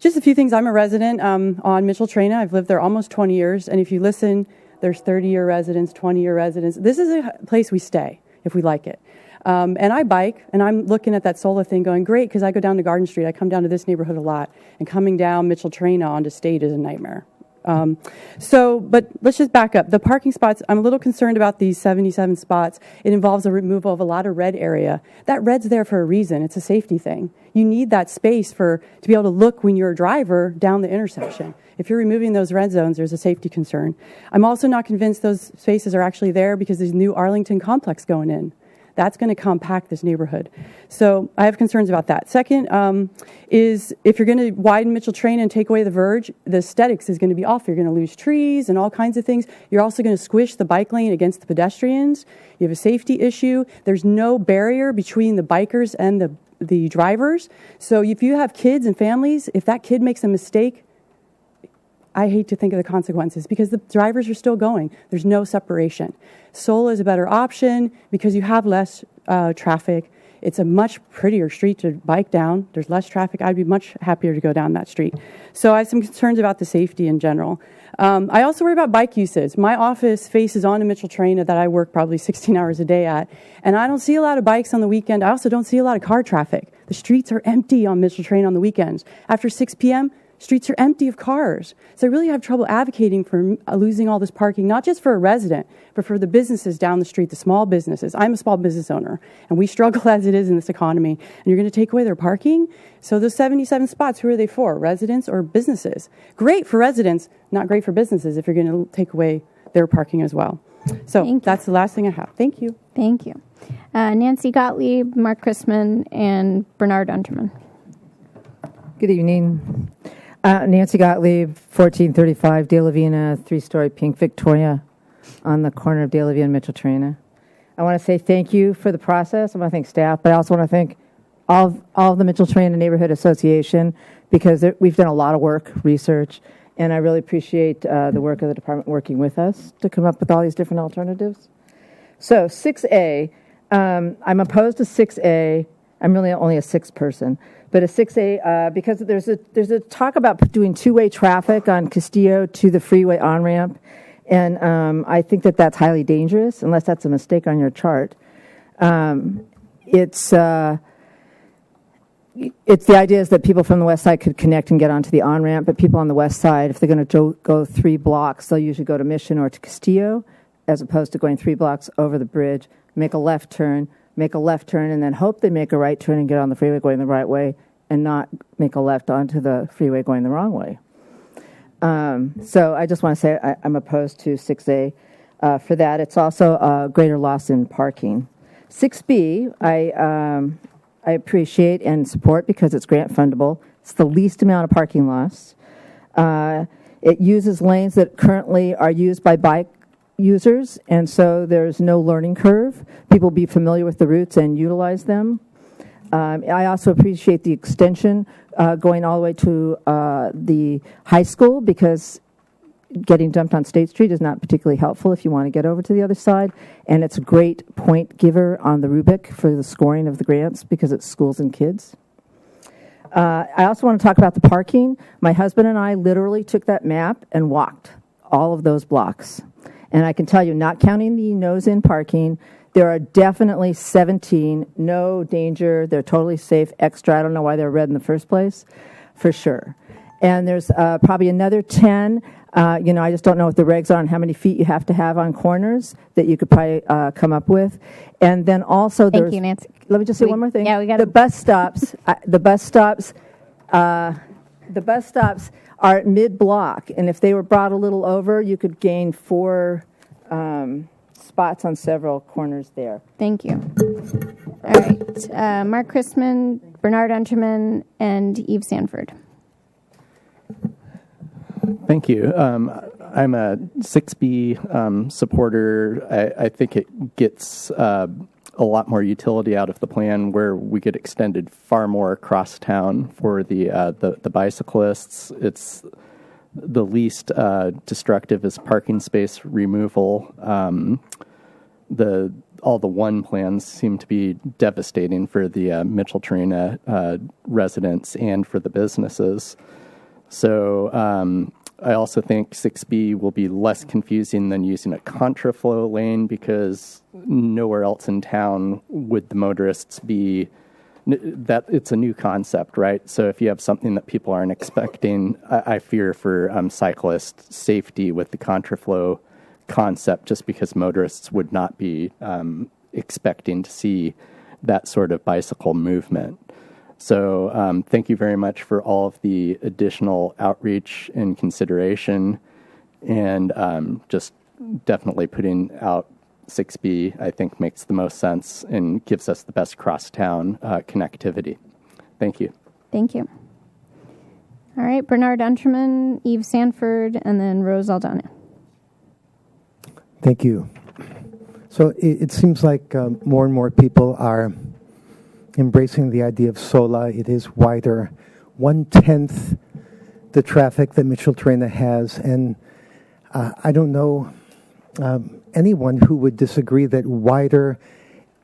Just a few things. I'm a resident on Mitchell-Torrena. I've lived there almost 20 years. And if you listen, there's 30-year residents, 20-year residents. This is a place we stay if we like it. And I bike, and I'm looking at that SOLA thing going, great, because I go down to Garden Street. I come down to this neighborhood a lot. And coming down Mitchell-Torrena onto State is a nightmare. But let's just back up. The parking spots, I'm a little concerned about these 77 spots. It involves a removal of a lot of red area. That red's there for a reason. It's a safety thing. You need that space to be able to look when you're a driver down the intersection. If you're removing those red zones, there's a safety concern. I'm also not convinced those spaces are actually there because there's a new Arlington complex going in. That's going to compact this neighborhood. So I have concerns about that. Second is if you're going to widen Mitchell-Torrena and take away the verge, the aesthetics is going to be off. You're going to lose trees and all kinds of things. You're also going to squish the bike lane against the pedestrians. You have a safety issue. There's no barrier between the bikers and the drivers. So if you have kids and families, if that kid makes a mistake, I hate to think of the consequences because the drivers are still going. There's no separation. SOLA is a better option because you have less traffic. It's a much prettier street to bike down. There's less traffic. I'd be much happier to go down that street. So I have some concerns about the safety in general. I also worry about bike usage. My office faces onto Mitchell-Torrena that I work probably 16 hours a day at, and I don't see a lot of bikes on the weekend. I also don't see a lot of car traffic. The streets are empty on Mitchell-Torrena on the weekends. After 6 p.m., streets are empty of cars. So I really have trouble advocating for losing all this parking, not just for a resident, but for the businesses down the street, the small businesses. I'm a small business owner, and we struggle as it is in this economy. And you're going to take away their parking? So those 77 spots, who are they for? Residents or businesses? Great for residents, not great for businesses if you're going to take away their parking as well. So that's the last thing I have. Thank you. Thank you. Nancy Gottlieb, Mark Chrisman, and Bernard Unterman. Good evening. Nancy Gottlieb, 1435 De La Vina, 3-story pink Victoria on the corner of De La Vina and Mitchell-Torrena. I want to say thank you for the process. I want to thank staff, but I also want to thank all of the Mitchell-Torrena Neighborhood Association because we've done a lot of work, research, and I really appreciate the work of the department working with us to come up with all these different alternatives. So 6A, I'm opposed to 6A. I'm really only a 6th person. But a 6A, because there's a talk about doing two-way traffic on Castillo to the freeway on-ramp, and I think that's highly dangerous, unless that's a mistake on your chart. It's the idea is that people from the west side could connect and get onto the on-ramp, but people on the west side, if they're going to go 3 blocks, they'll usually go to Mission or to Castillo, as opposed to going 3 blocks over the bridge, make a left turn, and then hope they make a right turn and get on the freeway going the right way, and not make a left onto the freeway going the wrong way. So I just want to say I'm opposed to 6A for that. It's also a greater loss in parking. 6B, I appreciate and support because it's grant fundable. It's the least amount of parking loss. It uses lanes that currently are used by bike users, and so there's no learning curve. People be familiar with the routes and utilize them. I also appreciate the extension going all the way to the high school, because getting dumped on State Street is not particularly helpful if you want to get over to the other side. And it's a great point giver on the rubric for the scoring of the grants because it's schools and kids. I also want to talk about the parking. My husband and I literally took that map and walked all of those blocks. And I can tell you, not counting the nose-in parking, there are definitely 17, no danger, they're totally safe, extra. I don't know why they're red in the first place, for sure. And there's probably another 10. I just don't know what the regs are on how many feet you have to have on corners that you could probably come up with. And then also there's... Thank you, Nancy. Let me just say one more thing. Yeah, we got the bus stops. The bus stops are at mid-block, and if they were brought a little over, you could gain 4 spots on several corners there. Thank you. All right. Mark Christman, Bernard Unterman, and Eve Sanford. Thank you. I'm a 6B supporter. I think it gets a lot more utility out of the plan, where we get extended far more across town for the bicyclists. It's the least destructive is parking space removal. All the one plans seem to be devastating for the Mitchell-Torena residents and for the businesses. So I also think 6B will be less confusing than using a contraflow lane, because nowhere else in town would the motorists be that it's a new concept, right? So if you have something that people aren't expecting, I fear for cyclist safety with the contraflow concept, just because motorists would not be expecting to see that sort of bicycle movement. So thank you very much for all of the additional outreach and consideration, and just definitely putting out 6B, I think, makes the most sense and gives us the best cross-town connectivity. Thank you. Thank you. All right, Bernard Unterman, Eve Sanford, and then Rose Aldana. Thank you. So it seems like more and more people are embracing the idea of SOLA. It is wider, 1/10 the traffic that Mitchell-Torena has, and I don't know anyone who would disagree that wider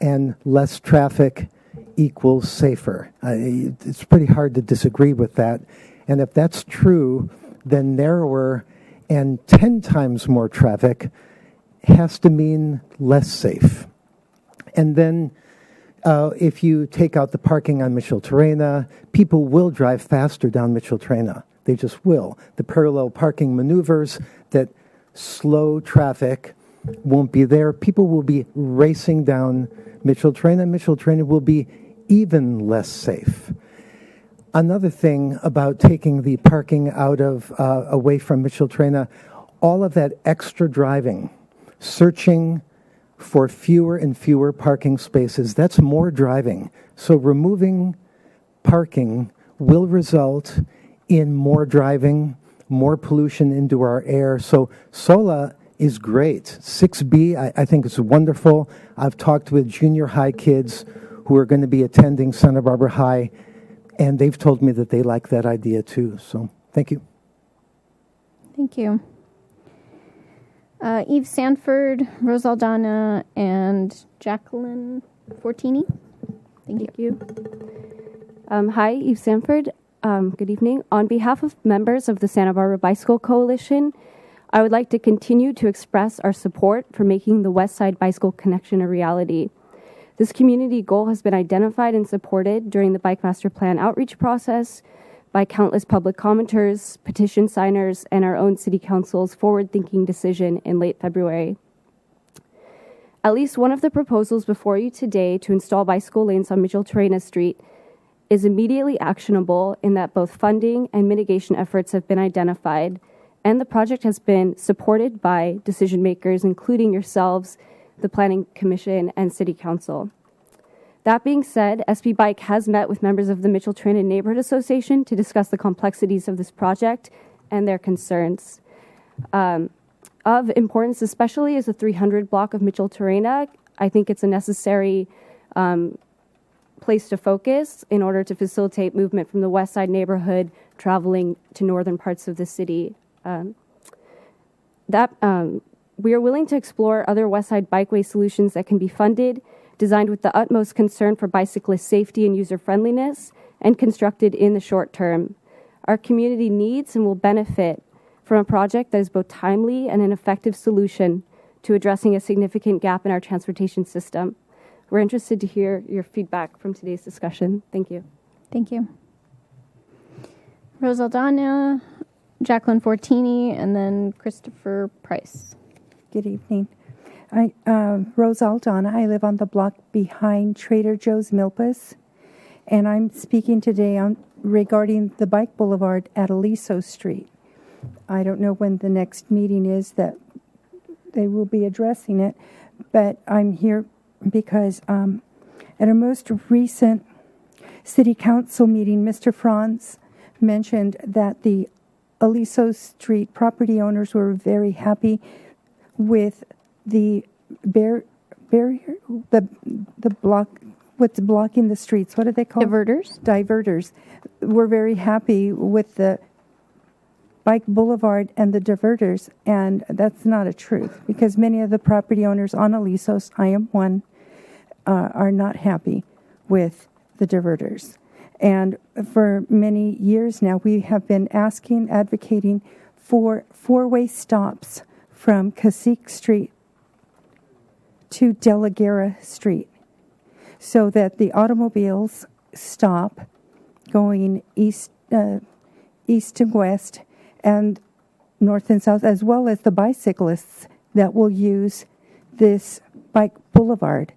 and less traffic equals safer. It's pretty hard to disagree with that. And if that's true, then narrower and 10 times more traffic has to mean less safe. And then if you take out the parking on Mitchell-Torena, people will drive faster down Mitchell-Torena. They just will. The parallel parking maneuvers that slow traffic won't be there. People will be racing down Mitchell-Torena. Mitchell-Torena will be even less safe. Another thing about taking the parking out of away from Mitchell-Torena, all of that extra driving, searching for fewer and fewer parking spaces, that's more driving. So removing parking will result in more driving, more pollution into our air. So SOLA is great. 6B, I think it's wonderful. I've talked with junior high kids who are going to be attending Santa Barbara High, and they've told me that they like that idea too. So thank you. Thank you. Eve Sanford, Rose Aldana, and Jacqueline Fortini. Thank you. Hi, Eve Sanford. Good evening. On behalf of members of the Santa Barbara Bicycle Coalition, I would like to continue to express our support for making the West Side Bicycle Connection a reality. This community goal has been identified and supported during the Bike Master Plan outreach process by countless public commenters, petition signers, and our own City Council's forward-thinking decision in late February. At least one of the proposals before you today to install bicycle lanes on Micheltorena Street is immediately actionable in that both funding and mitigation efforts have been identified, and the project has been supported by decision makers, including yourselves, the Planning Commission, and City Council. That being said, SB Bike has met with members of the Micheltorena Neighborhood Association to discuss the complexities of this project and their concerns. Of importance, especially, is the 300 block of Micheltorena. I think it's a necessary place to focus in order to facilitate movement from the west side neighborhood traveling to northern parts of the city. We are willing to explore other west side bikeway solutions that can be funded, designed with the utmost concern for bicyclist safety and user friendliness, and constructed in the short term. Our community needs and will benefit from a project that is both timely and an effective solution to addressing a significant gap in our transportation system. We're interested to hear your feedback from today's discussion. Thank you. Thank you. Rose Aldana, Jacqueline Fortini, and then Christopher Price. Good evening. Rose Aldana. I live on the block behind Trader Joe's Milpas, and I'm speaking today regarding the bike boulevard at Aliso Street. I don't know when the next meeting is that they will be addressing it, but I'm here because at our most recent City Council meeting, Mr. Franz mentioned that the Aliso Street property owners were very happy with the barrier, the block, what's blocking the streets. What are they called? Diverters. Diverters. We're very happy with the bike boulevard and the diverters, and that's not a truth because many of the property owners on Aliso, I am one, are not happy with the diverters. And for many years now, we have been advocating for four-way stops from Cacique Street to De La Guerra Street so that the automobiles stop going east and west and north and south, as well as the bicyclists that will use this bike boulevard.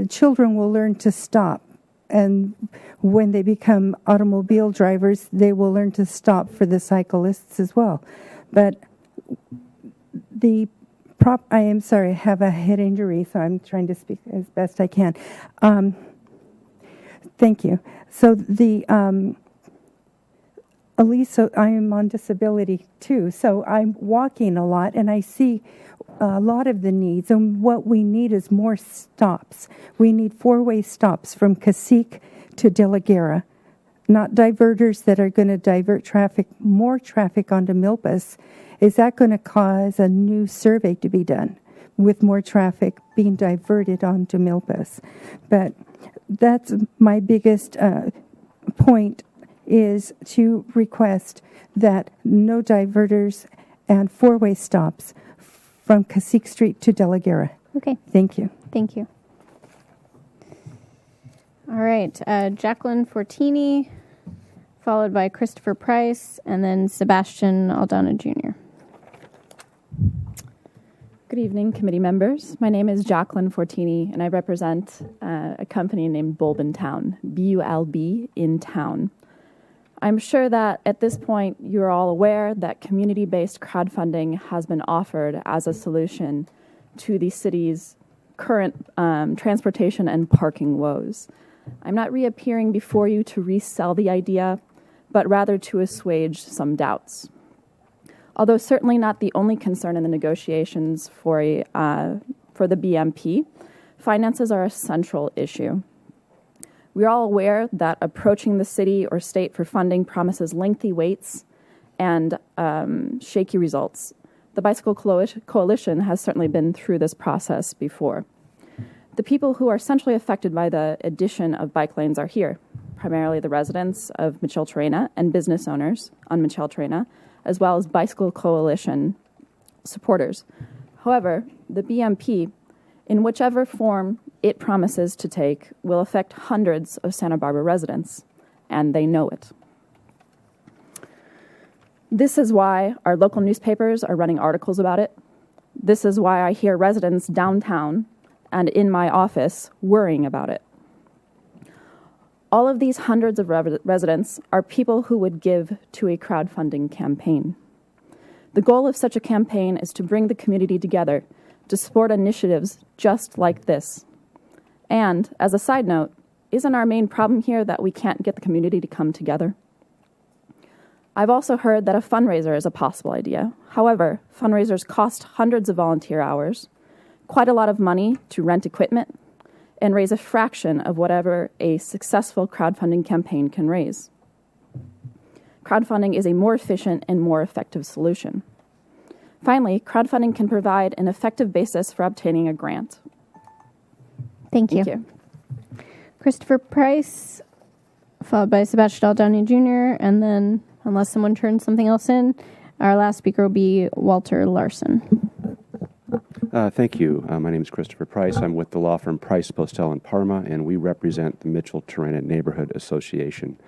Children will learn to stop, and when they become automobile drivers, they will learn to stop for the cyclists as well. But I am sorry, I have a head injury, so I'm trying to speak as best I can. Thank you. So the Aliso, I am on disability too, so I'm walking a lot and I see a lot of the needs, and what we need is more stops. We need four-way stops from Cacique to De La Guerra, not diverters that are going to divert traffic, more traffic onto Milpas. Is that going to cause a new survey to be done with more traffic being diverted onto Milpas? But that's my biggest point, is to request that no diverters and four-way stops from Cacique Street to De La Guerra. Okay. Thank you. Thank you. All right. Jacqueline Fortini, followed by Christopher Price, and then Sebastian Aldana Jr. Good evening, committee members. My name is Jacqueline Fortini, and I represent a company named Bulb in Town, B-U-L-B in Town. I'm sure that at this point you're all aware that community-based crowdfunding has been offered as a solution to the city's current transportation and parking woes. I'm not reappearing before you to resell the idea, but rather to assuage some doubts. Although certainly not the only concern in the negotiations for the BMP, finances are a central issue. We're all aware that approaching the city or state for funding promises lengthy waits and shaky results. The Bicycle Coalition has certainly been through this process before. The people who are centrally affected by the addition of bike lanes are here, primarily the residents of Micheltorena and business owners on Micheltorena, as well as Bicycle Coalition supporters. However, the BMP, in whichever form it promises to take, will affect hundreds of Santa Barbara residents, and they know it. This is why our local newspapers are running articles about it. This is why I hear residents downtown and in my office worrying about it. All of these hundreds of residents are people who would give to a crowdfunding campaign. The goal of such a campaign is to bring the community together to support initiatives just like this. And, as a side note, isn't our main problem here that we can't get the community to come together? I've also heard that a fundraiser is a possible idea. However, fundraisers cost hundreds of volunteer hours, quite a lot of money to rent equipment, and raise a fraction of whatever a successful crowdfunding campaign can raise. Crowdfunding is a more efficient and more effective solution. Finally, crowdfunding can provide an effective basis for obtaining a grant. Thank you. Christopher Price, followed by Sebastian L. Downey Jr., and then, unless someone turns something else in, our last speaker will be Walter Larson. Thank you. My name is Christopher Price. I'm with the law firm Price, Postel, and Parma, and we represent the Micheltorena Neighborhood Association.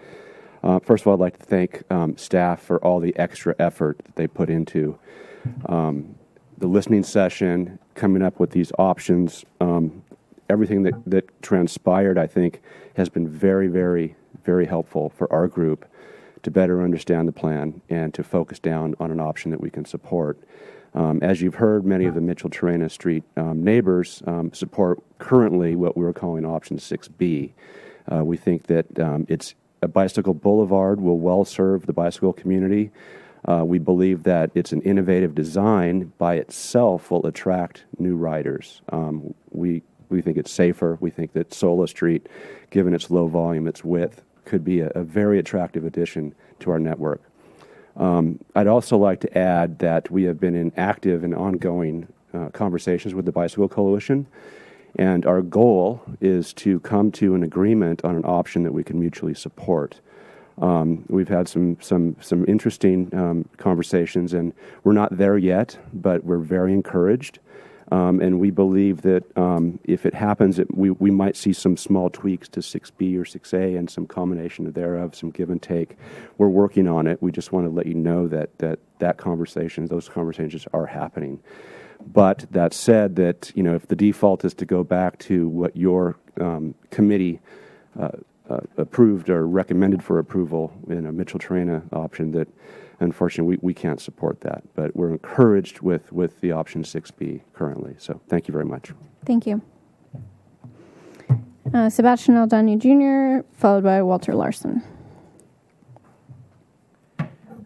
First of all, I'd like to thank staff for all the extra effort that they put into the listening session, coming up with these options. Everything that transpired, I think, has been very, very, very helpful for our group to better understand the plan and to focus down on an option that we can support. As you've heard, many of the Micheltorena Street neighbors support currently what we're calling option 6B. We think that it's a bicycle boulevard will well serve the bicycle community. We believe that it's an innovative design by itself will attract new riders. We think it's safer. We think that Sola Street, given its low volume, its width, could be a very attractive addition to our network. I'd also like to add that we have been in active and ongoing conversations with the Bicycle Coalition, and our goal is to come to an agreement on an option that we can mutually support. We've had some interesting conversations, and we're not there yet, but we're very encouraged. And we believe that if it happens, we might see some small tweaks to 6B or 6A and some combination thereof, some give and take. We're working on it. We just want to let you know that those conversations are happening. But that said, that if the default is to go back to what your committee approved or recommended for approval in a Micheltorena option, that unfortunately we can't support that. But we're encouraged with the option 6B currently. So thank you very much. Thank you. Sebastian L. Downey Jr., followed by Walter Larson.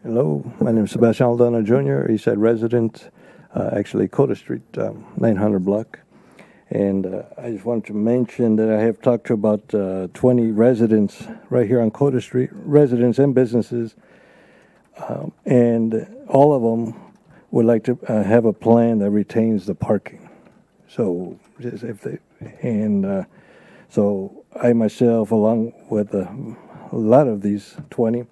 Hello, my name is Sebastian L. Downey Jr., Eastside resident, actually Coda Street, 900 block. And I just wanted to mention that I have talked to about 20 residents right here on Coda Street, residents and businesses, and all of them would like to have a plan that retains the parking. So, so I myself, along with a lot of these 20,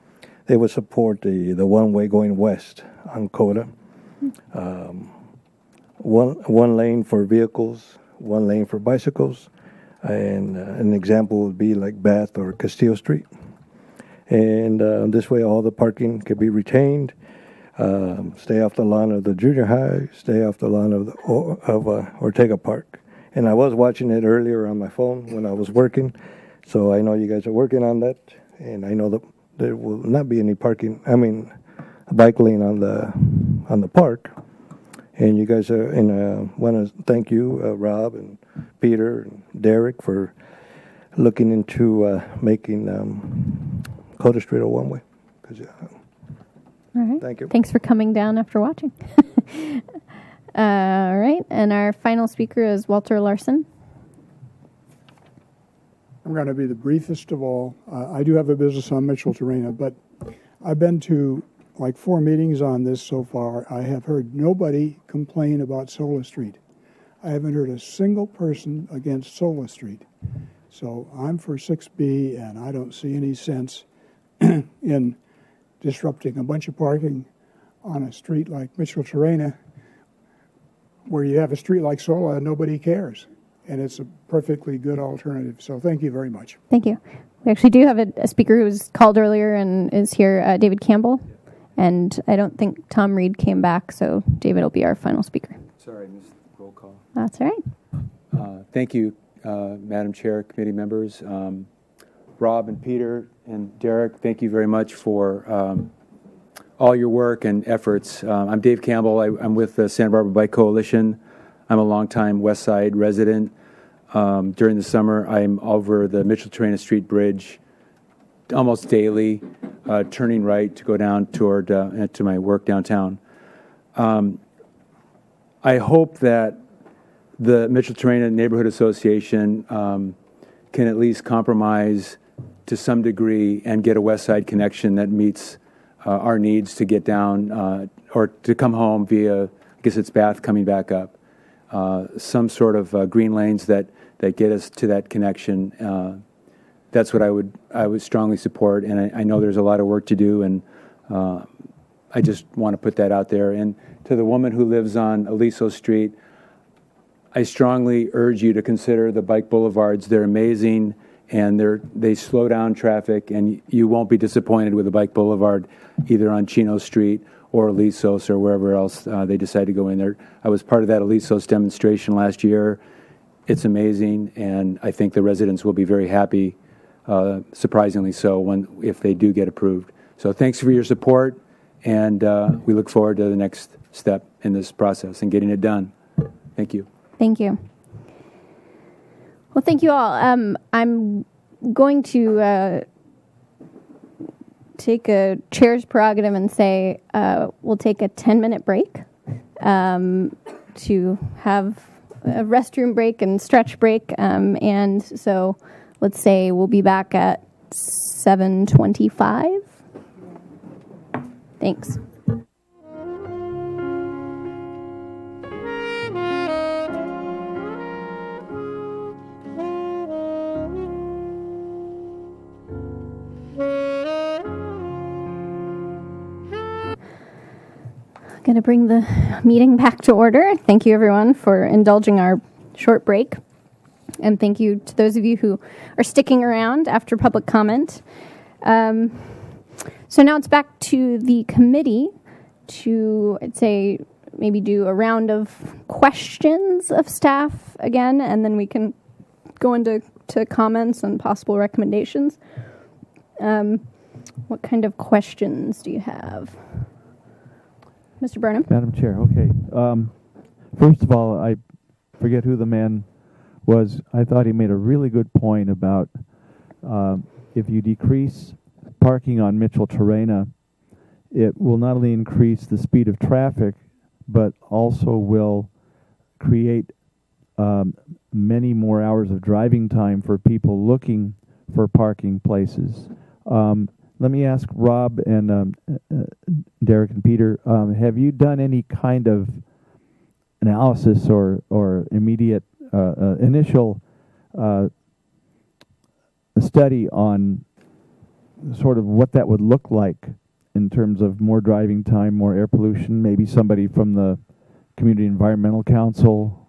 they would support the one-way going west on Coda. One lane for vehicles, one lane for bicycles, and an example would be like Bath or Castillo Street. And this way all the parking could be retained, stay off the lawn of the junior high, stay off the lawn of Ortega Park. And I was watching it earlier on my phone when I was working, so I know you guys are working on that, and I know that there will not be any bike lane on the park. And you guys are, and I want to thank you, Rob and Peter and Derek, for looking into making Coda Street a one-way. All right. Thank you. Thanks for coming down after watching. All right, and our final speaker is Walter Larson. I'm going to be the briefest of all. I do have a business on Micheltorena, but I've been to like 4 meetings on this so far. I have heard nobody complain about Sola Street. I haven't heard a single person against Sola Street. So I'm for 6B, and I don't see any sense in disrupting a bunch of parking on a street like Mitchell-Torrena, where you have a street like Sola and nobody cares. And it's a perfectly good alternative. So thank you very much. Thank you. We actually do have a speaker who was called earlier and is here, David Campbell. And I don't think Tom Reed came back, so David will be our final speaker. Sorry, I missed the roll call. That's all right. Thank you, Madam Chair, committee members. Rob and Peter and Derek, thank you very much for all your work and efforts. I'm Dave Campbell. I'm with the Santa Barbara Bike Coalition. I'm a longtime West Side resident. During the summer, I'm over the Mitchell-Torrena Street Bridge almost daily, turning right to go down toward to my work downtown. I hope that the Mitchell-Torrena Neighborhood Association can at least compromise to some degree and get a West Side connection that meets our needs to get down or to come home via, I guess it's Bath coming back up. Some sort of green lanes that get us to that connection. That's what I would strongly support, and I know there's a lot of work to do, and I just want to put that out there. And to the woman who lives on Aliso Street, I strongly urge you to consider the bike boulevards. They're amazing, and they slow down traffic, and you won't be disappointed with a bike boulevard either on Chino Street or Alisos or wherever else they decide to go in there. I was part of that Alisos demonstration last year. It's amazing, and I think the residents will be very happy, surprisingly so, if they do get approved. So thanks for your support, and we look forward to the next step in this process and getting it done. Thank you. Thank you. Well, thank you all. I'm going to take a chair's prerogative and say we'll take a 10-minute break to have a restroom break and stretch break. And so let's say we'll be back at 7:25. Thanks. Going to bring the meeting back to order. Thank you, everyone, for indulging our short break. And thank you to those of you who are sticking around after public comment. So now it's back to the committee to, I'd say, maybe do a round of questions of staff again, and then we can go into comments and possible recommendations. What kind of questions do you have? Mr. Burnham? Madam Chair, okay. First of all, I forget who the man was. I thought he made a really good point about if you decrease parking on Mitchell-Torrena, it will not only increase the speed of traffic, but also will create many more hours of driving time for people looking for parking places. Let me ask Rob and Derek and Peter, have you done any kind of analysis or immediate initial study on sort of what that would look like in terms of more driving time, more air pollution? Maybe somebody from the Community Environmental Council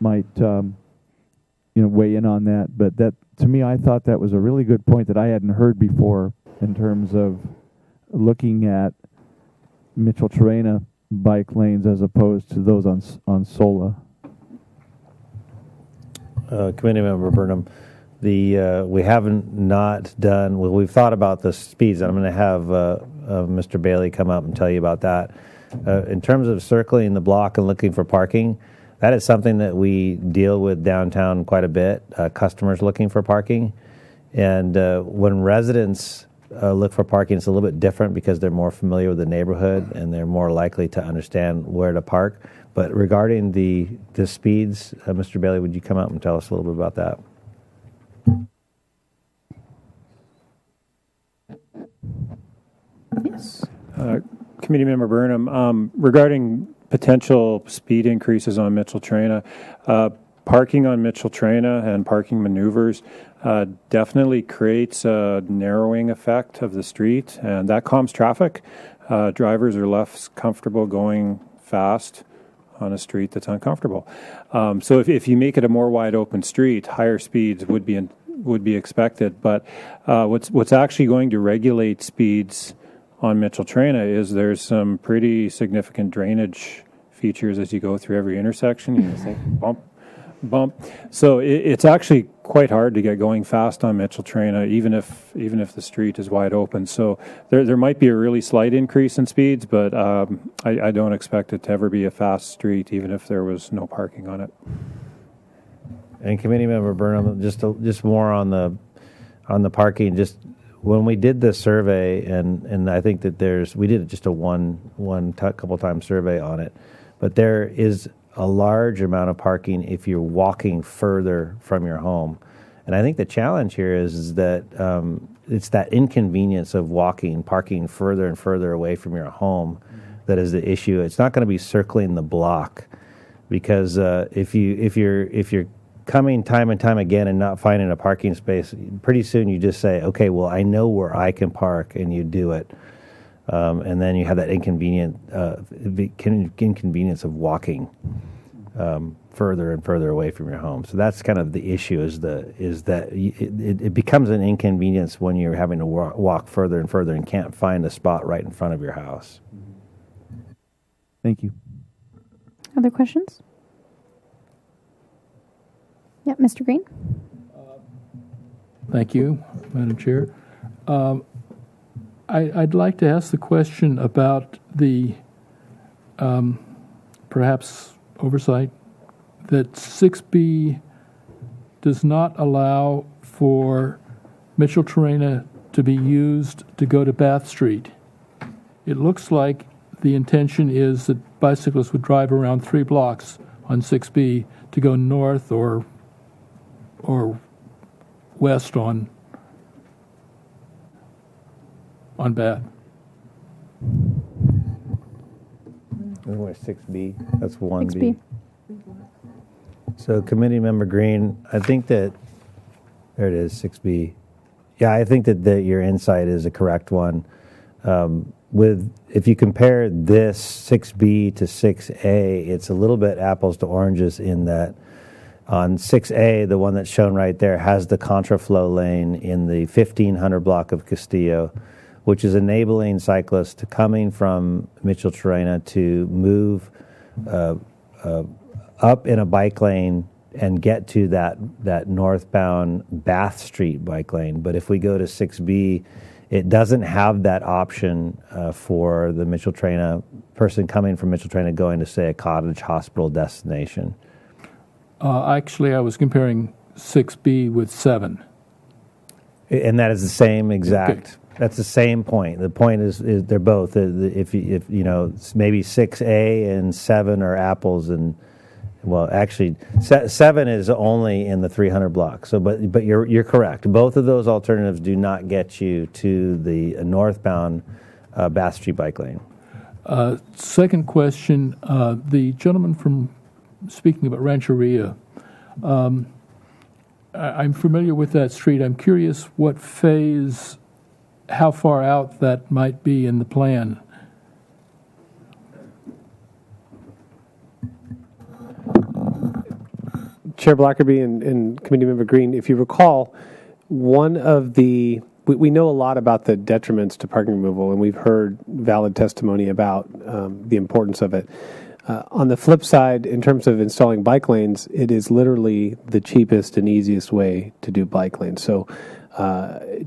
might weigh in on that. But that, to me, I thought that was a really good point that I hadn't heard before in terms of looking at Mitchell-Torrena bike lanes as opposed to those on Sola. Committee Member Burnham, we haven't not done. Well, we've thought about the speeds, and I'm going to have Mr. Bailey come up and tell you about that. In terms of circling the block and looking for parking, that is something that we deal with downtown quite a bit. Customers looking for parking, and when residents look for parking, it's a little bit different because they're more familiar with the neighborhood and they're more likely to understand where to park. But regarding the speeds, Mr. Bailey, would you come out and tell us a little bit about that? Yes. Committee Member Burnham, regarding potential speed increases on Mitchell-Torrena, parking on Mitchell-Traina and parking maneuvers definitely creates a narrowing effect of the street, and that calms traffic. Drivers are less comfortable going fast on a street that's uncomfortable. So if you make it a more wide open street, higher speeds would be expected. But what's actually going to regulate speeds on Mitchell-Traina is there's some pretty significant drainage features as you go through every intersection. You think bump. So it's actually quite hard to get going fast on Mitchell-Traina, even if the street is wide open. So there might be a really slight increase in speeds, but I don't expect it to ever be a fast street, even if there was no parking on it. And Committee Member Burnham, just more on the parking. Just when we did this survey, and I think that we did just a couple time survey on it, but there is a large amount of parking if you're walking further from your home. And I think the challenge here is that it's that inconvenience of parking further and further away from your home that is the issue. It's not going to be circling the block, because if you're coming time and time again and not finding a parking space, pretty soon you just say, okay, well, I know where I can park, and you do it. And then you have that inconvenience of walking further and further away from your home. So that's kind of the issue: is that it becomes an inconvenience when you're having to walk further and further and can't find a spot right in front of your house. Thank you. Other questions? Yep, Mr. Green. Thank you, Madam Chair. I'd like to ask the question about the perhaps oversight that 6B does not allow for Mitchell-Traina to be used to go to Bath Street. It looks like the intention is that bicyclists would drive around 3 blocks on 6B to go north or west on Bath. Where's 6B? That's 1B. 6B. So Committee Member Green, I think that, there it is, 6B. Yeah, I think that your insight is a correct one. If you compare this 6B to 6A, it's a little bit apples to oranges in that on 6A, the one that's shown right there, has the contraflow lane in the 1500 block of Castillo, which is enabling cyclists to coming from Mitchell-Traina to move up in a bike lane and get to that northbound Bath Street bike lane. But if we go to 6B, it doesn't have that option for the Mitchell-Traina person coming from Mitchell-Traina going to, say, a Cottage Hospital destination. Actually, I was comparing 6B with 7. And that is the same exact. Okay. That's the same point. The point is they're both. If you know, maybe 6A and 7 are apples, and well, actually 7 is only in the 300 block. So, but you're correct. Both of those alternatives do not get you to the northbound Bath Street bike lane. Second question: the gentleman from speaking about Rancheria. I'm familiar with that street. I'm curious what phase, how far out that might be in the plan. Chair Blackerby and Committee Member Green, if you recall, one of the we know a lot about the detriments to parking removal, and we've heard valid testimony about the importance of it. On the flip side, in terms of installing bike lanes, it is literally the cheapest and easiest way to do bike lanes. So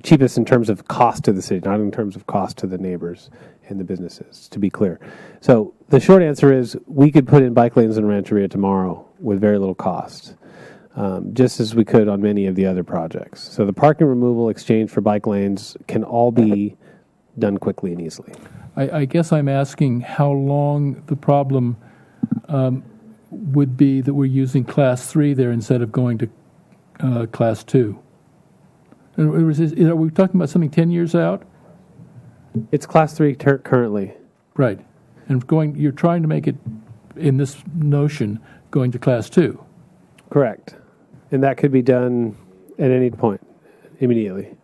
cheapest in terms of cost to the city, not in terms of cost to the neighbors and the businesses, to be clear. So the short answer is we could put in bike lanes in Rancheria tomorrow with very little cost, just as we could on many of the other projects. So the parking removal exchange for bike lanes can all be done quickly and easily. I guess I'm asking how long the problem would be that we're using Class 3 there instead of going to Class 2. Are we talking about something 10 years out? It's Class 3 currently. Right. And you're trying to make it, in this notion, going to Class 2. Correct. And that could be done at any point, immediately.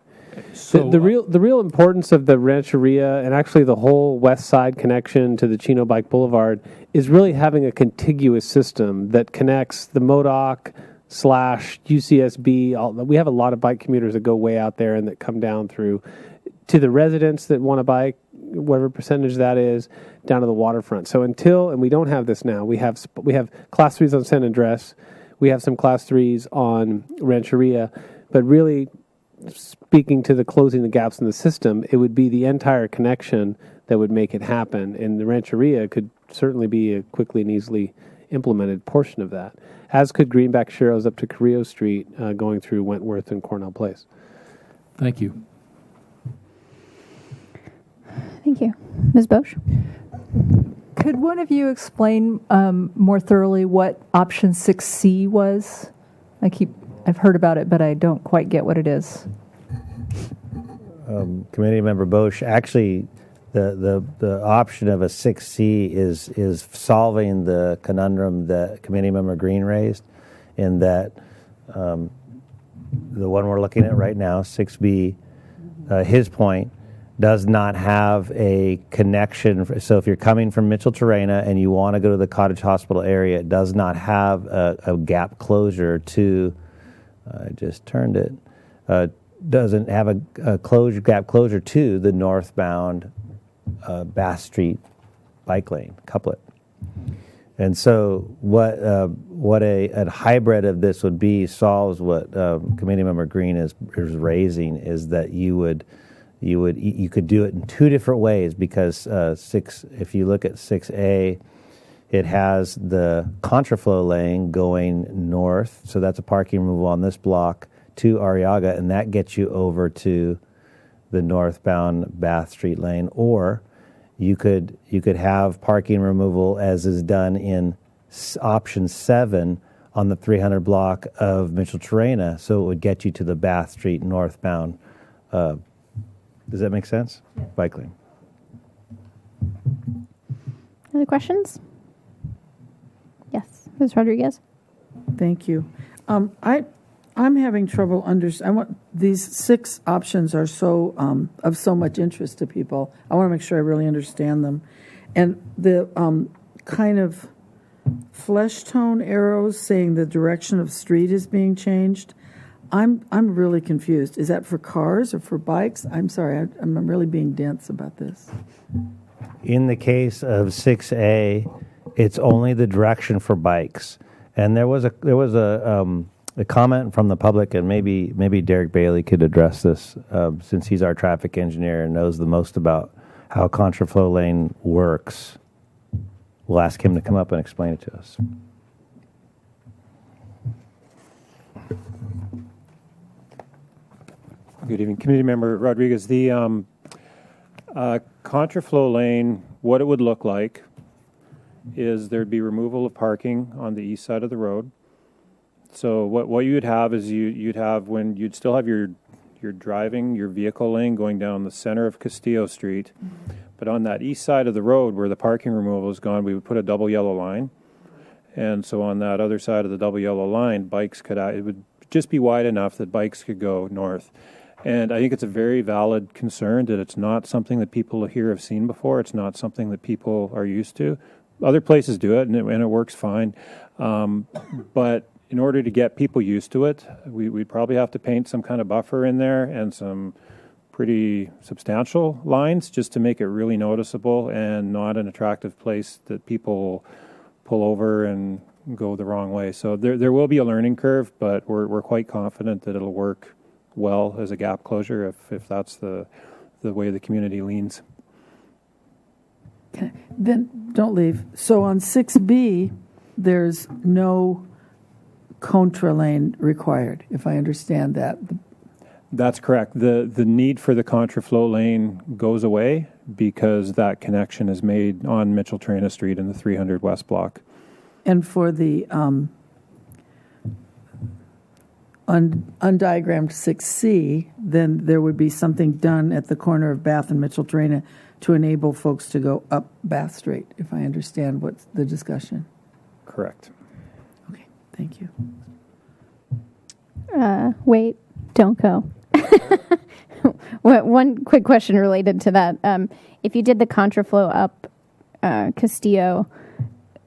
So The real importance of the Rancheria and actually the whole west side connection to the Chino Bike Boulevard is really having a contiguous system that connects the MODOC / UCSB. We have a lot of bike commuters that go way out there and that come down through to the residents that want to bike, whatever percentage that is, down to the waterfront. So and we don't have this now, we have class 3s on San Andres, we have some class 3s on Rancheria, but really speaking to the closing the gaps in the system, it would be the entire connection that would make it happen. And the Rancheria could certainly be a quickly and easily implemented portion of that, as could Greenback Sharrows up to Carrillo Street going through Wentworth and Cornell Place. Thank you. Thank you. Ms. Bosch? Could one of you explain more thoroughly what option 6C was? I've heard about it, but I don't quite get what it is. Committee Member Bosch, actually, the option of a 6C is solving the conundrum that Committee Member Green raised, in that the one we're looking at right now, 6B, his point, does not have a connection. So if you're coming from Mitchell Terrena and you want to go to the Cottage Hospital area, it does not have a gap closure to, I just turned it, doesn't have a gap closure to the northbound Bath Street bike lane couplet. And so what a hybrid of this would be solves what Committee Member Green is raising, is that you could do it in two different ways, because if you look at 6A, it has the contraflow lane going north, so that's a parking removal on this block to Arriaga, and that gets you over to the northbound Bath Street lane. Or you could have parking removal as is done in option 7 on the 300 block of Mitchell Terrena, so it would get you to the Bath Street northbound. Does that make sense? Yeah. Bike lane. Other questions? Yes, Ms. Rodriguez. Thank you. I'm having trouble understanding. These 6 options are so of so much interest to people. I want to make sure I really understand them. And the kind of flesh tone arrows saying the direction of street is being changed. I'm really confused. Is that for cars or for bikes? I'm sorry. I'm really being dense about this. In the case of 6A, it's only the direction for bikes. And there was a comment from the public, and maybe Derek Bailey could address this, since he's our traffic engineer and knows the most about how contraflow lane works. We'll ask him to come up and explain it to us. Good evening, Committee Member Rodriguez. The contraflow lane, what it would look like is there'd be removal of parking on the east side of the road. So what you would have is you'd still have your vehicle lane going down the center of Castillo Street, but on that east side of the road where the parking removal is gone, we would put a double yellow line. And so on that other side of the double yellow line, it would just be wide enough that bikes could go north. And I think it's a very valid concern that it's not something that people here have seen before. It's not something that people are used to. Other places do it, and it works fine. But in order to get people used to it, we'd probably have to paint some kind of buffer in there and some pretty substantial lines just to make it really noticeable and not an attractive place that people pull over and go the wrong way. So there will be a learning curve, but we're quite confident that it'll work well as a gap closure if that's the way the community leans. Okay. Then don't leave. So on 6B, there's no contra lane required, if I understand that. That's correct. The need for the contraflow lane goes away because that connection is made on Mitchell Terrena Street in the 300 West block. And for the undiagrammed 6C, then there would be something done at the corner of Bath and Mitchell Terrena to enable folks to go up Bath Street, if I understand what's the discussion. Correct. Okay, thank you. Wait, don't go. One quick question related to that. If you did the contraflow up Castillo,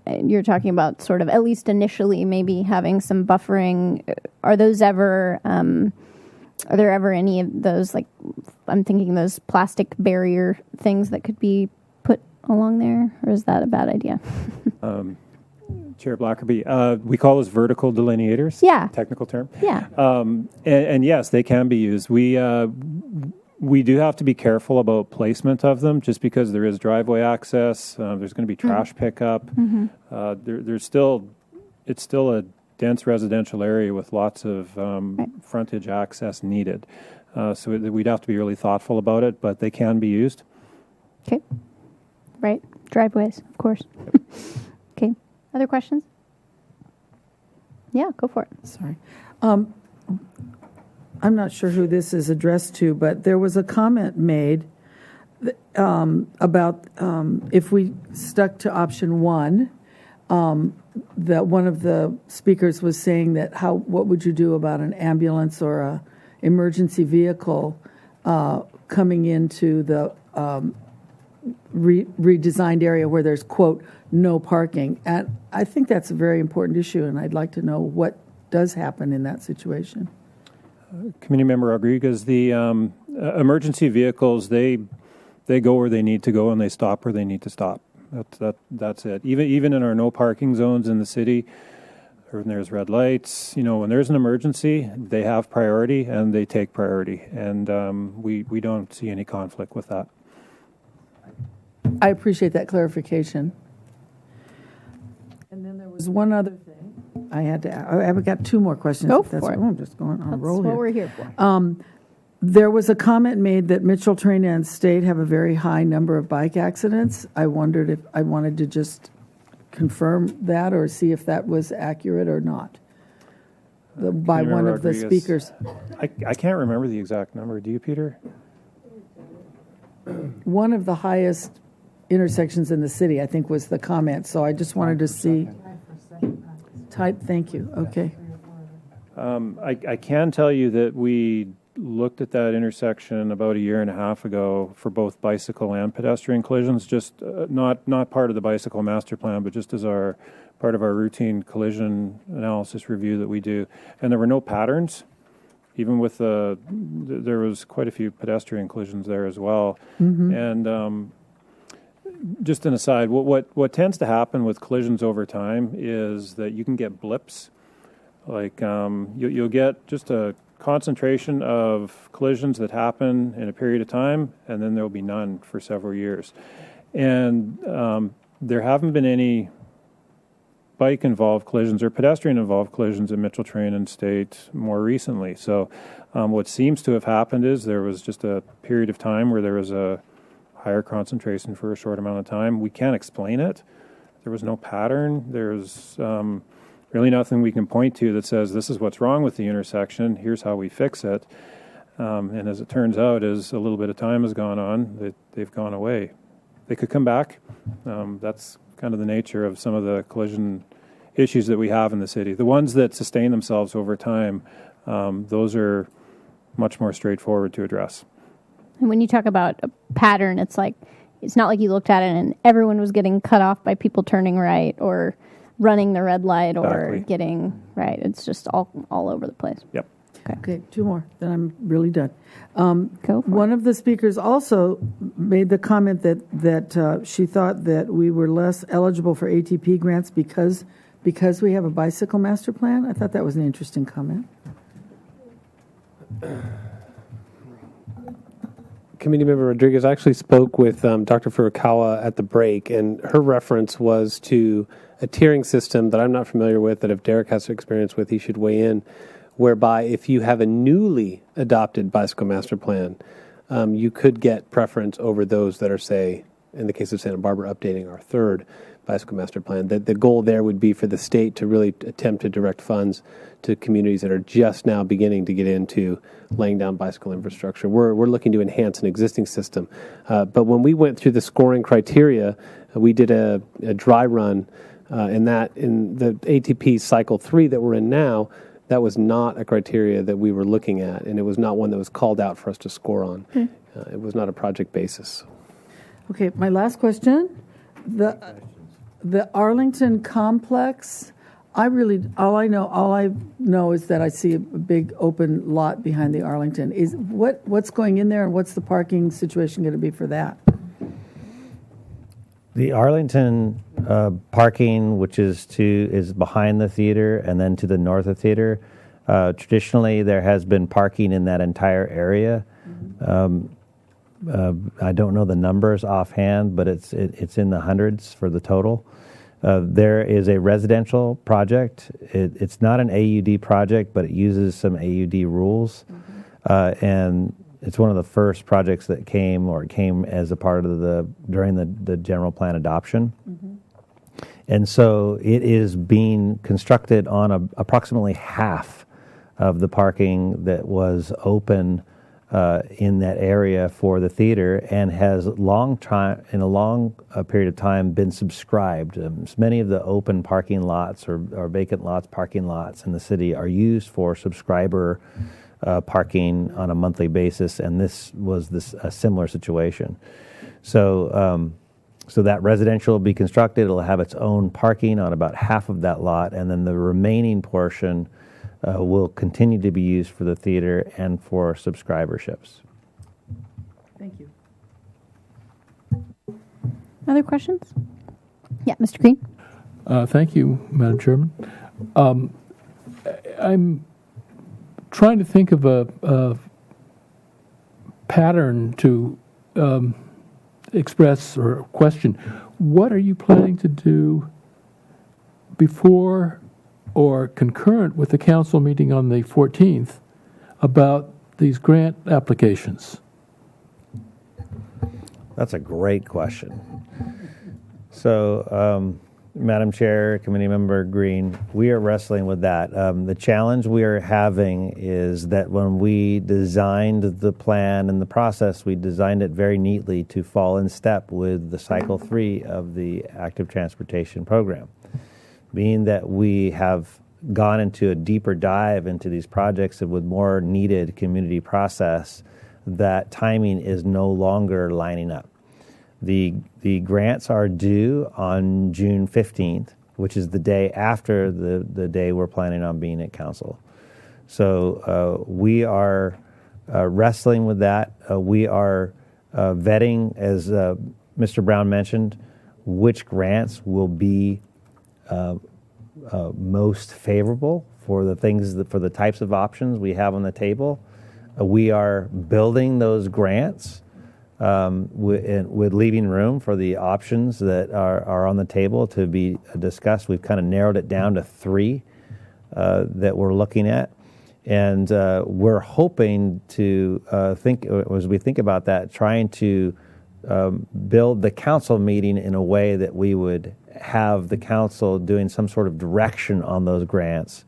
you're talking about sort of, at least initially, maybe having some buffering. Are there ever any of those, like, I'm thinking those plastic barrier things that could be put along there, or is that a bad idea? Chair Blackerby, we call those vertical delineators. Yeah. Technical term. Yeah. And yes, they can be used. We do have to be careful about placement of them, just because there is driveway access. There's going to be trash pickup. It's still a dense residential area with lots of frontage access needed. So we'd have to be really thoughtful about it, but they can be used. Okay. Right. Driveways, of course. Okay. Other questions? Yeah, go for it. Sorry. I'm not sure who this is addressed to, but there was a comment made about if we stuck to option one, that one of the speakers was saying that what would you do about an ambulance or a emergency vehicle coming into the redesigned area where there's, quote, no parking. And I think that's a very important issue, and I'd like to know what does happen in that situation. Committee Member Rodriguez, the emergency vehicles, they go where they need to go and they stop where they need to stop. That's it. Even in our no parking zones in the city, when there's red lights, when there's an emergency, they have priority and they take priority, and we don't see any conflict with that. I appreciate that clarification. And then there was one other thing I had to. I've got two more questions. Go for it. I'm just going on a roll here. That's what we're here for. There was a comment made that Mitchell, Terrena, and State have a very high number of bike accidents. I wondered if I wanted to just confirm that or see if that was accurate or not. By one of the speakers. I can't remember the exact number. Do you, Peter? One of the highest intersections in the city, I think, was the comment. So I just wanted to see. Thank you. Okay. I can tell you that we looked at that intersection about a year and a half ago for both bicycle and pedestrian collisions, just not part of the bicycle master plan, but just as part of our routine collision analysis review that we do. And there were no patterns, even with there was quite a few pedestrian collisions there as well. And just an aside, what tends to happen with collisions over time is that you can get blips. Like you'll get just a concentration of collisions that happen in a period of time, and then there will be none for several years. And there haven't been any bike-involved collisions or pedestrian-involved collisions in Mitchell, Terrena, and State more recently. So what seems to have happened is there was just a period of time where there was a higher concentration for a short amount of time. We can't explain it. There was no pattern. There's really nothing we can point to that says this is what's wrong with the intersection, here's how we fix it. And as it turns out, as a little bit of time has gone on, they've gone away. They could come back. That's kind of the nature of some of the collision issues that we have in the city. The ones that sustain themselves over time, those are much more straightforward to address. And when you talk about a pattern, it's not like you looked at it and everyone was getting cut off by people turning right or running the red light or getting right. It's just all over the place. Yep. Okay, two more, then I'm really done. One of the speakers also made the comment that she thought that we were less eligible for ATP grants because we have a bicycle master plan. I thought that was an interesting comment. Committee Member Rodriguez actually spoke with Dr. Furukawa at the break, and her reference was to a tiering system that I'm not familiar with, that if Derek has experience with, he should weigh in, whereby if you have a newly adopted bicycle master plan, you could get preference over those that are, say, in the case of Santa Barbara, updating our third bicycle master plan. The goal there would be for the state to really attempt to direct funds to communities that are just now beginning to get into laying down bicycle infrastructure. We're looking to enhance an existing system. But when we went through the scoring criteria, we did a dry run in the ATP cycle 3 that we're in now. that was not a criteria that we were looking at, and it was not one that was called out for us to score on. It was not a project basis. Okay, my last question. The Arlington complex, all I know is that I see a big open lot behind the Arlington. What's going in there, and what's the parking situation going to be for that? The Arlington parking, which is behind the theater and then to the north of the theater, traditionally there has been parking in that entire area. I don't know the numbers offhand, but it's in the hundreds for the total. There is a residential project. It's not an AUD project, but it uses some AUD rules, and it's one of the first projects that came as a part of during the general plan adoption. And so it is being constructed on approximately half of the parking that was open in that area for the theater, and has in a long period of time been subscribed. Many of the open parking lots or vacant lots, parking lots in the city are used for subscriber parking on a monthly basis, and this was a similar situation. So that residential will be constructed. It'll have its own parking on about half of that lot, and then the remaining portion will continue to be used for the theater and for subscriberships. Thank you. Other questions? Yeah, Mr. Green. Thank you, Madam Chairman. I'm trying to think of a pattern to express or question. What are you planning to do before or concurrent with the council meeting on the 14th about these grant applications? That's a great question. So, Madam Chair, Committee Member Green, we are wrestling with that. The challenge we are having is that when we designed the plan and the process, we designed it very neatly to fall in step with the Cycle 3 of the Active Transportation Program. Being that we have gone into a deeper dive into these projects and with more needed community process, that timing is no longer lining up. The grants are due on June 15th, which is the day after the day we're planning on being at council. So we are wrestling with that. We are vetting, as Mr. Brown mentioned, which grants will be most favorable for the types of options we have on the table. We are building those grants with leaving room for the options that are on the table to be discussed. We've kind of narrowed it down to 3 that we're looking at. And we're hoping to think, as we think about that, trying to build the council meeting in a way that we would have the council doing some sort of direction on those grants.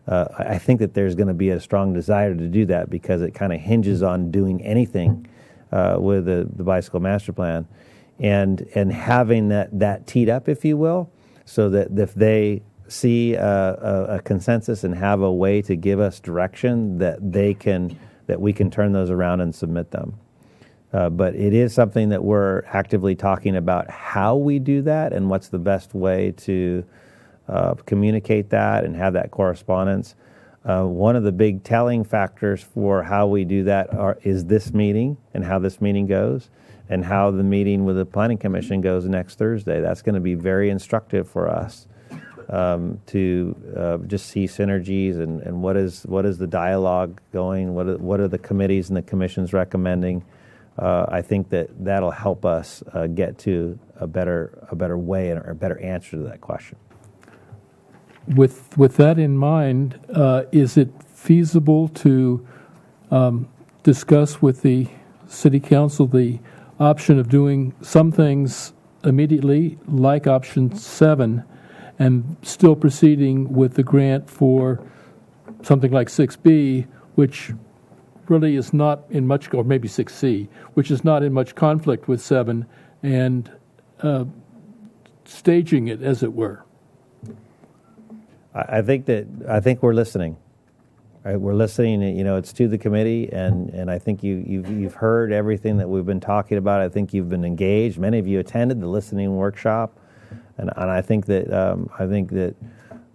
I think that there's going to be a strong desire to do that because it kind of hinges on doing anything with the bicycle master plan, and having that teed up, if you will, so that if they see a consensus and have a way to give us direction, that we can turn those around and submit them. But it is something that we're actively talking about how we do that and what's the best way to communicate that and have that correspondence. One of the big telling factors for how we do that is this meeting and how this meeting goes and how the meeting with the Planning Commission goes next Thursday. That's going to be very instructive for us to just see synergies and what is the dialogue going, what are the committees and the commissions recommending. I think that'll help us get to a better way or a better answer to that question. With that in mind, is it feasible to discuss with the City Council the option of doing some things immediately, like option 7, and still proceeding with the grant for something like 6B, which really is not in much, or maybe 6C, which is not in much conflict with 7, and staging it, as it were? I think we're listening. we're listening. It's to the committee, and I think you've heard everything that we've been talking about. I think you've been engaged. Many of you attended the listening workshop, and I think that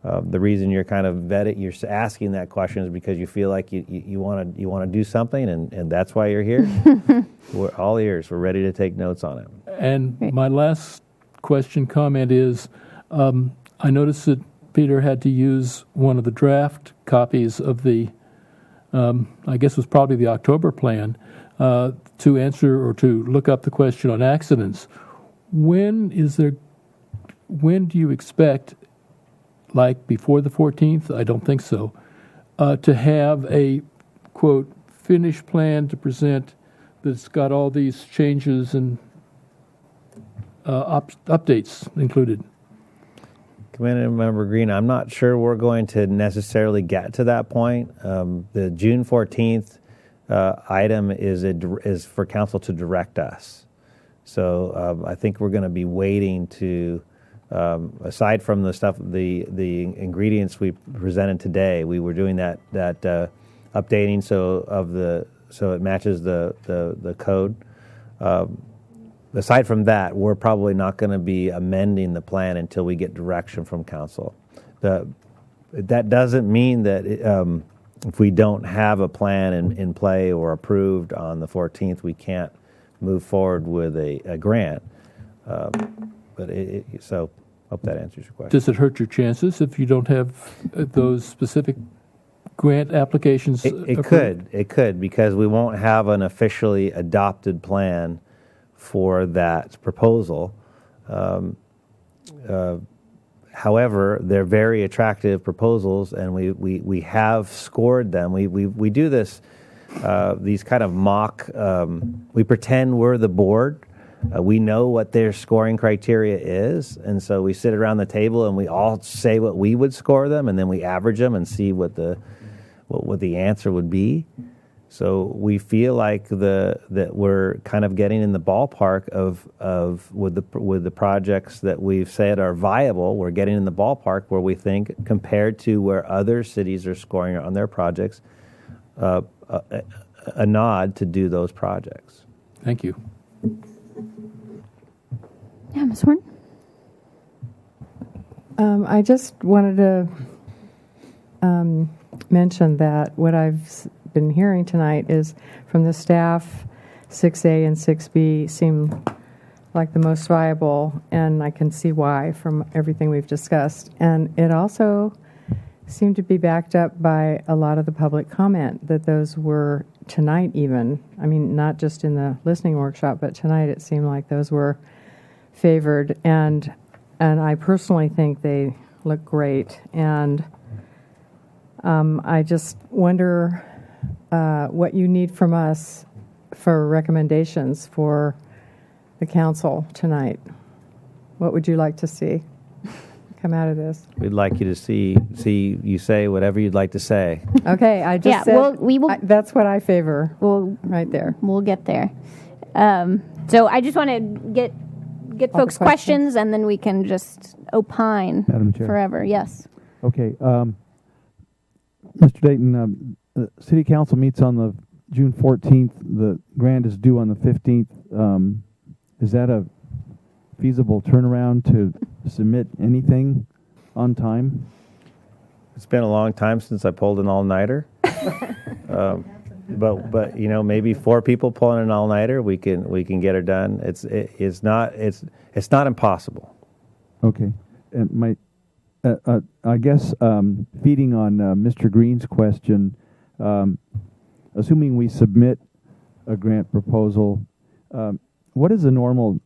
the reason you're kind of you're asking that question is because you feel like you want to do something, and that's why you're here. We're all ears. We're ready to take notes on it. And my last comment is, I noticed that Peter had to use one of the draft copies of the, I guess it was probably the October plan, to answer or to look up the question on accidents. When do you expect, like before the 14th? I don't think so, to have a, quote, finished plan to present that's got all these changes and updates included? Committee Member Green, I'm not sure we're going to necessarily get to that point. The June 14th item is for council to direct us. So I think we're going to be waiting to, aside from the stuff, the ingredients we presented today, we were doing that updating so it matches the code. Aside from that, we're probably not going to be amending the plan until we get direction from council. That doesn't mean that if we don't have a plan in play or approved on the 14th, we can't move forward with a grant. So hope that answers your question. Does it hurt your chances if you don't have those specific grant applications? It could, because we won't have an officially adopted plan for that proposal. However, they're very attractive proposals, and we have scored them. We do this, these kind of mock, we pretend we're the board. We know what their scoring criteria is, and so we sit around the table and we all say what we would score them, and then we average them and see what the answer would be. So we feel like that we're kind of getting in the ballpark of with the projects that we've said are viable. We're getting in the ballpark where we think, compared to where other cities are scoring on their projects, a nod to do those projects. Thank you. Yeah, Ms. Horn. I just wanted to mention that what I've been hearing tonight is from the staff, 6A and 6B seem like the most viable, and I can see why from everything we've discussed. And it also seemed to be backed up by a lot of the public comment that those were tonight even. I mean, not just in the listening workshop, but tonight it seemed like those were favored. And I personally think they look great. And I just wonder what you need from us for recommendations for the council tonight. What would you like to see come out of this? We'd like you to see you say whatever you'd like to say. Okay, I just said we will. That's what I favor. Right there. We'll get there. So I just want to get folks' questions, and then we can just opine Madam Chair. forever. Yes. Okay. Mr. Dayton, the City Council meets on the June 14th. The grant is due on the 15th. Is that a feasible turnaround to submit anything on time? It's been a long time since I pulled an all-nighter. But maybe 4 people pulling an all-nighter, we can get it done. It's not impossible. Okay. And my I guess feeding on Mr. Green's question, assuming we submit a grant proposal, what is the normal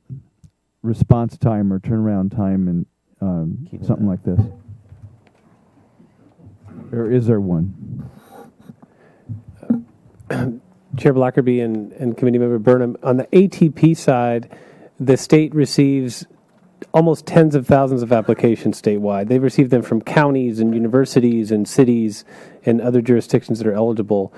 response time or turnaround time in something like this? Or is there one? Chair Blackerby and Committee Member Burnham, on the ATP side, the state receives almost tens of thousands of applications statewide. They receive them from counties and universities and cities and other jurisdictions that are eligible.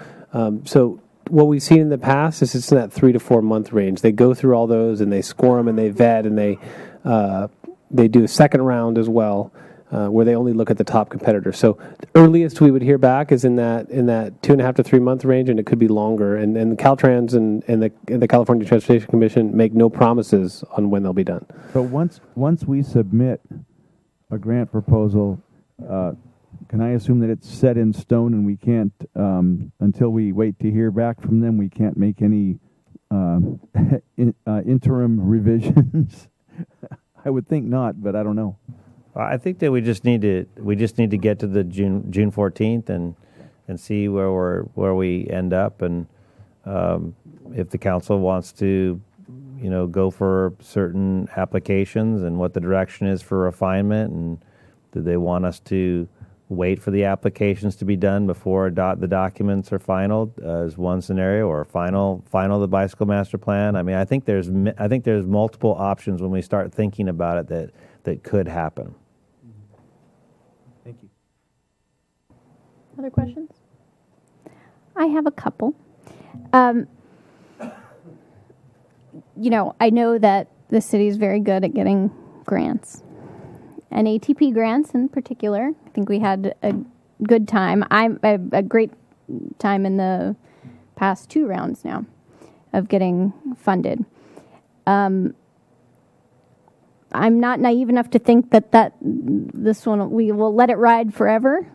So what we've seen in the past is it's in that 3 to 4 month range. They go through all those and they score them and they vet and they do a second round as well. where they only look at the top competitor. So the earliest we would hear back is in that 2.5 to 3 month range, and it could be longer. And the Caltrans and the California Transportation Commission make no promises on when they'll be done. So once we submit a grant proposal, can I assume that it's set in stone and we can't, until we wait to hear back from them, we can't make any interim revisions? I would think not, but I don't know. I think that we just need to get to the June 14th and see where we end up, and if the council wants to, go for certain applications and what the direction is for refinement, and do they want us to wait for the applications to be done before the documents are final as one scenario, or final the bicycle master plan. I mean, I think there's multiple options when we start thinking about it that could happen. Thank you. Other questions? I have a couple. I know that the city is very good at getting grants, and ATP grants in particular. I think we had a good time. A great time in the past 2 rounds now of getting funded. I'm not naive enough to think that this one, we will let it ride forever,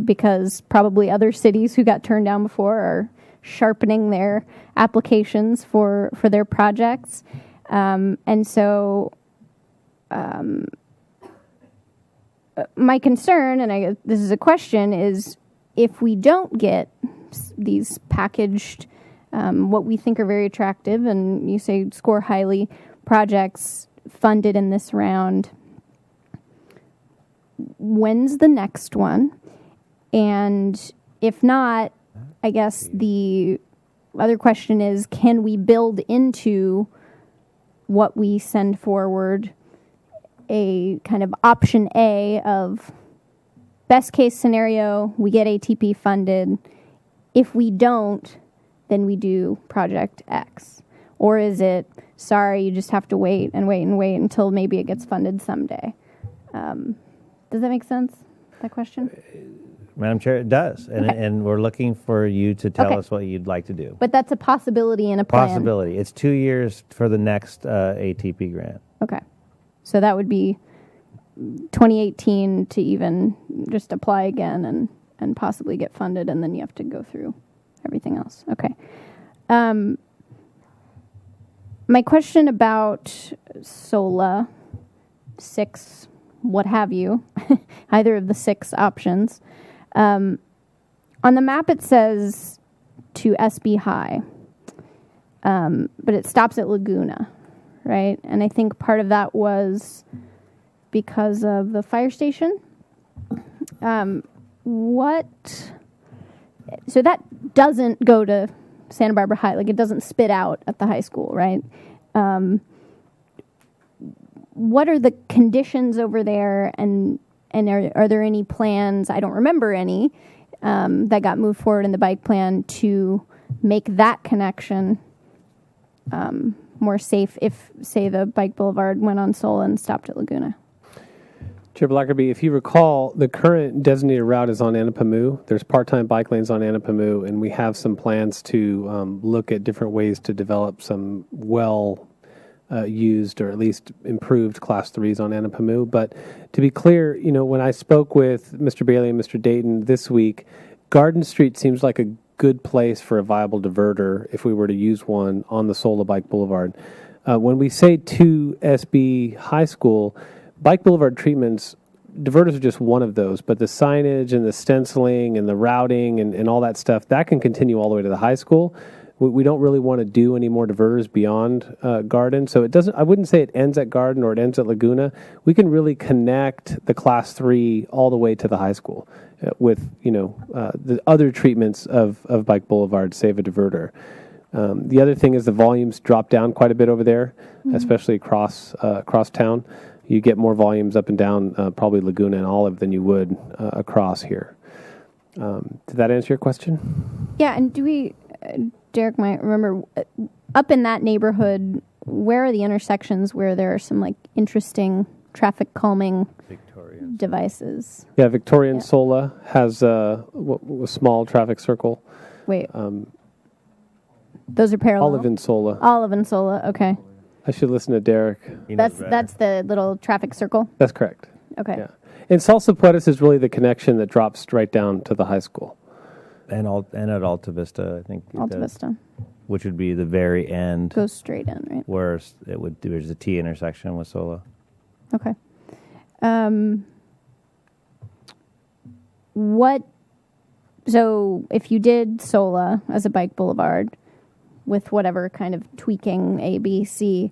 because probably other cities who got turned down before are sharpening their applications for their projects. And so my concern, and this is a question, is if we don't get these packaged, what we think are very attractive, and you say score highly, projects funded in this round, when's the next one? And if not, I guess the other question is, can we build into what we send forward a kind of option A of best case scenario, we get ATP funded. If we don't, then we do project X. Or is it, sorry, you just have to wait and wait and wait until maybe it gets funded someday? Does that make sense, that question? Madam Chair, it does. And we're looking for you to tell us what you'd like to do. But that's a possibility in a plan. Possibility. It's 2 years for the next ATP grant. Okay. So that would be 2018 to even just apply again and possibly get funded, and then you have to go through everything else. Okay. My question about SOLA 6, what have you, either of the 6 options. On the map it says to SB High, but it stops at Laguna, right? And I think part of that was because of the fire station. So that doesn't go to Santa Barbara High, like it doesn't spit out at the high school, right? What are the conditions over there, and are there any plans, I don't remember any, that got moved forward in the bike plan to make that connection more safe if, say, the bike boulevard went on Sola and stopped at Laguna? Chair Blackerby, if you recall, the current designated route is on Anapamu. There's part-time bike lanes on Anapamu, and we have some plans to look at different ways to develop some used or at least improved Class 3s on Anapamu. But to be clear, when I spoke with Mr. Bailey and Mr. Dayton this week, Garden Street seems like a good place for a viable diverter if we were to use one on the Sola Bike Boulevard. When we say to SB High School, Bike Boulevard treatments, diverters are just one of those, but the signage and the stenciling and the routing and all that stuff, that can continue all the way to the high school. We don't really want to do any more diverters beyond Garden. So it doesn't. I wouldn't say it ends at Garden or it ends at Laguna. We can really connect the Class 3 all the way to the high school with, the other treatments of Bike Boulevard, save a diverter. The other thing is the volumes drop down quite a bit over there, especially across town. You get more volumes up and down probably Laguna and Olive than you would across here. Did that answer your question? Yeah, and do we, Derek might remember, up in that neighborhood, where are the intersections where there are some interesting traffic calming devices. Yeah, Victorian Sola has a small traffic circle. Wait. Those are parallel? Olive and Sola. Olive and Sola, okay. I should listen to Derek. That's the little traffic circle? That's correct. Okay. Yeah. And Salsa Puertas is really the connection that drops right down to the high school. And at Alta Vista, I think. Alta Vista. Which would be the very end. Goes straight in, right? Where there's a T intersection with Sola. Okay. So if you did Sola as a bike boulevard with whatever kind of tweaking A, B, C,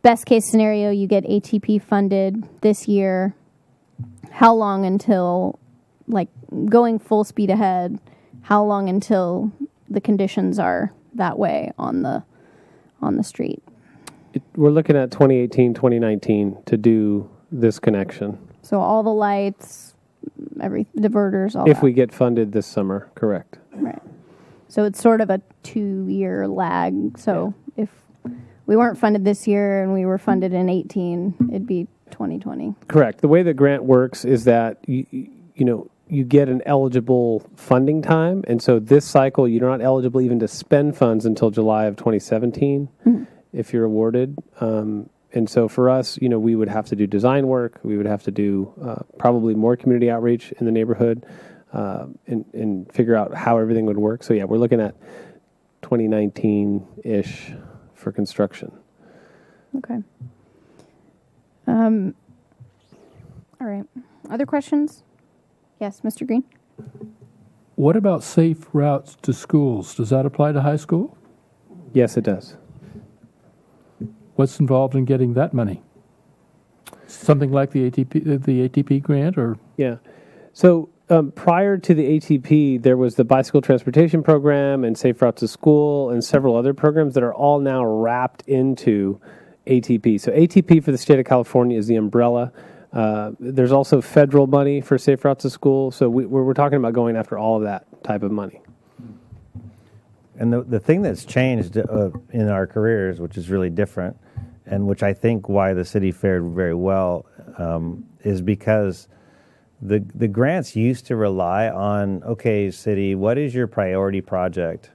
best case scenario, you get ATP funded this year. How long until, like, going full speed ahead, how long until the conditions are that way on the street? We're looking at 2018, 2019 to do this connection. So all the lights, diverters, all If that. we get funded this summer, correct. Right. So it's sort of a 2-year lag. So if we weren't funded this year and we were funded in 18, it'd be 2020. Correct. The way the grant works is that you get an eligible funding time, and so this cycle you're not eligible even to spend funds until July of 2017 if you're awarded. And so for us, we would have to do design work. We would have to do probably more community outreach in the neighborhood and figure out how everything would work. So yeah, we're looking at 2019-ish for construction. Okay. All right. Other questions? Yes, Mr. Green? What about safe routes to schools? Does that apply to high school? Yes, it does. What's involved in getting that money? Something like the ATP grant, or? Yeah. So prior to the ATP, there was the bicycle transportation program and Safe Routes to School and several other programs that are all now wrapped into ATP. So ATP for the state of California is the umbrella. There's also federal money for Safe Routes to School. So we're talking about going after all of that type of money. And the thing that's changed in our careers, which is really different, and which I think why the city fared very well, is because the grants used to rely on, okay, city, what is your priority project?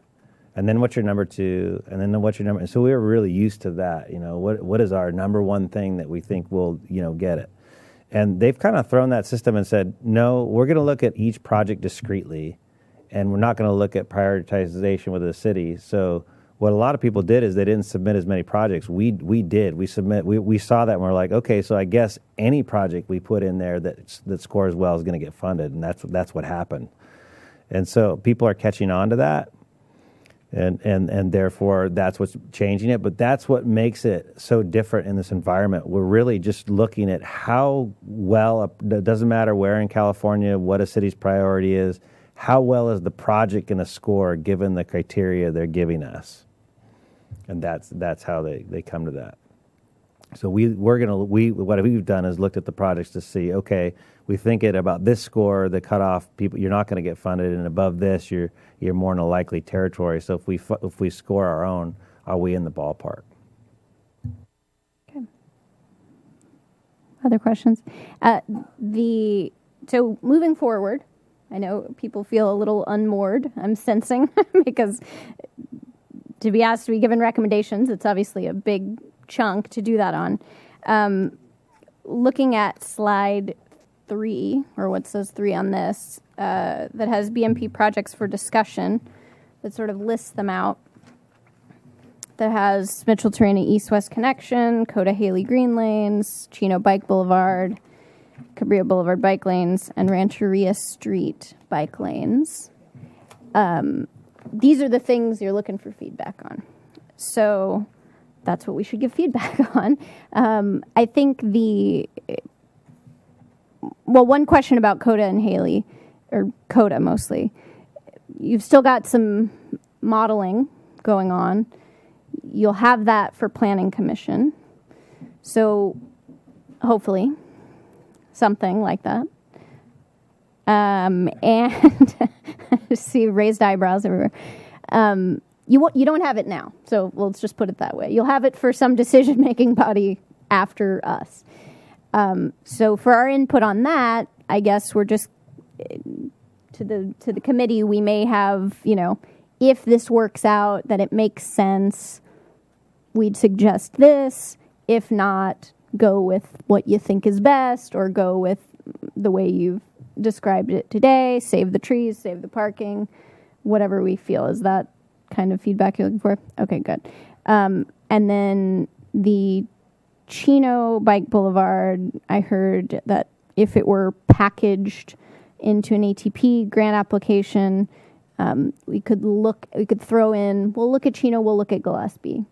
And then what's your number 2? And then what's your number? And so we were really used to that. What is our number 1 thing that we think will, get it? And they've kind of thrown that system and said, no, we're going to look at each project discretely, and we're not going to look at prioritization with the city. So what a lot of people did is they didn't submit as many projects. We did. We saw that and we're like, okay, so I guess any project we put in there that scores well is going to get funded, and that's what happened. And so people are catching on to that, and therefore that's what's changing it. But that's what makes it so different in this environment. We're really just looking at how well, it doesn't matter where in California, what a city's priority is, how well is the project going to score given the criteria they're giving us? And that's how they come to that. So what we've done is looked at the projects to see, okay, we think it about this score, the cutoff, people, you're not going to get funded, and above this, you're more in a likely territory. So if we score our own, are we in the ballpark? Okay. Other questions? So moving forward, I know people feel a little unmoored, I'm sensing, because to be asked to be given recommendations, it's obviously a big chunk to do that on. Looking at slide 3, or what says 3 on this, that has BMP projects for discussion, that sort of lists them out, that has Mitchell-Torrena East-West Connection, Coda Haley Green Lanes, Chino Bike Boulevard, Cabrillo Boulevard bike lanes, and Rancheria Street bike lanes. These are the things you're looking for feedback on. So that's what we should give feedback on. I think one question about Coda and Haley, or Coda mostly, you've still got some modeling going on. You'll have that for Planning Commission. So hopefully something like that. And I see raised eyebrows everywhere. You don't have it now, so let's just put it that way. You'll have it for some decision-making body after us. So for our input on that, I guess we're just to the committee. We may have, if this works out, that it makes sense, we'd suggest this. If not, go with what you think is best, or go with the way you've described it today. Save the trees, save the parking, whatever we feel. Is that kind of feedback you're looking for? Okay, good. And then the Chino Bike Boulevard, I heard that if it were packaged into an ATP grant application, we could throw in, we'll look at Chino, we'll look at Gillespie.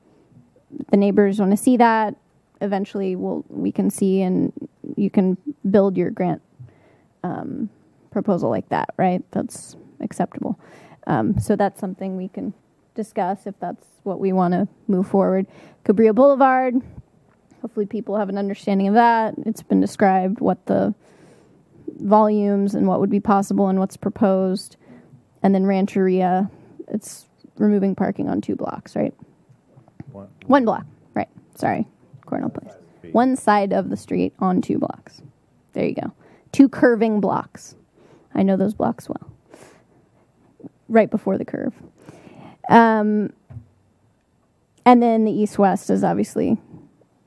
The neighbors want to see that. Eventually we can see, and you can build your grant proposal like that, right? That's acceptable. So that's something we can discuss if that's what we want to move forward. Cabrillo Boulevard, hopefully people have an understanding of that. It's been described what the volumes and what would be possible and what's proposed. And then Rancheria, it's removing parking on 2 blocks, right? One block, right. Sorry, Cornell Place. One side of the street on 2 blocks. There you go. 2 curving blocks. I know those blocks well. Right before the curve. And then the east-west is obviously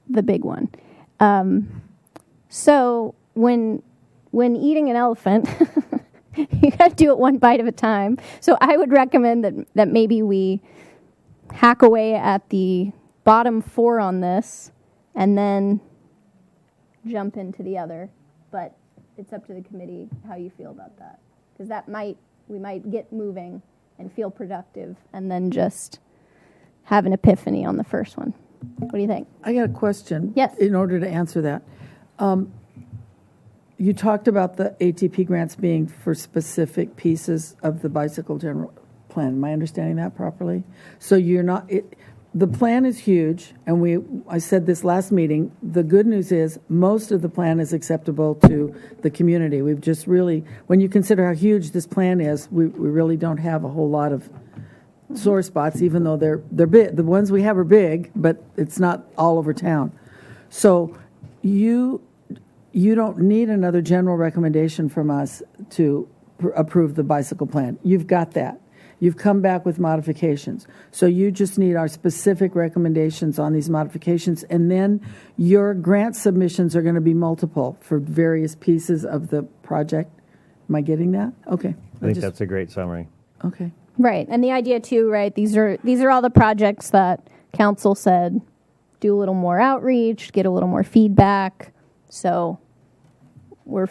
the big one. So when eating an elephant, you got to do it one bite at a time. So I would recommend that maybe we hack away at the bottom 4 on this and then jump into the other. But it's up to the committee how you feel about that. Because we might get moving and feel productive and then just have an epiphany on the first one. What do you think? I got a question. Yes. In order to answer that. You talked about the ATP grants being for specific pieces of the bicycle general plan. Am I understanding that properly? So you're not... the plan is huge, and I said this last meeting. The good news is most of the plan is acceptable to the community. We've just really... When you consider how huge this plan is, we really don't have a whole lot of sore spots, even though they're big. The ones we have are big, but it's not all over town. So you don't need another general recommendation from us to approve the bicycle plan. You've got that. You've come back with modifications. So you just need our specific recommendations on these modifications, and then your grant submissions are going to be multiple for various pieces of the project. Am I getting that? Okay. I think that's a great summary. Okay. Right. And the idea too, right, these are all the projects that council said do a little more outreach, get a little more feedback. So we're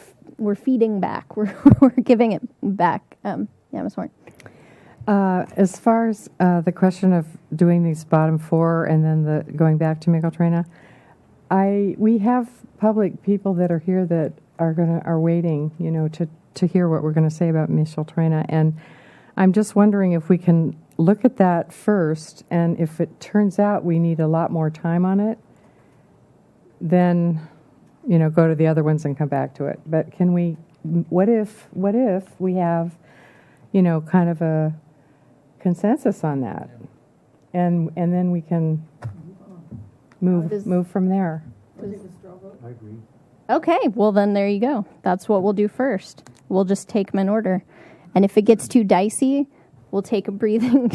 feeding back. We're giving it back. Yeah, Ms. Warren. As far as the question of doing these bottom 4 and then going back to Micheltorena, we have public people that are here that are waiting, to hear what we're going to say about Micheltorena, and I'm just wondering if we can look at that first, and if it turns out we need a lot more time on it, then go to the other ones and come back to it. But can we? What if we have, kind of a consensus on that, and then we can move from there. I agree. Okay, well then there you go. That's what we'll do first. We'll just take them in order, and if it gets too dicey, we'll take a break on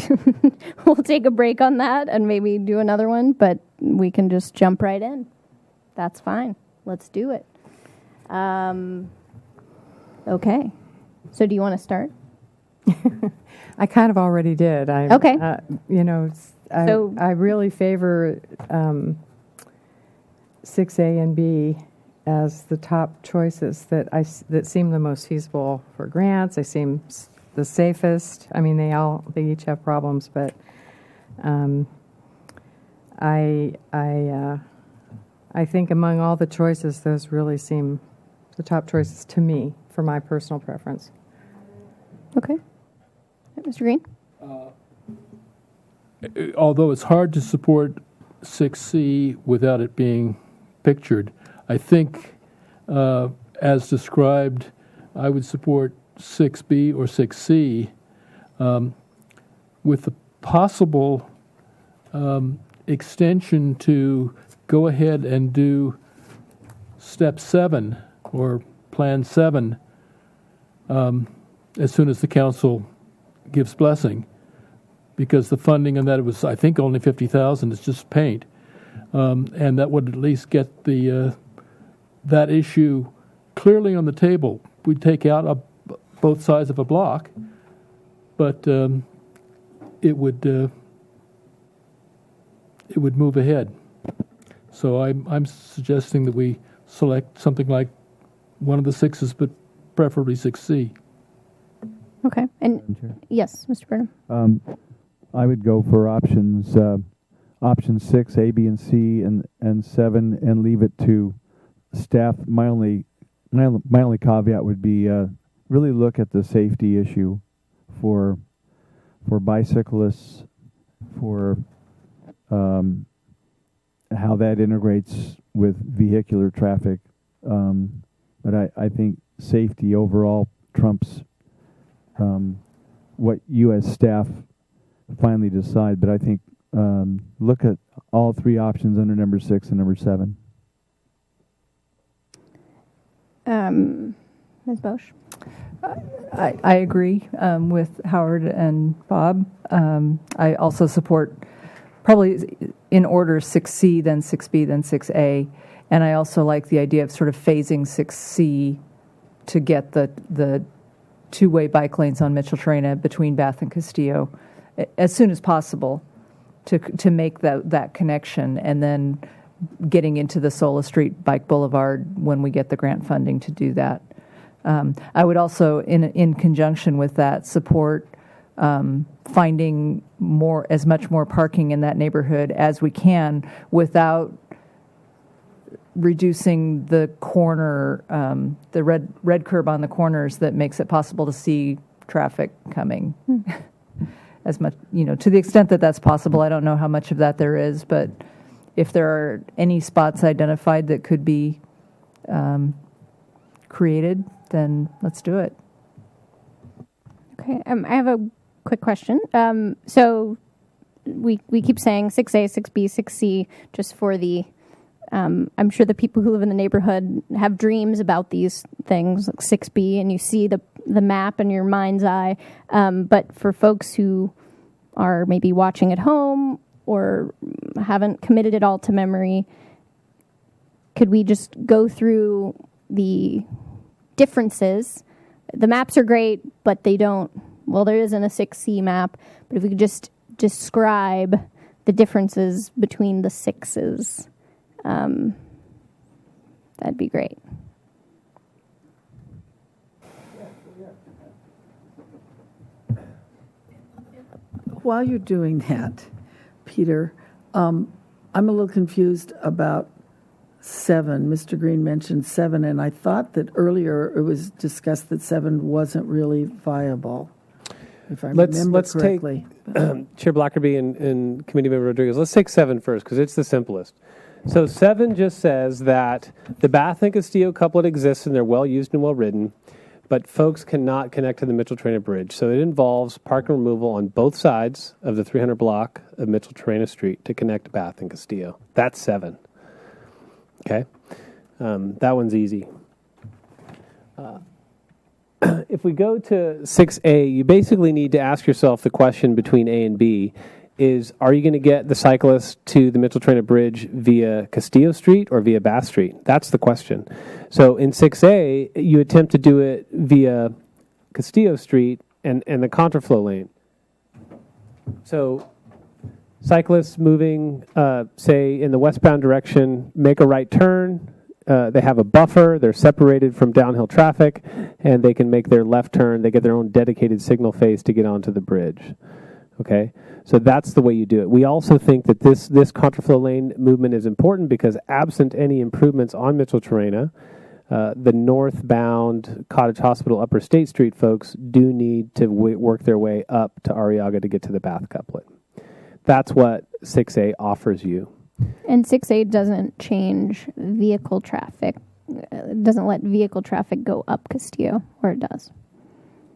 that and maybe do another one. But we can just jump right in. That's fine. Let's do it. Okay. So do you want to start? I kind of already did. Okay. I really favor 6A and B as the top choices that seem the most feasible for grants. They seem the safest. I mean, they each have problems, but I think among all the choices, those really seem the top choices to me for my personal preference. Okay. Mr. Green? Although it's hard to support 6C without it being pictured, I think, as described, I would support 6B or 6C with the possible extension to go ahead and do step 7 or plan 7 as soon as the council gives blessing, because the funding on that was, I think, only $50,000. It's just paint, and that would at least get the that issue clearly on the table. We'd take out both sides of a block, but it would move ahead. So I'm suggesting that we select something like one of the 6s, but preferably 6C. Okay. And yes, Mr. Burnham. I would go for options 6, A, B, and C, and 7, and leave it to staff. My only caveat would be really look at the safety issue for bicyclists, for how that integrates with vehicular traffic. But I think safety overall trumps what you as staff finally decide. But I think look at all 3 options under number 6 and number 7. Ms. Bosch? I agree with Howard and Bob. I also support probably in order 6C, then 6B, then 6A. And I also like the idea of sort of phasing 6C to get the two-way bike lanes on Mitchell-Terena between Bath and Castillo as soon as possible to make that connection, and then getting into the Sola Street Bike Boulevard when we get the grant funding to do that. I would also, in conjunction with that, support finding as much more parking in that neighborhood as we can without reducing the corner, the red curb on the corners that makes it possible to see traffic coming. As much, to the extent that that's possible. I don't know how much of that there is, but if there are any spots identified that could be created, then let's do it. Okay, I have a quick question. So we keep saying 6A, 6B, 6C just for the, I'm sure the people who live in the neighborhood have dreams about these things, like 6B, and you see the map in your mind's eye. But for folks who are maybe watching at home or haven't committed it all to memory, could we just go through the differences? The maps are great, but they don't, well, there isn't a 6C map, but if we could just describe the differences between the 6s, that'd be great. While you're doing that, Peter, I'm a little confused about 7. Mr. Green mentioned 7, and I thought that earlier it was discussed that 7 wasn't really viable, if I remember correctly. Take Chair Blackerby and Committee Member Rodriguez. Let's take 7 first, because it's the simplest. So 7 just says that the Bath and Castillo couplet exists and they're well used and well ridden, but folks cannot connect to the Mitchell-Terena Bridge. So it involves parking removal on both sides of the 300 block of Mitchell-Terena Street to connect to Bath and Castillo. That's 7. Okay? That one's easy. If we go to 6A, you basically need to ask yourself the question between A and B is, are you going to get the cyclist to the Mitchell-Terena Bridge via Castillo Street or via Bath Street? That's the question. So in 6A, you attempt to do it via Castillo Street and the contraflow lane. So cyclists moving, say, in the westbound direction, make a right turn. They have a buffer. They're separated from downhill traffic, and they can make their left turn. They get their own dedicated signal face to get onto the bridge. Okay, so that's the way you do it. We also think that this contraflow lane movement is important because absent any improvements on Mitchell-Terena, the northbound Cottage Hospital Upper State Street folks do need to work their way up to Arriaga to get to the Bath couplet. That's what 6A offers you. And 6A doesn't change vehicle traffic. It doesn't let vehicle traffic go up Castillo, or it does.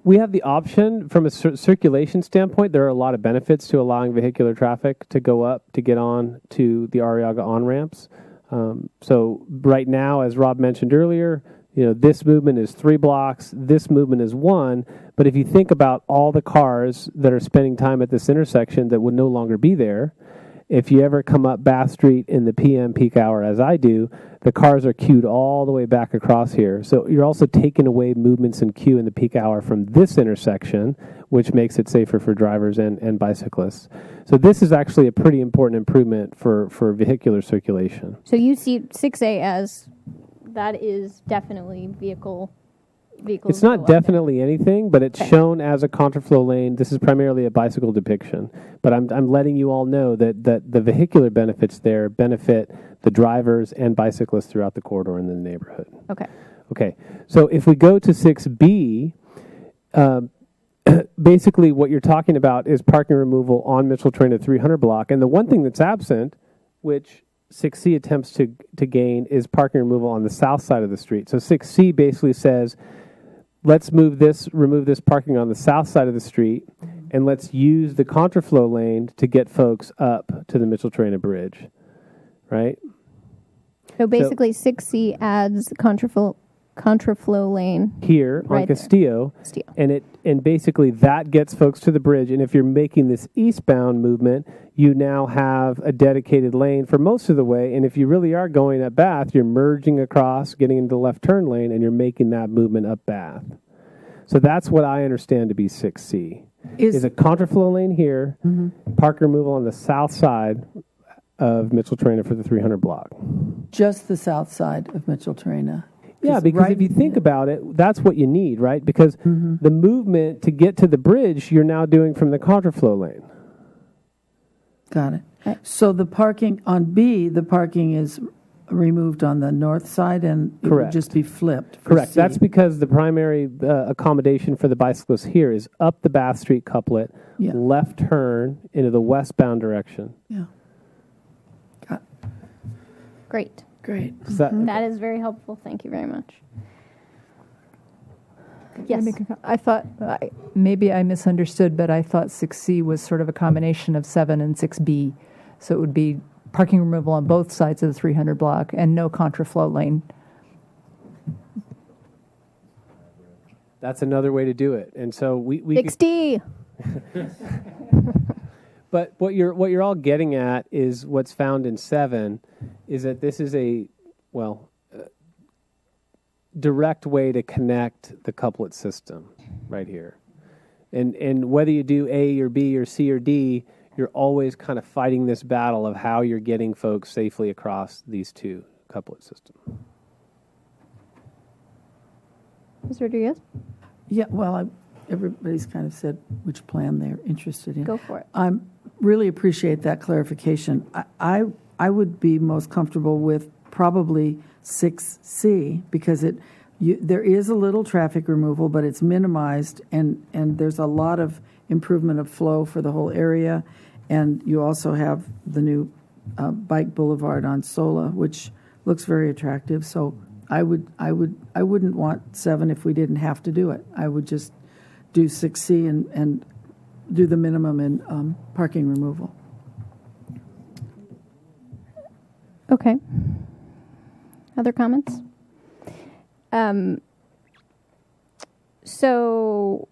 We have the option from a circulation standpoint. There are a lot of benefits to allowing vehicular traffic to go up to get on to the Arriaga on-ramps. So right now, as Rob mentioned earlier, this movement is 3 blocks, this movement is 1. But if you think about all the cars that are spending time at this intersection that would no longer be there, if you ever come up Bath Street in the PM peak hour, as I do, the cars are queued all the way back across here. So you're also taking away movements in queue in the peak hour from this intersection, which makes it safer for drivers and bicyclists. So this is actually a pretty important improvement for vehicular circulation. So you see 6A as that is definitely vehicles. It's not definitely anything, but it's shown as a contraflow lane. This is primarily a bicycle depiction, but I'm letting you all know that the vehicular benefits there benefit the drivers and bicyclists throughout the corridor in the neighborhood. Okay. So if we go to 6B, basically what you're talking about is parking removal on Mitchell-Torrena 300 block, and the one thing that's absent, which 6C attempts to gain, is parking removal on the south side of the street. So 6C basically says, let's remove this parking on the south side of the street, and let's use the contraflow lane to get folks up to the Mitchell-Torrena Bridge, right? So basically, 6C adds contraflow lane here on right Castillo, and basically that gets folks to the bridge. And if you're making this eastbound movement, you now have a dedicated lane for most of the way. And if you really are going at Bath, you're merging across, getting into the left turn lane, and you're making that movement up Bath. So that's what I understand to be 6C. Is a contraflow lane here, park removal on the south side of Mitchell-Torrena for the 300 block. Just the south side of Mitchell-Torrena. Yeah, because if you think about it, that's what you need, right? Because the movement to get to the bridge, you're now doing from the contraflow lane. Got it. So the parking on B, the parking is removed on the north side, and it would just be flipped. Correct. C. That's because the primary accommodation for the bicyclists here is up the Bath Street couplet, left turn into the westbound direction. Yeah. Great. That is very helpful. Thank you very much. Yes. I thought, maybe I misunderstood, but I thought 6C was sort of a combination of 7 and 6B. So it would be parking removal on both sides of the 300 block and no contraflow lane. That's another way to do it. And so we 6D. But what you're all getting at is what's found in 7 is that this is a direct way to connect the couplet system right here. And whether you do A or B or C or D, you're always kind of fighting this battle of how you're getting folks safely across these two couplet systems. Mr. Rodriguez? Yeah, well, everybody's kind of said which plan they're interested in. Go for it. I really appreciate that clarification. I would be most comfortable with probably 6C because there is a little traffic removal, but it's minimized, and there's a lot of improvement of flow for the whole area, and you also have the new bike boulevard on Sola, which looks very attractive. So I wouldn't want 7 if we didn't have to do it. I would just do 6C and do the minimum in parking removal. Okay. Other comments? So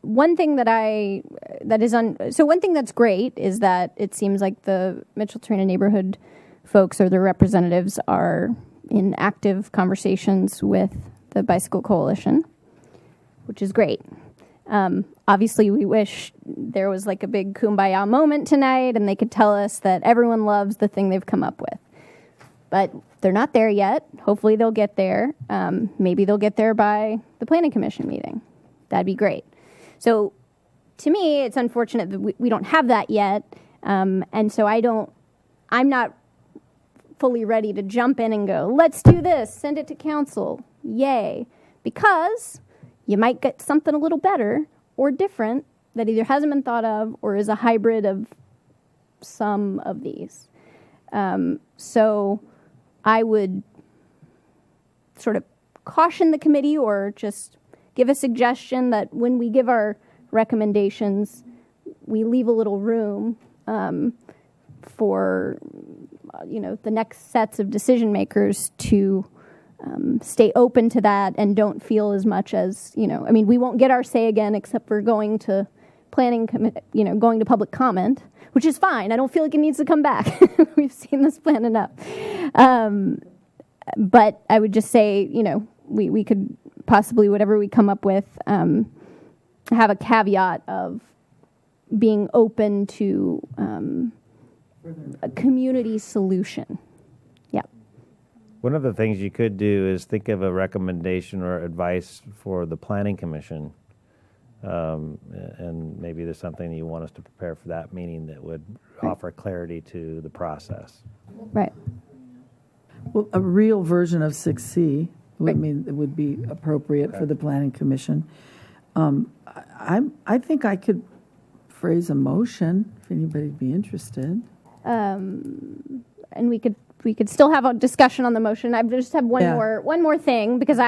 one thing one thing that's great is that it seems like the Mitchell-Torrena neighborhood folks or their representatives are in active conversations with the Bicycle Coalition, which is great. Obviously, we wish there was like a big kumbaya moment tonight and they could tell us that everyone loves the thing they've come up with. But they're not there yet. Hopefully they'll get there. Maybe they'll get there by the Planning Commission meeting. That'd be great. So to me, it's unfortunate that we don't have that yet. And so I'm not fully ready to jump in and go, let's do this, send it to council, yay. Because you might get something a little better or different that either hasn't been thought of or is a hybrid of some of these. So I would sort of caution the committee or just give a suggestion that when we give our recommendations, we leave a little room for the next sets of decision makers to stay open to that and don't feel as much as, we won't get our say again except for going to going to public comment, which is fine. I don't feel like it needs to come back. We've seen this plan enough. But I would just say, we could possibly, whatever we come up with, have a caveat of being open to a community solution. Yeah. One of the things you could do is think of a recommendation or advice for the Planning Commission. And maybe there's something you want us to prepare for that meeting that would offer clarity to the process. Right. Well, a real version of 6C would be appropriate for the Planning Commission. I think I could phrase a motion if anybody'd be interested. And we could still have a discussion on the motion. I just have one more thing because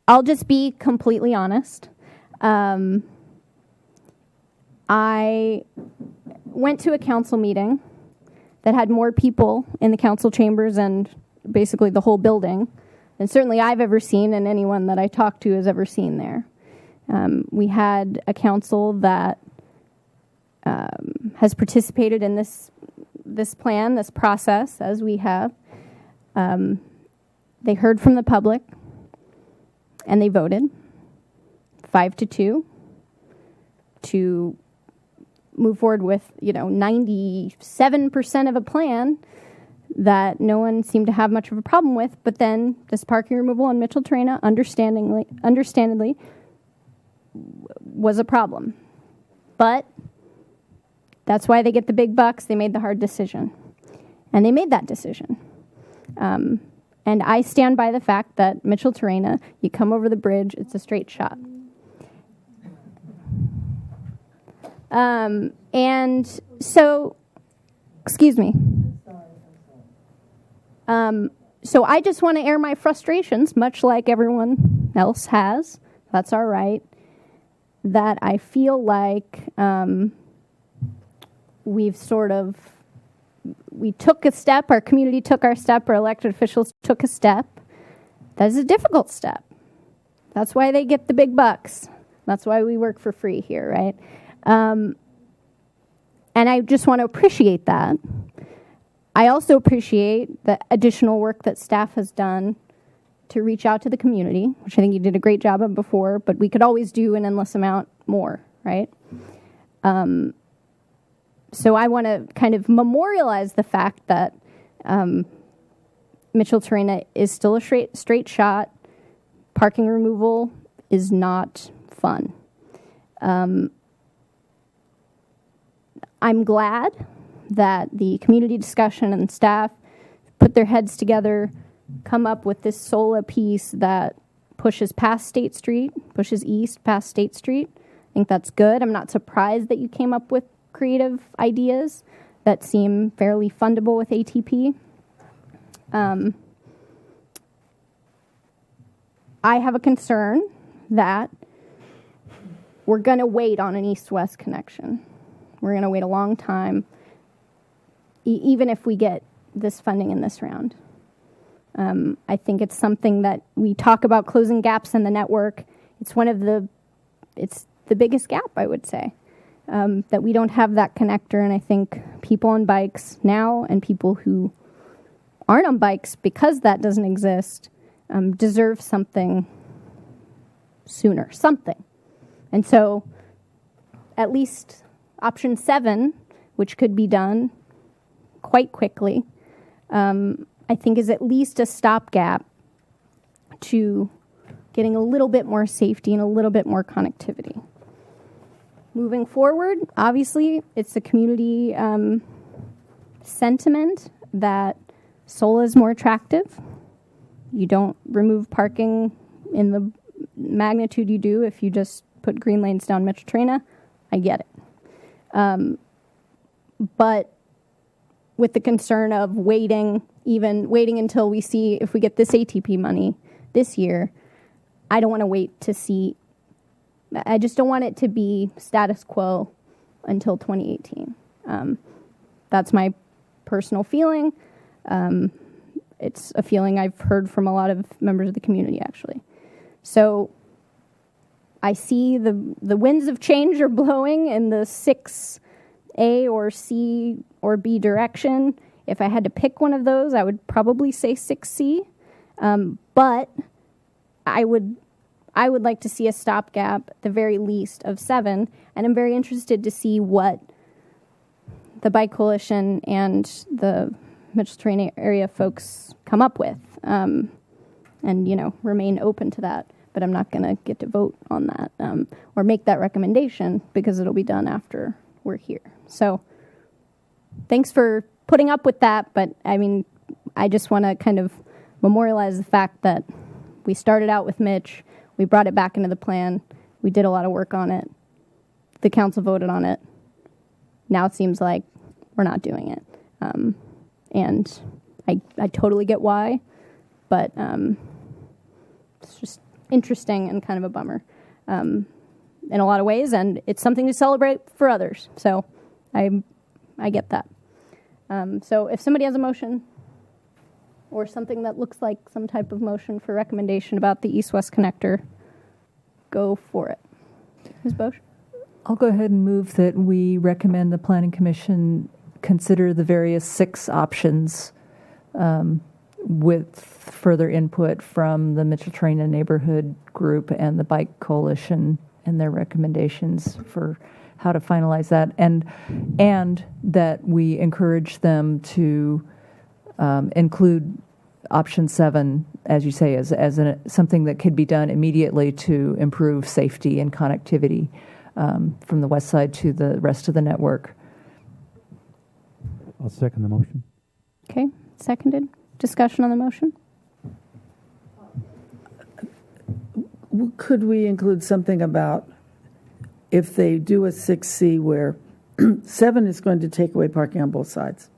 I'll just be completely honest. I went to a council meeting that had more people in the council chambers and basically the whole building than certainly I've ever seen and anyone that I talked to has ever seen there. We had a council that has participated in this plan, this process, as we have. They heard from the public. And they voted 5-2 to move forward with, 97% of a plan that no one seemed to have much of a problem with. But then this parking removal on Mitchell-Terena, understandably, was a problem. But that's why they get the big bucks. They made the hard decision. And they made that decision. And I stand by the fact that Mitchell-Terena, you come over the bridge, it's a straight shot. And so, excuse me. So I just want to air my frustrations, much like everyone else has. That's all right. That I feel like we took a step, our community took our step, our elected officials took a step. That is a difficult step. That's why they get the big bucks. That's why we work for free here, right? And I just want to appreciate that. I also appreciate the additional work that staff has done to reach out to the community, which I think you did a great job of before, but we could always do an endless amount more, right? So I want to kind of memorialize the fact that Mitchell-Terena is still a straight shot. Parking removal is not fun. I'm glad that the community discussion and staff put their heads together, come up with this SOLA piece that pushes past State Street, pushes east past State Street. I think that's good. I'm not surprised that you came up with creative ideas that seem fairly fundable with ATP. I have a concern that we're going to wait on an east-west connection. We're going to wait a long time, even if we get this funding in this round. I think it's something that we talk about closing gaps in the network. It's the biggest gap, I would say. That we don't have that connector, and I think people on bikes now and people who aren't on bikes because that doesn't exist deserve something sooner, something. And so at least option 7, which could be done quite quickly, I think is at least a stopgap to getting a little bit more safety and a little bit more connectivity. Moving forward, obviously, it's a community sentiment that SOLA is more attractive. You don't remove parking in the magnitude you do if you just put green lanes down Mitchell-Terena. I get it. But with the concern of waiting until we see if we get this ATP money this year, I don't want to wait to see. I just don't want it to be status quo until 2018. That's my personal feeling. It's a feeling I've heard from a lot of members of the community, actually. So I see the winds of change are blowing in the 6A or C or B direction. If I had to pick one of those, I would probably say 6C. But I would like to see a stopgap at the very least of 7, and I'm very interested to see what the Bike Coalition and the Mitchell-Terrain area folks come up with, and remain open to that. But I'm not going to get to vote on that or make that recommendation because it'll be done after we're here. So thanks for putting up with that. But I mean, I just want to kind of memorialize the fact that we started out with Mitch. We brought it back into the plan. We did a lot of work on it. The council voted on it. Now it seems like we're not doing it. And I totally get why, but it's just interesting and kind of a bummer in a lot of ways, and it's something to celebrate for others. So I get that. So if somebody has a motion or something that looks like some type of motion for recommendation about the East-West Connector, go for it. Ms. Bosch? I'll go ahead and move that we recommend the Planning Commission consider the various 6 options with further input from the Mitchell-Terrain Neighborhood Group and the Bike Coalition and their recommendations for how to finalize that, and that we encourage them to include option 7, as you say, as something that could be done immediately to improve safety and connectivity from the west side to the rest of the network. I'll second the motion. Okay, seconded. Discussion on the motion? Could we include something about if they do a 6C where 7 is going to take away parking on both sides?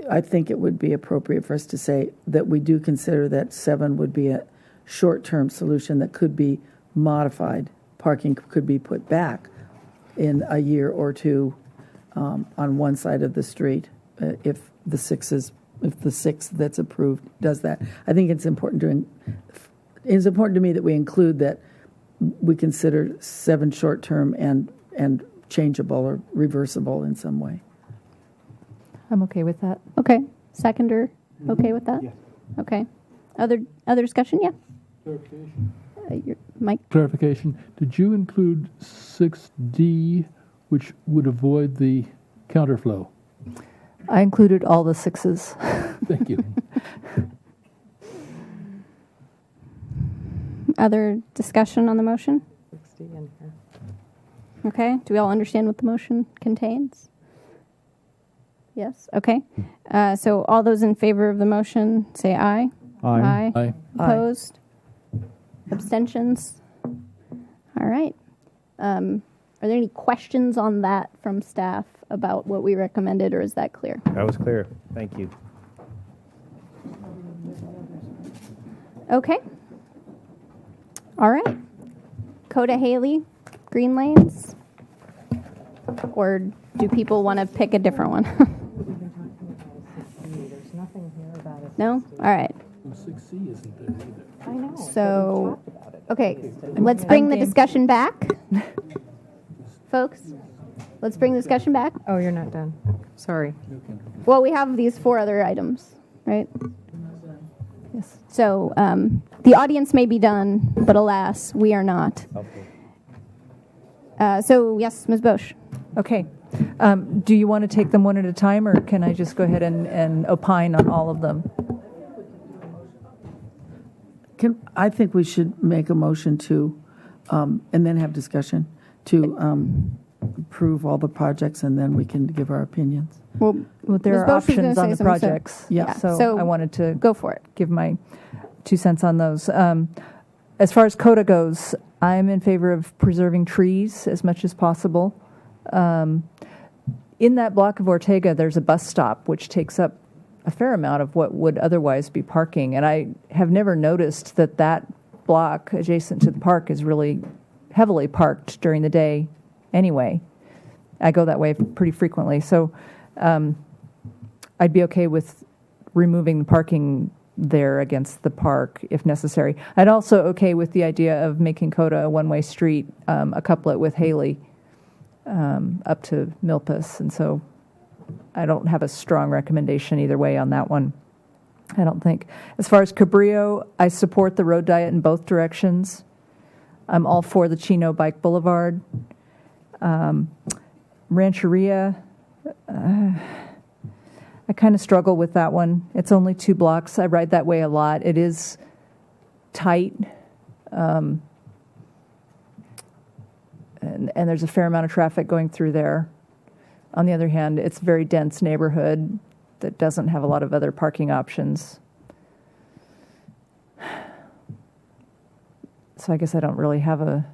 I think it would be appropriate for us to say that we do consider that 7 would be a short-term solution that could be modified. Parking could be put back in a year or two on one side of the street if the 6 that's approved does that. I think it's important to me that we include that we consider 7 short-term and changeable or reversible in some way. I'm okay with that. Okay. Seconder, okay with that? Yes. Okay. Other discussion? Yeah. Clarification. Mike? Clarification. Did you include 6D, which would avoid the counterflow? I included all the 6s. Thank you. Other discussion on the motion? 60 in here. Okay. Do we all understand what the motion contains? Yes. Okay. So all those in favor of the motion say aye. Aye. Aye. Opposed? Abstentions? All right. Are there any questions on that from staff about what we recommended, or is that clear? That was clear. Thank you. Okay. All right. Coda Haley, Green Lanes? Or do people want to pick a different one? There's nothing here about it. No? All right. 6C isn't there either. I know. So, okay, let's bring the discussion back. Folks, let's bring the discussion back. Oh, you're not done. Sorry. Well, we have these 4 other items, right? Yes. So the audience may be done, but alas, we are not. So, yes, Ms. Bosch. Okay. Do you want to take them one at a time, or can I just go ahead and opine on all of them? I think we should make a motion to, and then have discussion, to approve all the projects, and then we can give our opinions. Well, there are options on the projects. Yeah. So I wanted to go for it. Give my 2 cents on those. As far as CODA goes, I'm in favor of preserving trees as much as possible. In that block of Ortega, there's a bus stop, which takes up a fair amount of what would otherwise be parking. And I have never noticed that that block adjacent to the park is really heavily parked during the day anyway. I go that way pretty frequently. So I'd be okay with removing the parking there against the park if necessary. I'd also okay with the idea of making Coda a one-way street, a couplet with Haley up to Milpas, and so I don't have a strong recommendation either way on that one. I don't think. As far as Cabrillo, I support the road diet in both directions. I'm all for the Chino Bike Boulevard. Rancheria, I kind of struggle with that one. It's only 2 blocks. I ride that way a lot. It is tight, and there's a fair amount of traffic going through there. On the other hand, it's a very dense neighborhood that doesn't have a lot of other parking options. So I guess I don't really have a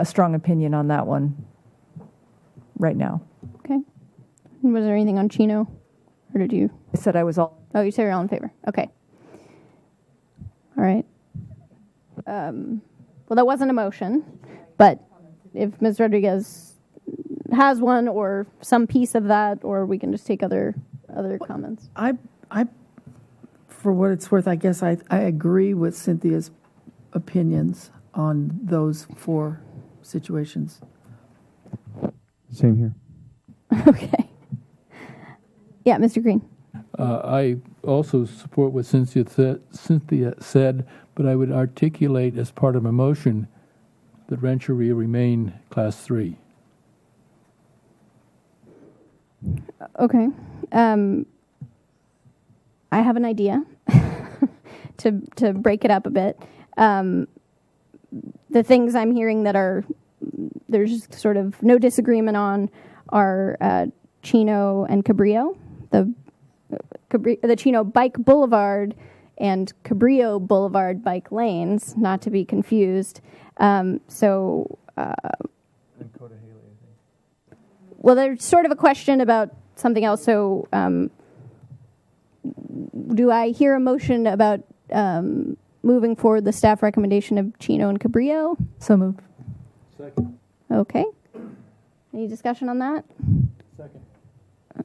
strong opinion on that one right now. Okay. Was there anything on Chino? Or did you? I said I was all. Oh, you said you're all in favor. Okay. All right. Well, that wasn't a motion, but if Ms. Rodriguez has one or some piece of that, or we can just take other comments. I, for what it's worth, I guess I agree with Cynthia's opinions on those 4 situations. Same here. Okay. Yeah, Mr. Green. I also support what Cynthia said, but I would articulate as part of my motion that Rancheria remain Class 3. Okay. I have an idea to break it up a bit. The things I'm hearing that there's sort of no disagreement on are Chino and Cabrillo, the Chino Bike Boulevard and Cabrillo Boulevard bike lanes, not to be confused. And Coda Haley, I think. Well, there's sort of a question about something else. So, do I hear a motion about moving forward the staff recommendation of Chino and Cabrillo? So moved. Second. Okay. Any discussion on that? Second.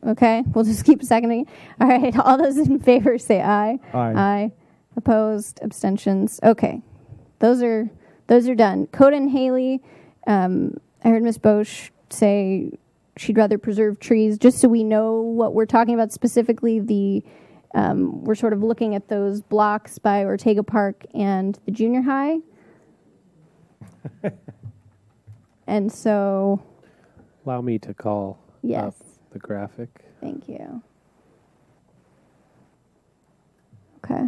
Okay, we'll just keep seconding. All right, all those in favor say aye. Aye. Aye. Opposed, abstentions. Okay, those are done. Coda and Haley, I heard Ms. Bosch say she'd rather preserve trees. Just so we know what we're talking about specifically, we're sort of looking at those blocks by Ortega Park and the junior high. And so... Allow me to call yes. The graphic. Thank you. Okay.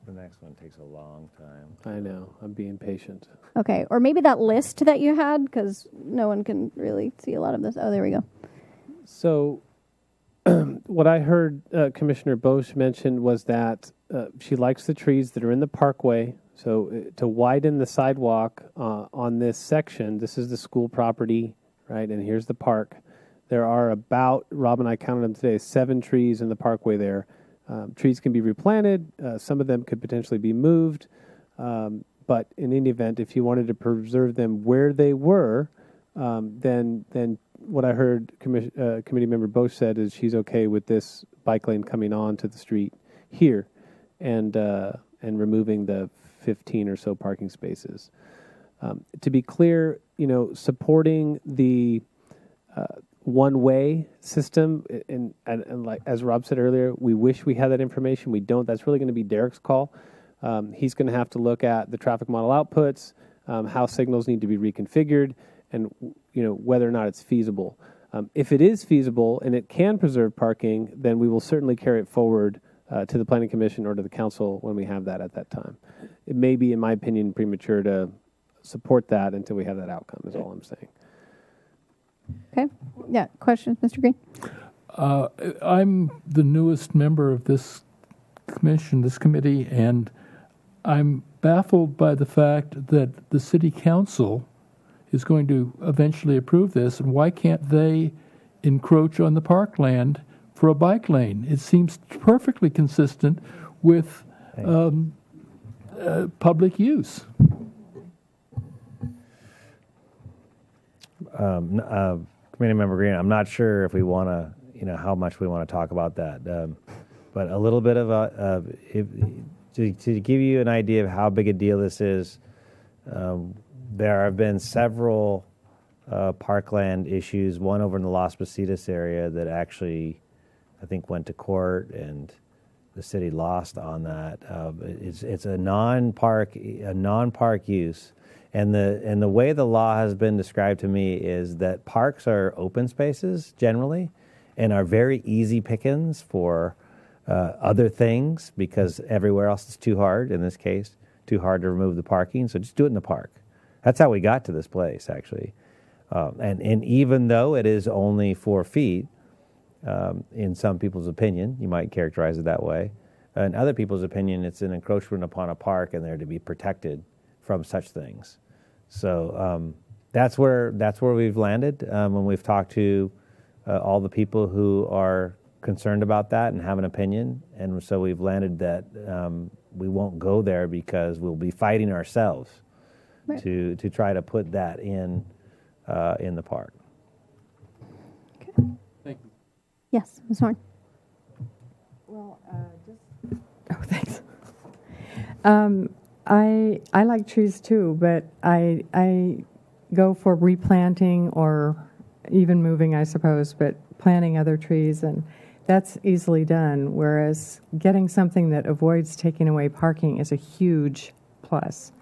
The next one takes a long time. I know. I'm being patient. Okay, or maybe that list that you had, because no one can really see a lot of this. Oh, there we go. So what I heard Commissioner Bosch mention was that she likes the trees that are in the parkway. So to widen the sidewalk on this section, this is the school property, right? And here's the park. There are about, Rob and I counted them today, 7 trees in the parkway there. Trees can be replanted. Some of them could potentially be moved. But in any event, if you wanted to preserve them where they were, then what I heard Committee Member Bosch said is she's okay with this bike lane coming on to the street here and removing the 15 or so parking spaces. To be clear, supporting the one-way system, and like as Rob said earlier, we wish we had that information. We don't. That's really going to be Derek's call. He's going to have to look at the traffic model outputs, how signals need to be reconfigured, and whether or not it's feasible. If it is feasible and it can preserve parking, then we will certainly carry it forward to the Planning Commission or to the Council when we have that at that time. It may be, in my opinion, premature to support that until we have that outcome, is all I'm saying. Okay. Yeah, questions, Mr. Green? I'm the newest member of this committee, and I'm baffled by the fact that the City Council is going to eventually approve this, and why can't they encroach on the parkland for a bike lane? It seems perfectly consistent with public use. Committee Member Green, I'm not sure if we want to how much we want to talk about that. But a little bit of to give you an idea of how big a deal this is, there have been several parkland issues, one over in the Las Positas area that actually, I think, went to court, and the city lost on that. It's a non-park use, and the way the law has been described to me is that parks are open spaces generally, and are very easy pickings for other things because everywhere else is too hard. In this case, too hard to remove the parking, so just do it in the park. That's how we got to this place, actually. And even though it is only 4 feet, in some people's opinion, you might characterize it that way. In other people's opinion, it's an encroachment upon a park, and they're to be protected from such things. So that's where we've landed when we've talked to all the people who are concerned about that and have an opinion. And so we've landed that we won't go there because we'll be fighting ourselves to try to put that in the park. Thank you. Yes, Ms. Horn. Well, thanks. I like trees too, but I go for replanting or even moving, I suppose, but planting other trees, and that's easily done. Whereas getting something that avoids taking away parking is a huge plus.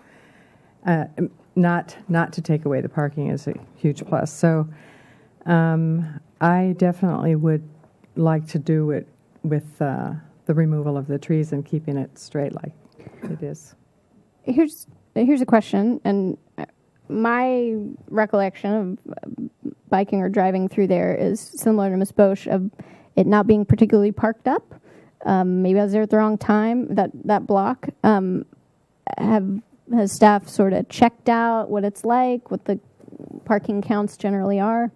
Not to take away the parking is a huge plus. So I definitely would like to do it with the removal of the trees and keeping it straight like it is. Here's a question, and my recollection of biking or driving through there is similar to Ms. Bosch, of it not being particularly parked up. Maybe I was there at the wrong time, that block. Has staff sort of checked out what it's like, what the parking counts generally are?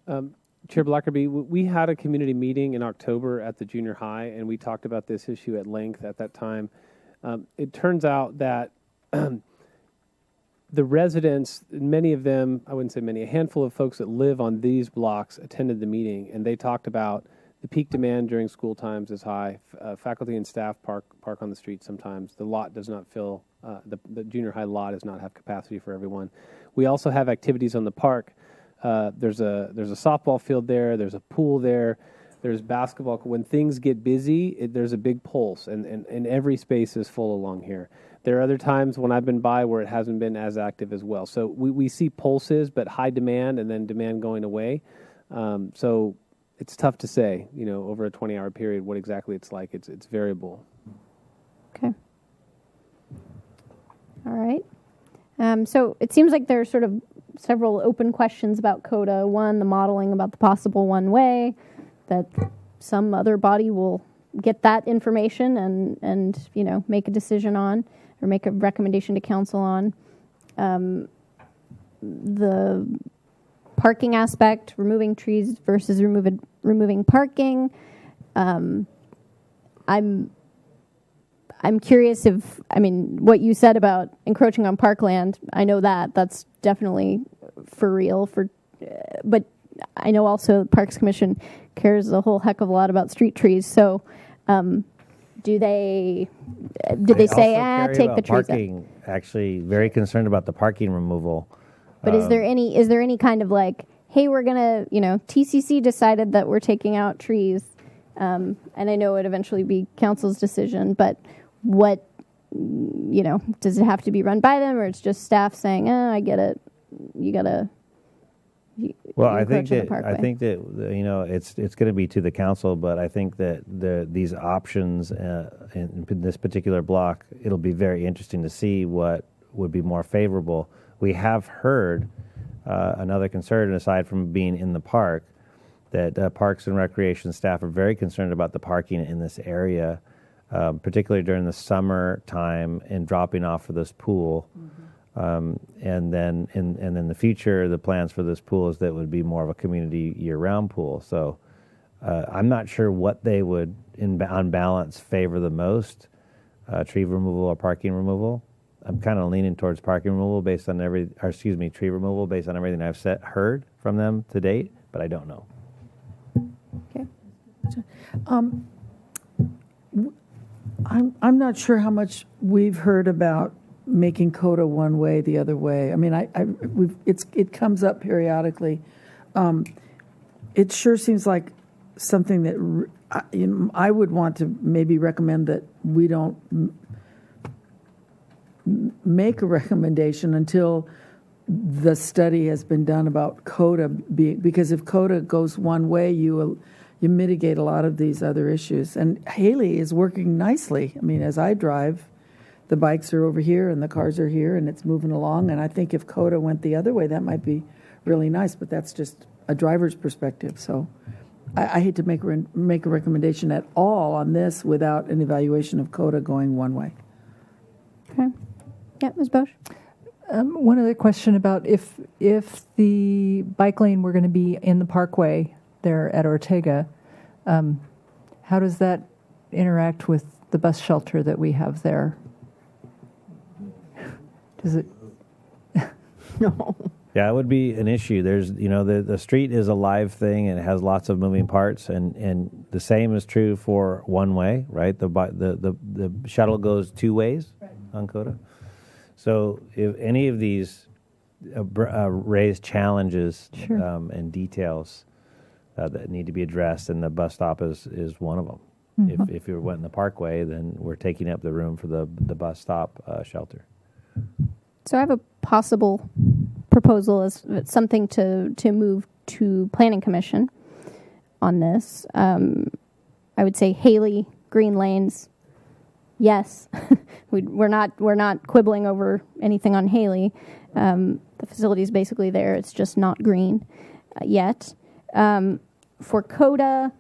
Chair Blackerby, we had a community meeting in October at the junior high, and we talked about this issue at length at that time. It turns out that the residents, many of them, I wouldn't say many, a handful of folks that live on these blocks attended the meeting, and they talked about the peak demand during school times is high. Faculty and staff park on the street sometimes. The lot does not fill, the junior high lot does not have capacity for everyone. We also have activities on the park. There's a softball field there, there's a pool there, there's basketball. When things get busy, there's a big pulse, and every space is full along here. There are other times when I've been by where it hasn't been as active as well. So we see pulses, but high demand and then demand going away. So it's tough to say, over a 20-hour period what exactly it's like. It's variable. Okay. All right. So it seems like there's sort of several open questions about CODA. One, the modeling about the possible one way, that some other body will get that information and make a decision on, or make a recommendation to council on. The parking aspect, removing trees versus removing parking. I'm curious what you said about encroaching on parkland. I know that's definitely for real. But I know also the Parks Commission cares a whole heck of a lot about street trees. So, did they say, take the trees out? Actually, very concerned about the parking removal. But is there any kind of like, hey, we're gonna, TCC decided that we're taking out trees, and I know it'd eventually be council's decision, but what, does it have to be run by them, or it's just staff saying, I get it, you gotta. Well, I think that it's going to be to the council, but I think that these options in this particular block, it'll be very interesting to see what would be more favorable. We have heard another concern, aside from being in the park, that Parks and Recreation staff are very concerned about the parking in this area, particularly during the summer time and dropping off for this pool. Mm-hmm. And then in the future, the plans for this pool is that it would be more of a community year-round pool. So I'm not sure what they would, on balance, favor the most, tree removal or parking removal. I'm kind of leaning towards parking removal based on tree removal based on everything I've heard from them to date, but I don't know. I'm not sure how much we've heard about making CODA one way the other way. I mean, it comes up periodically. It sure seems like something that I would want to maybe recommend that we don't make a recommendation until the study has been done about CODA, because if CODA goes one way, you mitigate a lot of these other issues. And Haley is working nicely. I mean, as I drive, the bikes are over here and the cars are here, and it's moving along. And I think if CODA went the other way, that might be really nice, but that's just a driver's perspective. So I hate to make a recommendation at all on this without an evaluation of CODA going one way. Okay. Yeah, Ms. Bosch? One other question about if the bike lane were going to be in the parkway there at Ortega, how does that interact with the bus shelter that we have there? Does it? No. Yeah, it would be an issue. There's, the street is a live thing and it has lots of moving parts, and the same is true for one way, right? The shuttle goes two ways on CODA. So if any of these raise challenges and details that need to be addressed, and the bus stop is one of them. Mm-hmm. If you went in the parkway, then we're taking up the room for the bus stop shelter. So I have a possible proposal as something to move to Planning Commission on this. I would say Haley, Green Lanes, yes. We're not quibbling over anything on Haley. The facility is basically there. It's just not green yet. For CODA,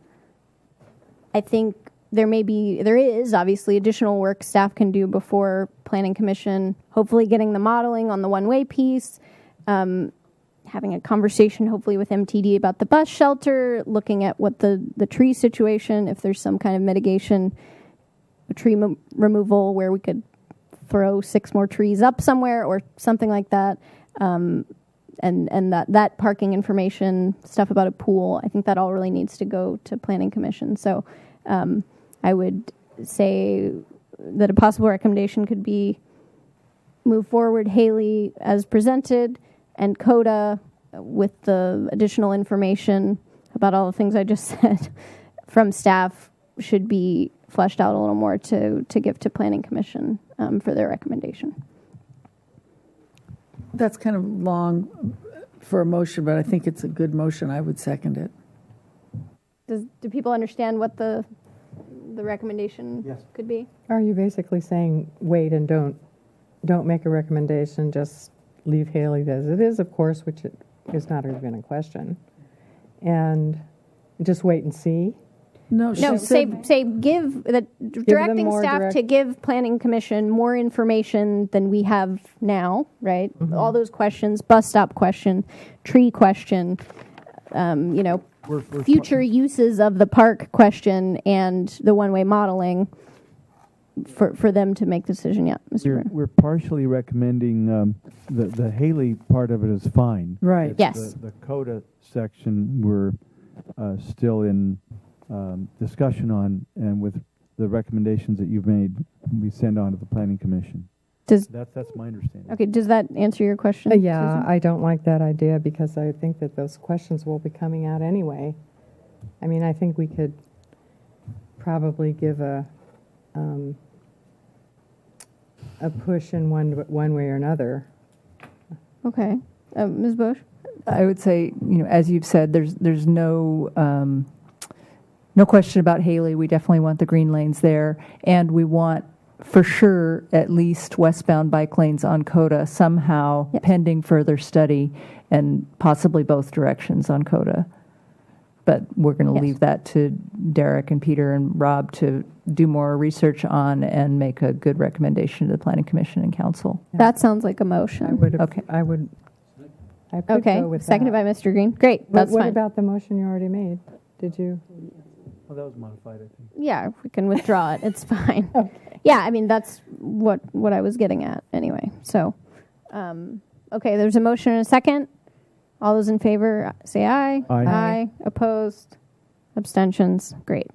I think there is obviously additional work staff can do before Planning Commission, hopefully getting the modeling on the one-way piece, having a conversation hopefully with MTD about the bus shelter, looking at what the tree situation, if there's some kind of mitigation, a tree removal where we could throw 6 more trees up somewhere or something like that, and that parking information, stuff about a pool, I think that all really needs to go to Planning Commission. So I would say that a possible recommendation could be move forward Haley as presented, and CODA with the additional information about all the things I just said from staff should be fleshed out a little more to give to Planning Commission for their recommendation. That's kind of long for a motion, but I think it's a good motion. I would second it. Do people understand what the recommendation could be? Are you basically saying wait and don't make a recommendation, just leave Haley as it is, of course, which is not even a question, and just wait and see? No, directing staff to give Planning Commission more information than we have now, right? Mm-hmm. All those questions, bus stop question, tree question, future uses of the park question, and the one-way modeling for them to make the decision. Yeah, Mr. We're partially recommending the Haley part of it is fine. Right. It's yes. The CODA section we're still in discussion on, and with the recommendations that you've made, we send on to the Planning Commission. That's my understanding. Okay, does that answer your question? Yeah, Susan? I don't like that idea because I think that those questions will be coming out anyway. I mean, I think we could probably give a push in one way or another. Okay, Ms. Bush? I would say, as you've said, there's no question about Haley. We definitely want the green lanes there, and we want, for sure, at least westbound bike lanes on CODA somehow, pending further study, and possibly both directions on CODA. But we're going to leave that to Derek and Peter and Rob to do more research on and make a good recommendation to the Planning Commission and Council. That sounds like a motion. I could okay, go with seconded that. by Mr. Green. Great, that's what fine. About the motion you already made? Did you? Well, that was modified, I think. Yeah, we can withdraw it. It's fine. Okay. Yeah, I mean, that's what I was getting at anyway. So, okay, there's a motion and a second. All those in favor, say aye. Aye. Aye. Opposed? Abstentions? Great.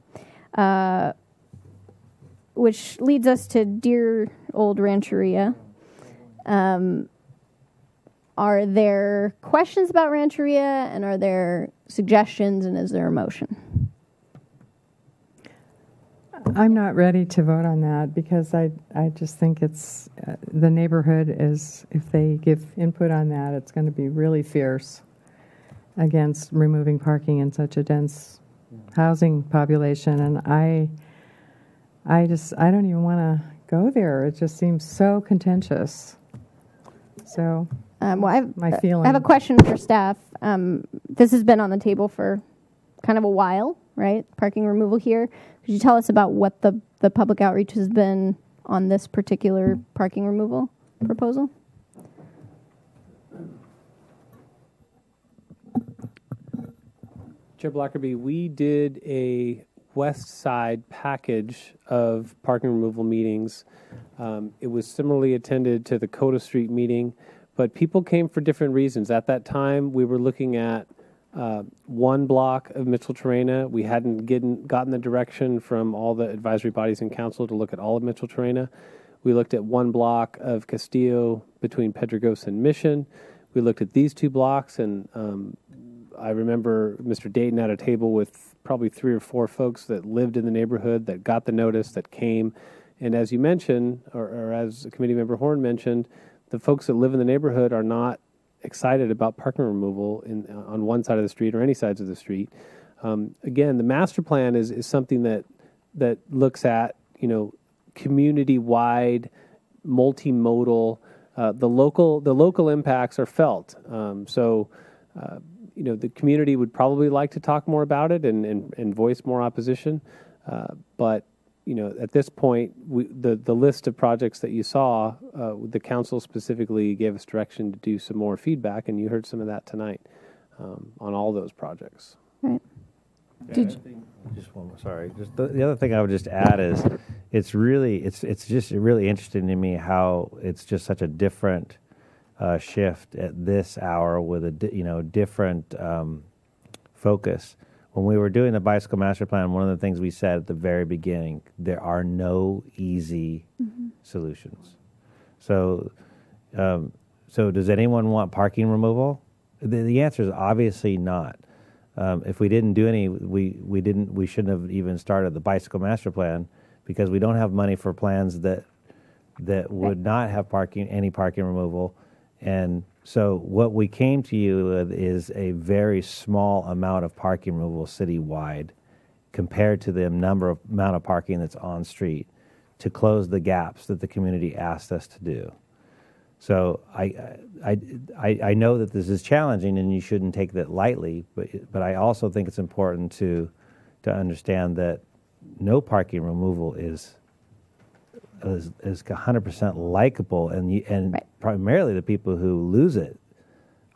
Which leads us to dear old Rancheria. Are there questions about Rancheria, and are there suggestions, and is there a motion? I'm not ready to vote on that because I just think it's the neighborhood is, if they give input on that, it's going to be really fierce against removing parking in such a dense housing population. And I don't even want to go there. It just seems so contentious. So my feeling. I have a question for staff. This has been on the table for kind of a while, right? Parking removal here. Could you tell us about what the public outreach has been on this particular parking removal proposal? Chair Blackerby, we did a west side package of parking removal meetings. It was similarly attended to the Coda Street meeting, but people came for different reasons. At that time, we were looking at one block of Mitchell-Terrena. We hadn't gotten the direction from all the advisory bodies in council to look at all of Mitchell-Terrena. We looked at one block of Castillo between Pedregosa and Mission. We looked at these two blocks, and I remember Mr. Dayton at a table with probably 3 or 4 folks that lived in the neighborhood, that got the notice, that came. And as you mentioned, or as Committee Member Horn mentioned, the folks that live in the neighborhood are not excited about parking removal on one side of the street or any sides of the street. Again, the master plan is something that looks at, community-wide, multimodal. The local impacts are felt. The community would probably like to talk more about it and voice more opposition. But at this point, the list of projects that you saw, the council specifically gave us direction to do some more feedback, and you heard some of that tonight on all those projects. Right. Just the other thing I would just add is it's just really interesting to me how it's just such a different shift at this hour with a different focus. When we were doing the bicycle master plan, one of the things we said at the very beginning, there are no easy solutions. So does anyone want parking removal? The answer is obviously not. If we didn't do any, we shouldn't have even started the bicycle master plan, because we don't have money for plans that would not have any parking removal. And so what we came to you with is a very small amount of parking removal citywide compared to the amount of parking that's on street to close the gaps that the community asked us to do. So I know that this is challenging and you shouldn't take that lightly, but I also think it's important to understand that no parking removal is 100% likable, and right. Primarily the people who lose it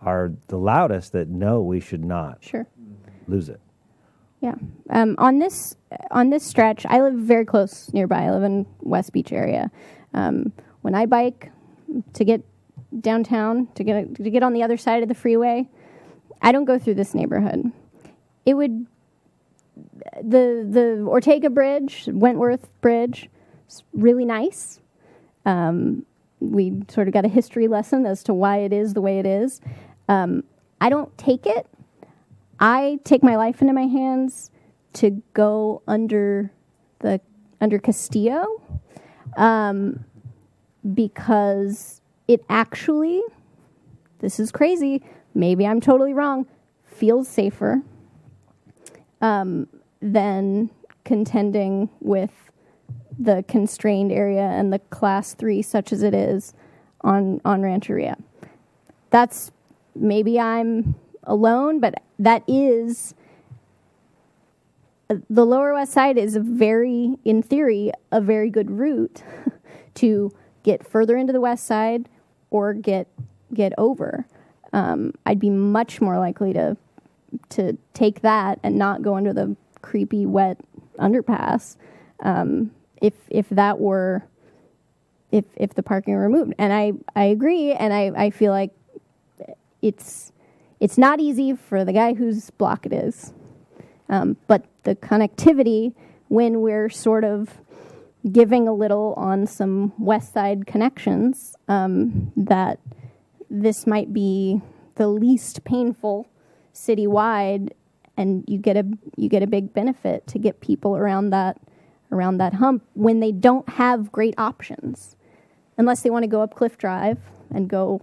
are the loudest that no, we should not lose it. Yeah. On this stretch, I live very close nearby. I live in West Beach area. When I bike to get downtown, to get on the other side of the freeway, I don't go through this neighborhood. It would the Ortega Bridge, Wentworth Bridge, it's really nice. We sort of got a history lesson as to why it is the way it is. I don't take it. I take my life into my hands to go under Castillo, because it actually, this is crazy, maybe I'm totally wrong, feels safer than contending with the constrained area and the class 3 such as it is on Rancheria. That's, maybe I'm alone, but that is, the Lower West Side is in theory, a very good route to get further into the West Side or get over. I'd be much more likely to take that and not go under the creepy, wet underpass if that were, if the parking were removed. And I agree, and I feel like it's not easy for the guy whose block it is. But the connectivity, when we're sort of giving a little on some west side connections, that this might be the least painful citywide, and you get a big benefit to get people around that hump when they don't have great options, unless they want to go up Cliff Drive and go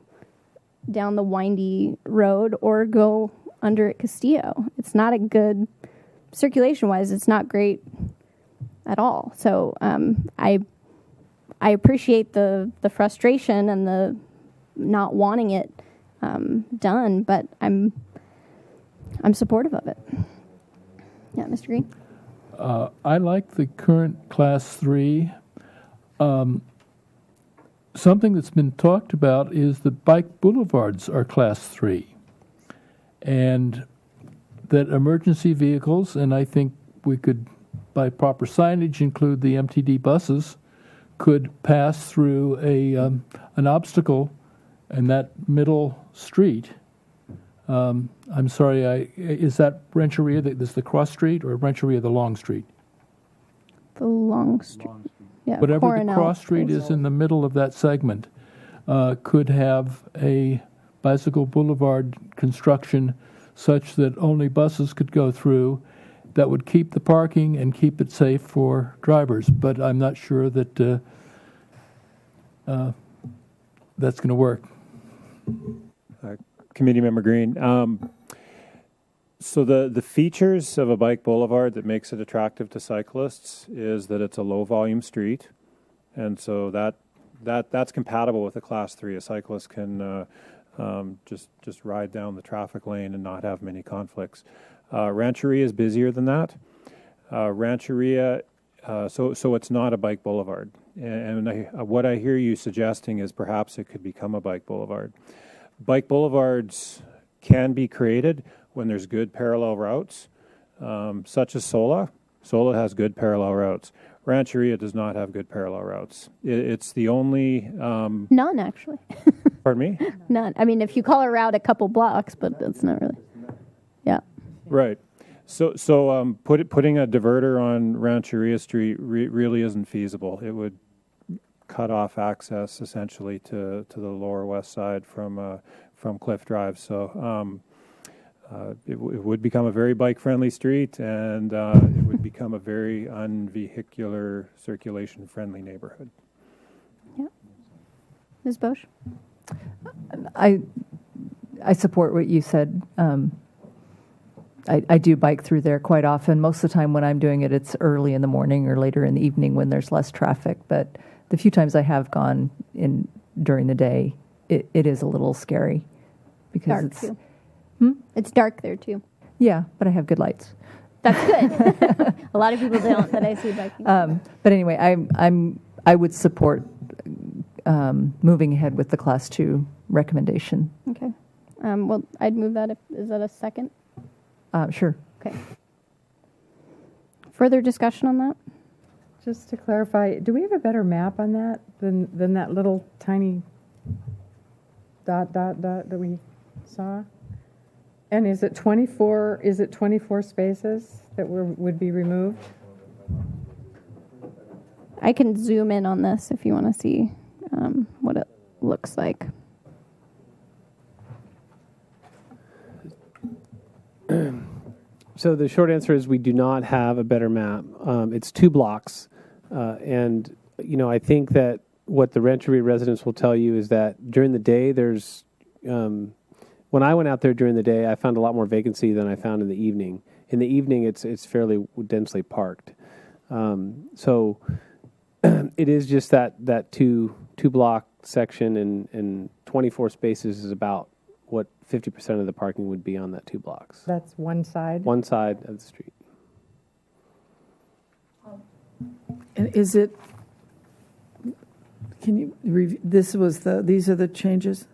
down the windy road or go under at Castillo. It's not a good circulation wise. It's not great at all. So I appreciate the frustration and the not wanting it done, but I'm supportive of it. Yeah, Mr. Green. I like the current Class 3. Something that's been talked about is that bike boulevards are Class 3, and that emergency vehicles, and I think we could, by proper signage, include the MTD buses, could pass through an obstacle in that middle street. I'm sorry, is that Rancheria, is the cross street, or Rancheria the long street? The long street. Yeah, whatever Coronel. The cross street is in the middle of that segment, could have a bicycle boulevard construction such that only buses could go through. That would keep the parking and keep it safe for drivers. But I'm not sure that that's going to work. Committee Member Green. So the features of a bike boulevard that makes it attractive to cyclists is that it's a low volume street, and so that's compatible with a Class 3. A cyclist can just ride down the traffic lane and not have many conflicts. Rancheria is busier than that. Rancheria, so it's not a bike boulevard, and what I hear you suggesting is perhaps it could become a bike boulevard. Bike boulevards can be created when there's good parallel routes, such as Sola. Sola has good parallel routes. Rancheria does not have good parallel routes. It's the only... None, actually. Pardon me? None. I mean, if you call a route a couple blocks, but that's not really... Yeah. Right. So putting a diverter on Rancheria Street really isn't feasible. It would cut off access, essentially, to the lower west side from Cliff Drive. So... it would become a very bike-friendly street, and it would become a very unvehicular, circulation-friendly neighborhood. Yeah. Ms. Bosch? I support what you said. I do bike through there quite often. Most of the time when I'm doing it, it's early in the morning or later in the evening when there's less traffic. But the few times I have gone in during the day, it is a little scary because Dark, it's... too. It's dark there, too. Yeah, but I have good lights. That's good. A lot of people don't that I see biking. But anyway, I would support moving ahead with the Class 2 recommendation. Okay. Well, I'd move that. Is that a second? Sure. Okay. Further discussion on that? Just to clarify, do we have a better map on that than that little tiny dot that we saw? And is it 24? Is it 24 spaces that would be removed? I can zoom in on this if you want to see what it looks like. So the short answer is we do not have a better map. It's 2 blocks, and I think that what the Rancheria residents will tell you is that during the day there's. When I went out there during the day, I found a lot more vacancy than I found in the evening. In the evening, it's fairly densely parked. So it is just that two block section, and 24 spaces is about what 50% of the parking would be on that 2 blocks. That's one side? One side of the street. And is it? Can you review? These are the changes.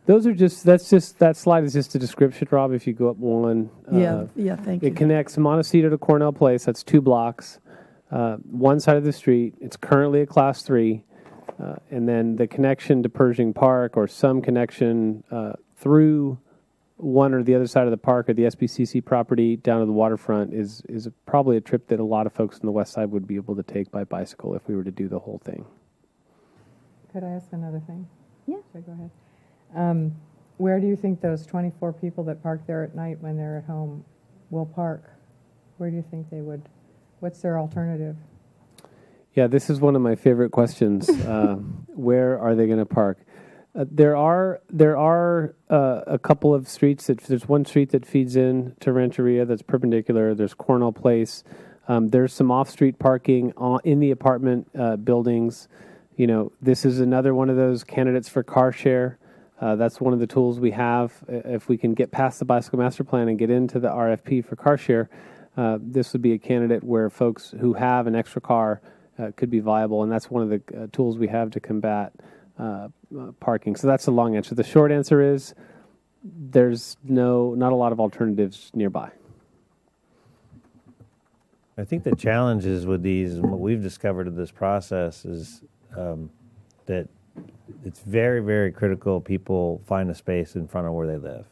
That slide is just a description, Rob. If you go up one, thank you. It connects Montecito to Cornell Place. That's 2 blocks, one side of the street. It's currently a Class 3, and then the connection to Pershing Park, or some connection through one or the other side of the park or the SBCC property down to the waterfront is probably a trip that a lot of folks on the west side would be able to take by bicycle if we were to do the whole thing. Could I ask another thing? Yeah. Should I go ahead? Where do you think those 24 people that park there at night when they're at home will park? Where do you think they would? What's their alternative? Yeah, this is one of my favorite questions. Where are they going to park? There are a couple of streets there's one street that feeds in to Rancheria that's perpendicular. There's Cornell Place. There's some off-street parking in the apartment buildings. You know, this is another one of those candidates for car share. That's one of the tools we have. If we can get past the bicycle master plan and get into the RFP for car share, this would be a candidate where folks who have an extra car could be viable, and that's one of the tools we have to combat parking. So that's the long answer. The short answer is there's not a lot of alternatives nearby. I think the challenges with these, and what we've discovered in this process, is that it's very, very critical people find a space in front of where they live.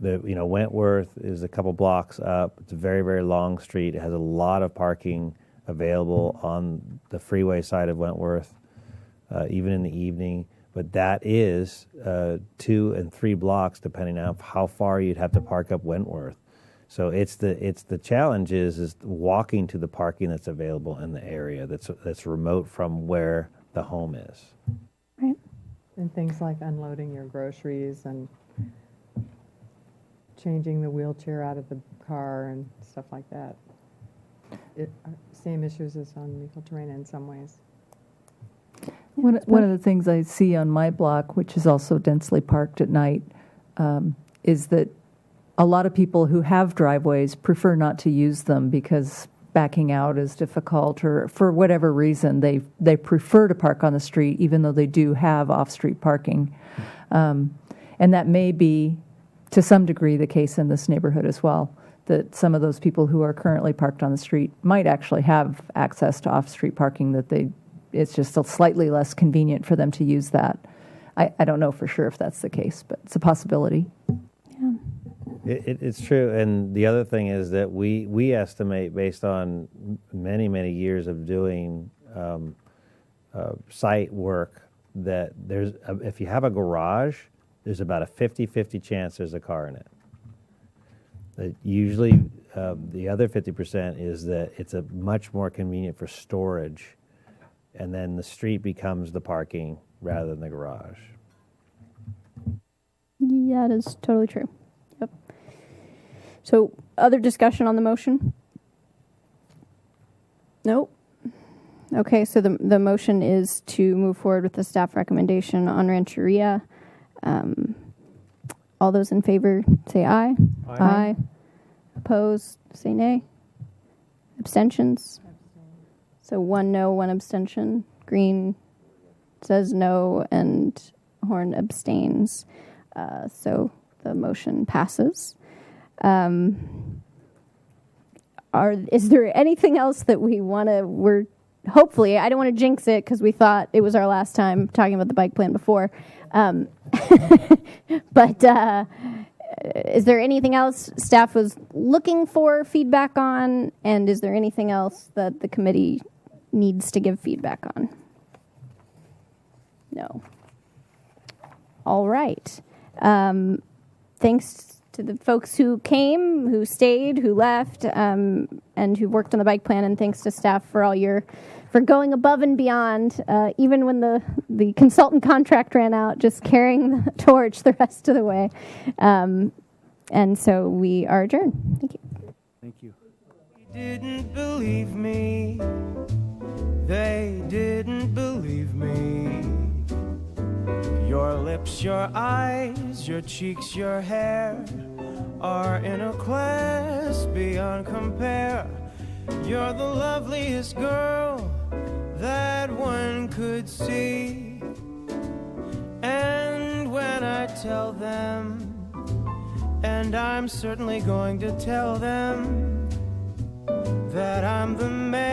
Wentworth is a couple blocks up. It's a very, very long street. It has a lot of parking available on the freeway side of Wentworth, even in the evening. But that is 2 and 3 blocks, depending on how far you'd have to park up Wentworth. So it's the challenge is walking to the parking that's available in the area that's remote from where the home is. Right. And things like unloading your groceries and changing the wheelchair out of the car and stuff like that. Same issues as on Micheltorena Terrain in some ways. One of the things I see on my block, which is also densely parked at night, is that a lot of people who have driveways prefer not to use them because backing out is difficult, or for whatever reason they prefer to park on the street even though they do have off-street parking. And that may be to some degree the case in this neighborhood as well, that some of those people who are currently parked on the street might actually have access to off-street parking, that it's just slightly less convenient for them to use that. I don't know for sure if that's the case, but it's a possibility. Yeah. It's true, and the other thing is that we estimate, based on many, many years of doing site work, that if you have a garage, there's about a 50-50 chance there's a car in it. Usually, the other 50% is that it's a much more convenient for storage, and then the street becomes the parking rather than the garage. Yeah, that is totally true. Yep. So, other discussion on the motion? Nope. Okay, so the motion is to move forward with the staff recommendation on Rancheria. All those in favor say aye. Aye. Opposed, say nay. Abstentions? So 1 no, 1 abstention. Green says no, and Horn abstains. So the motion passes. Is there anything else that we're hopefully, I don't want to jinx it because we thought it was our last time talking about the bike plan before. But is there anything else staff was looking for feedback on? And is there anything else that the committee needs to give feedback on? No. All right. Thanks to the folks who came, who stayed, who left, and who worked on the bike plan, and thanks to staff for going above and beyond, even when the consultant contract ran out, just carrying the torch the rest of the way. And so we are adjourned. Thank you. Thank you. They didn't believe me. They didn't believe me. Your lips, your eyes, your cheeks, your hair are in a class beyond compare. You're the loveliest girl that one could see. And when I tell them, and I'm certainly going to tell them, that I'm the man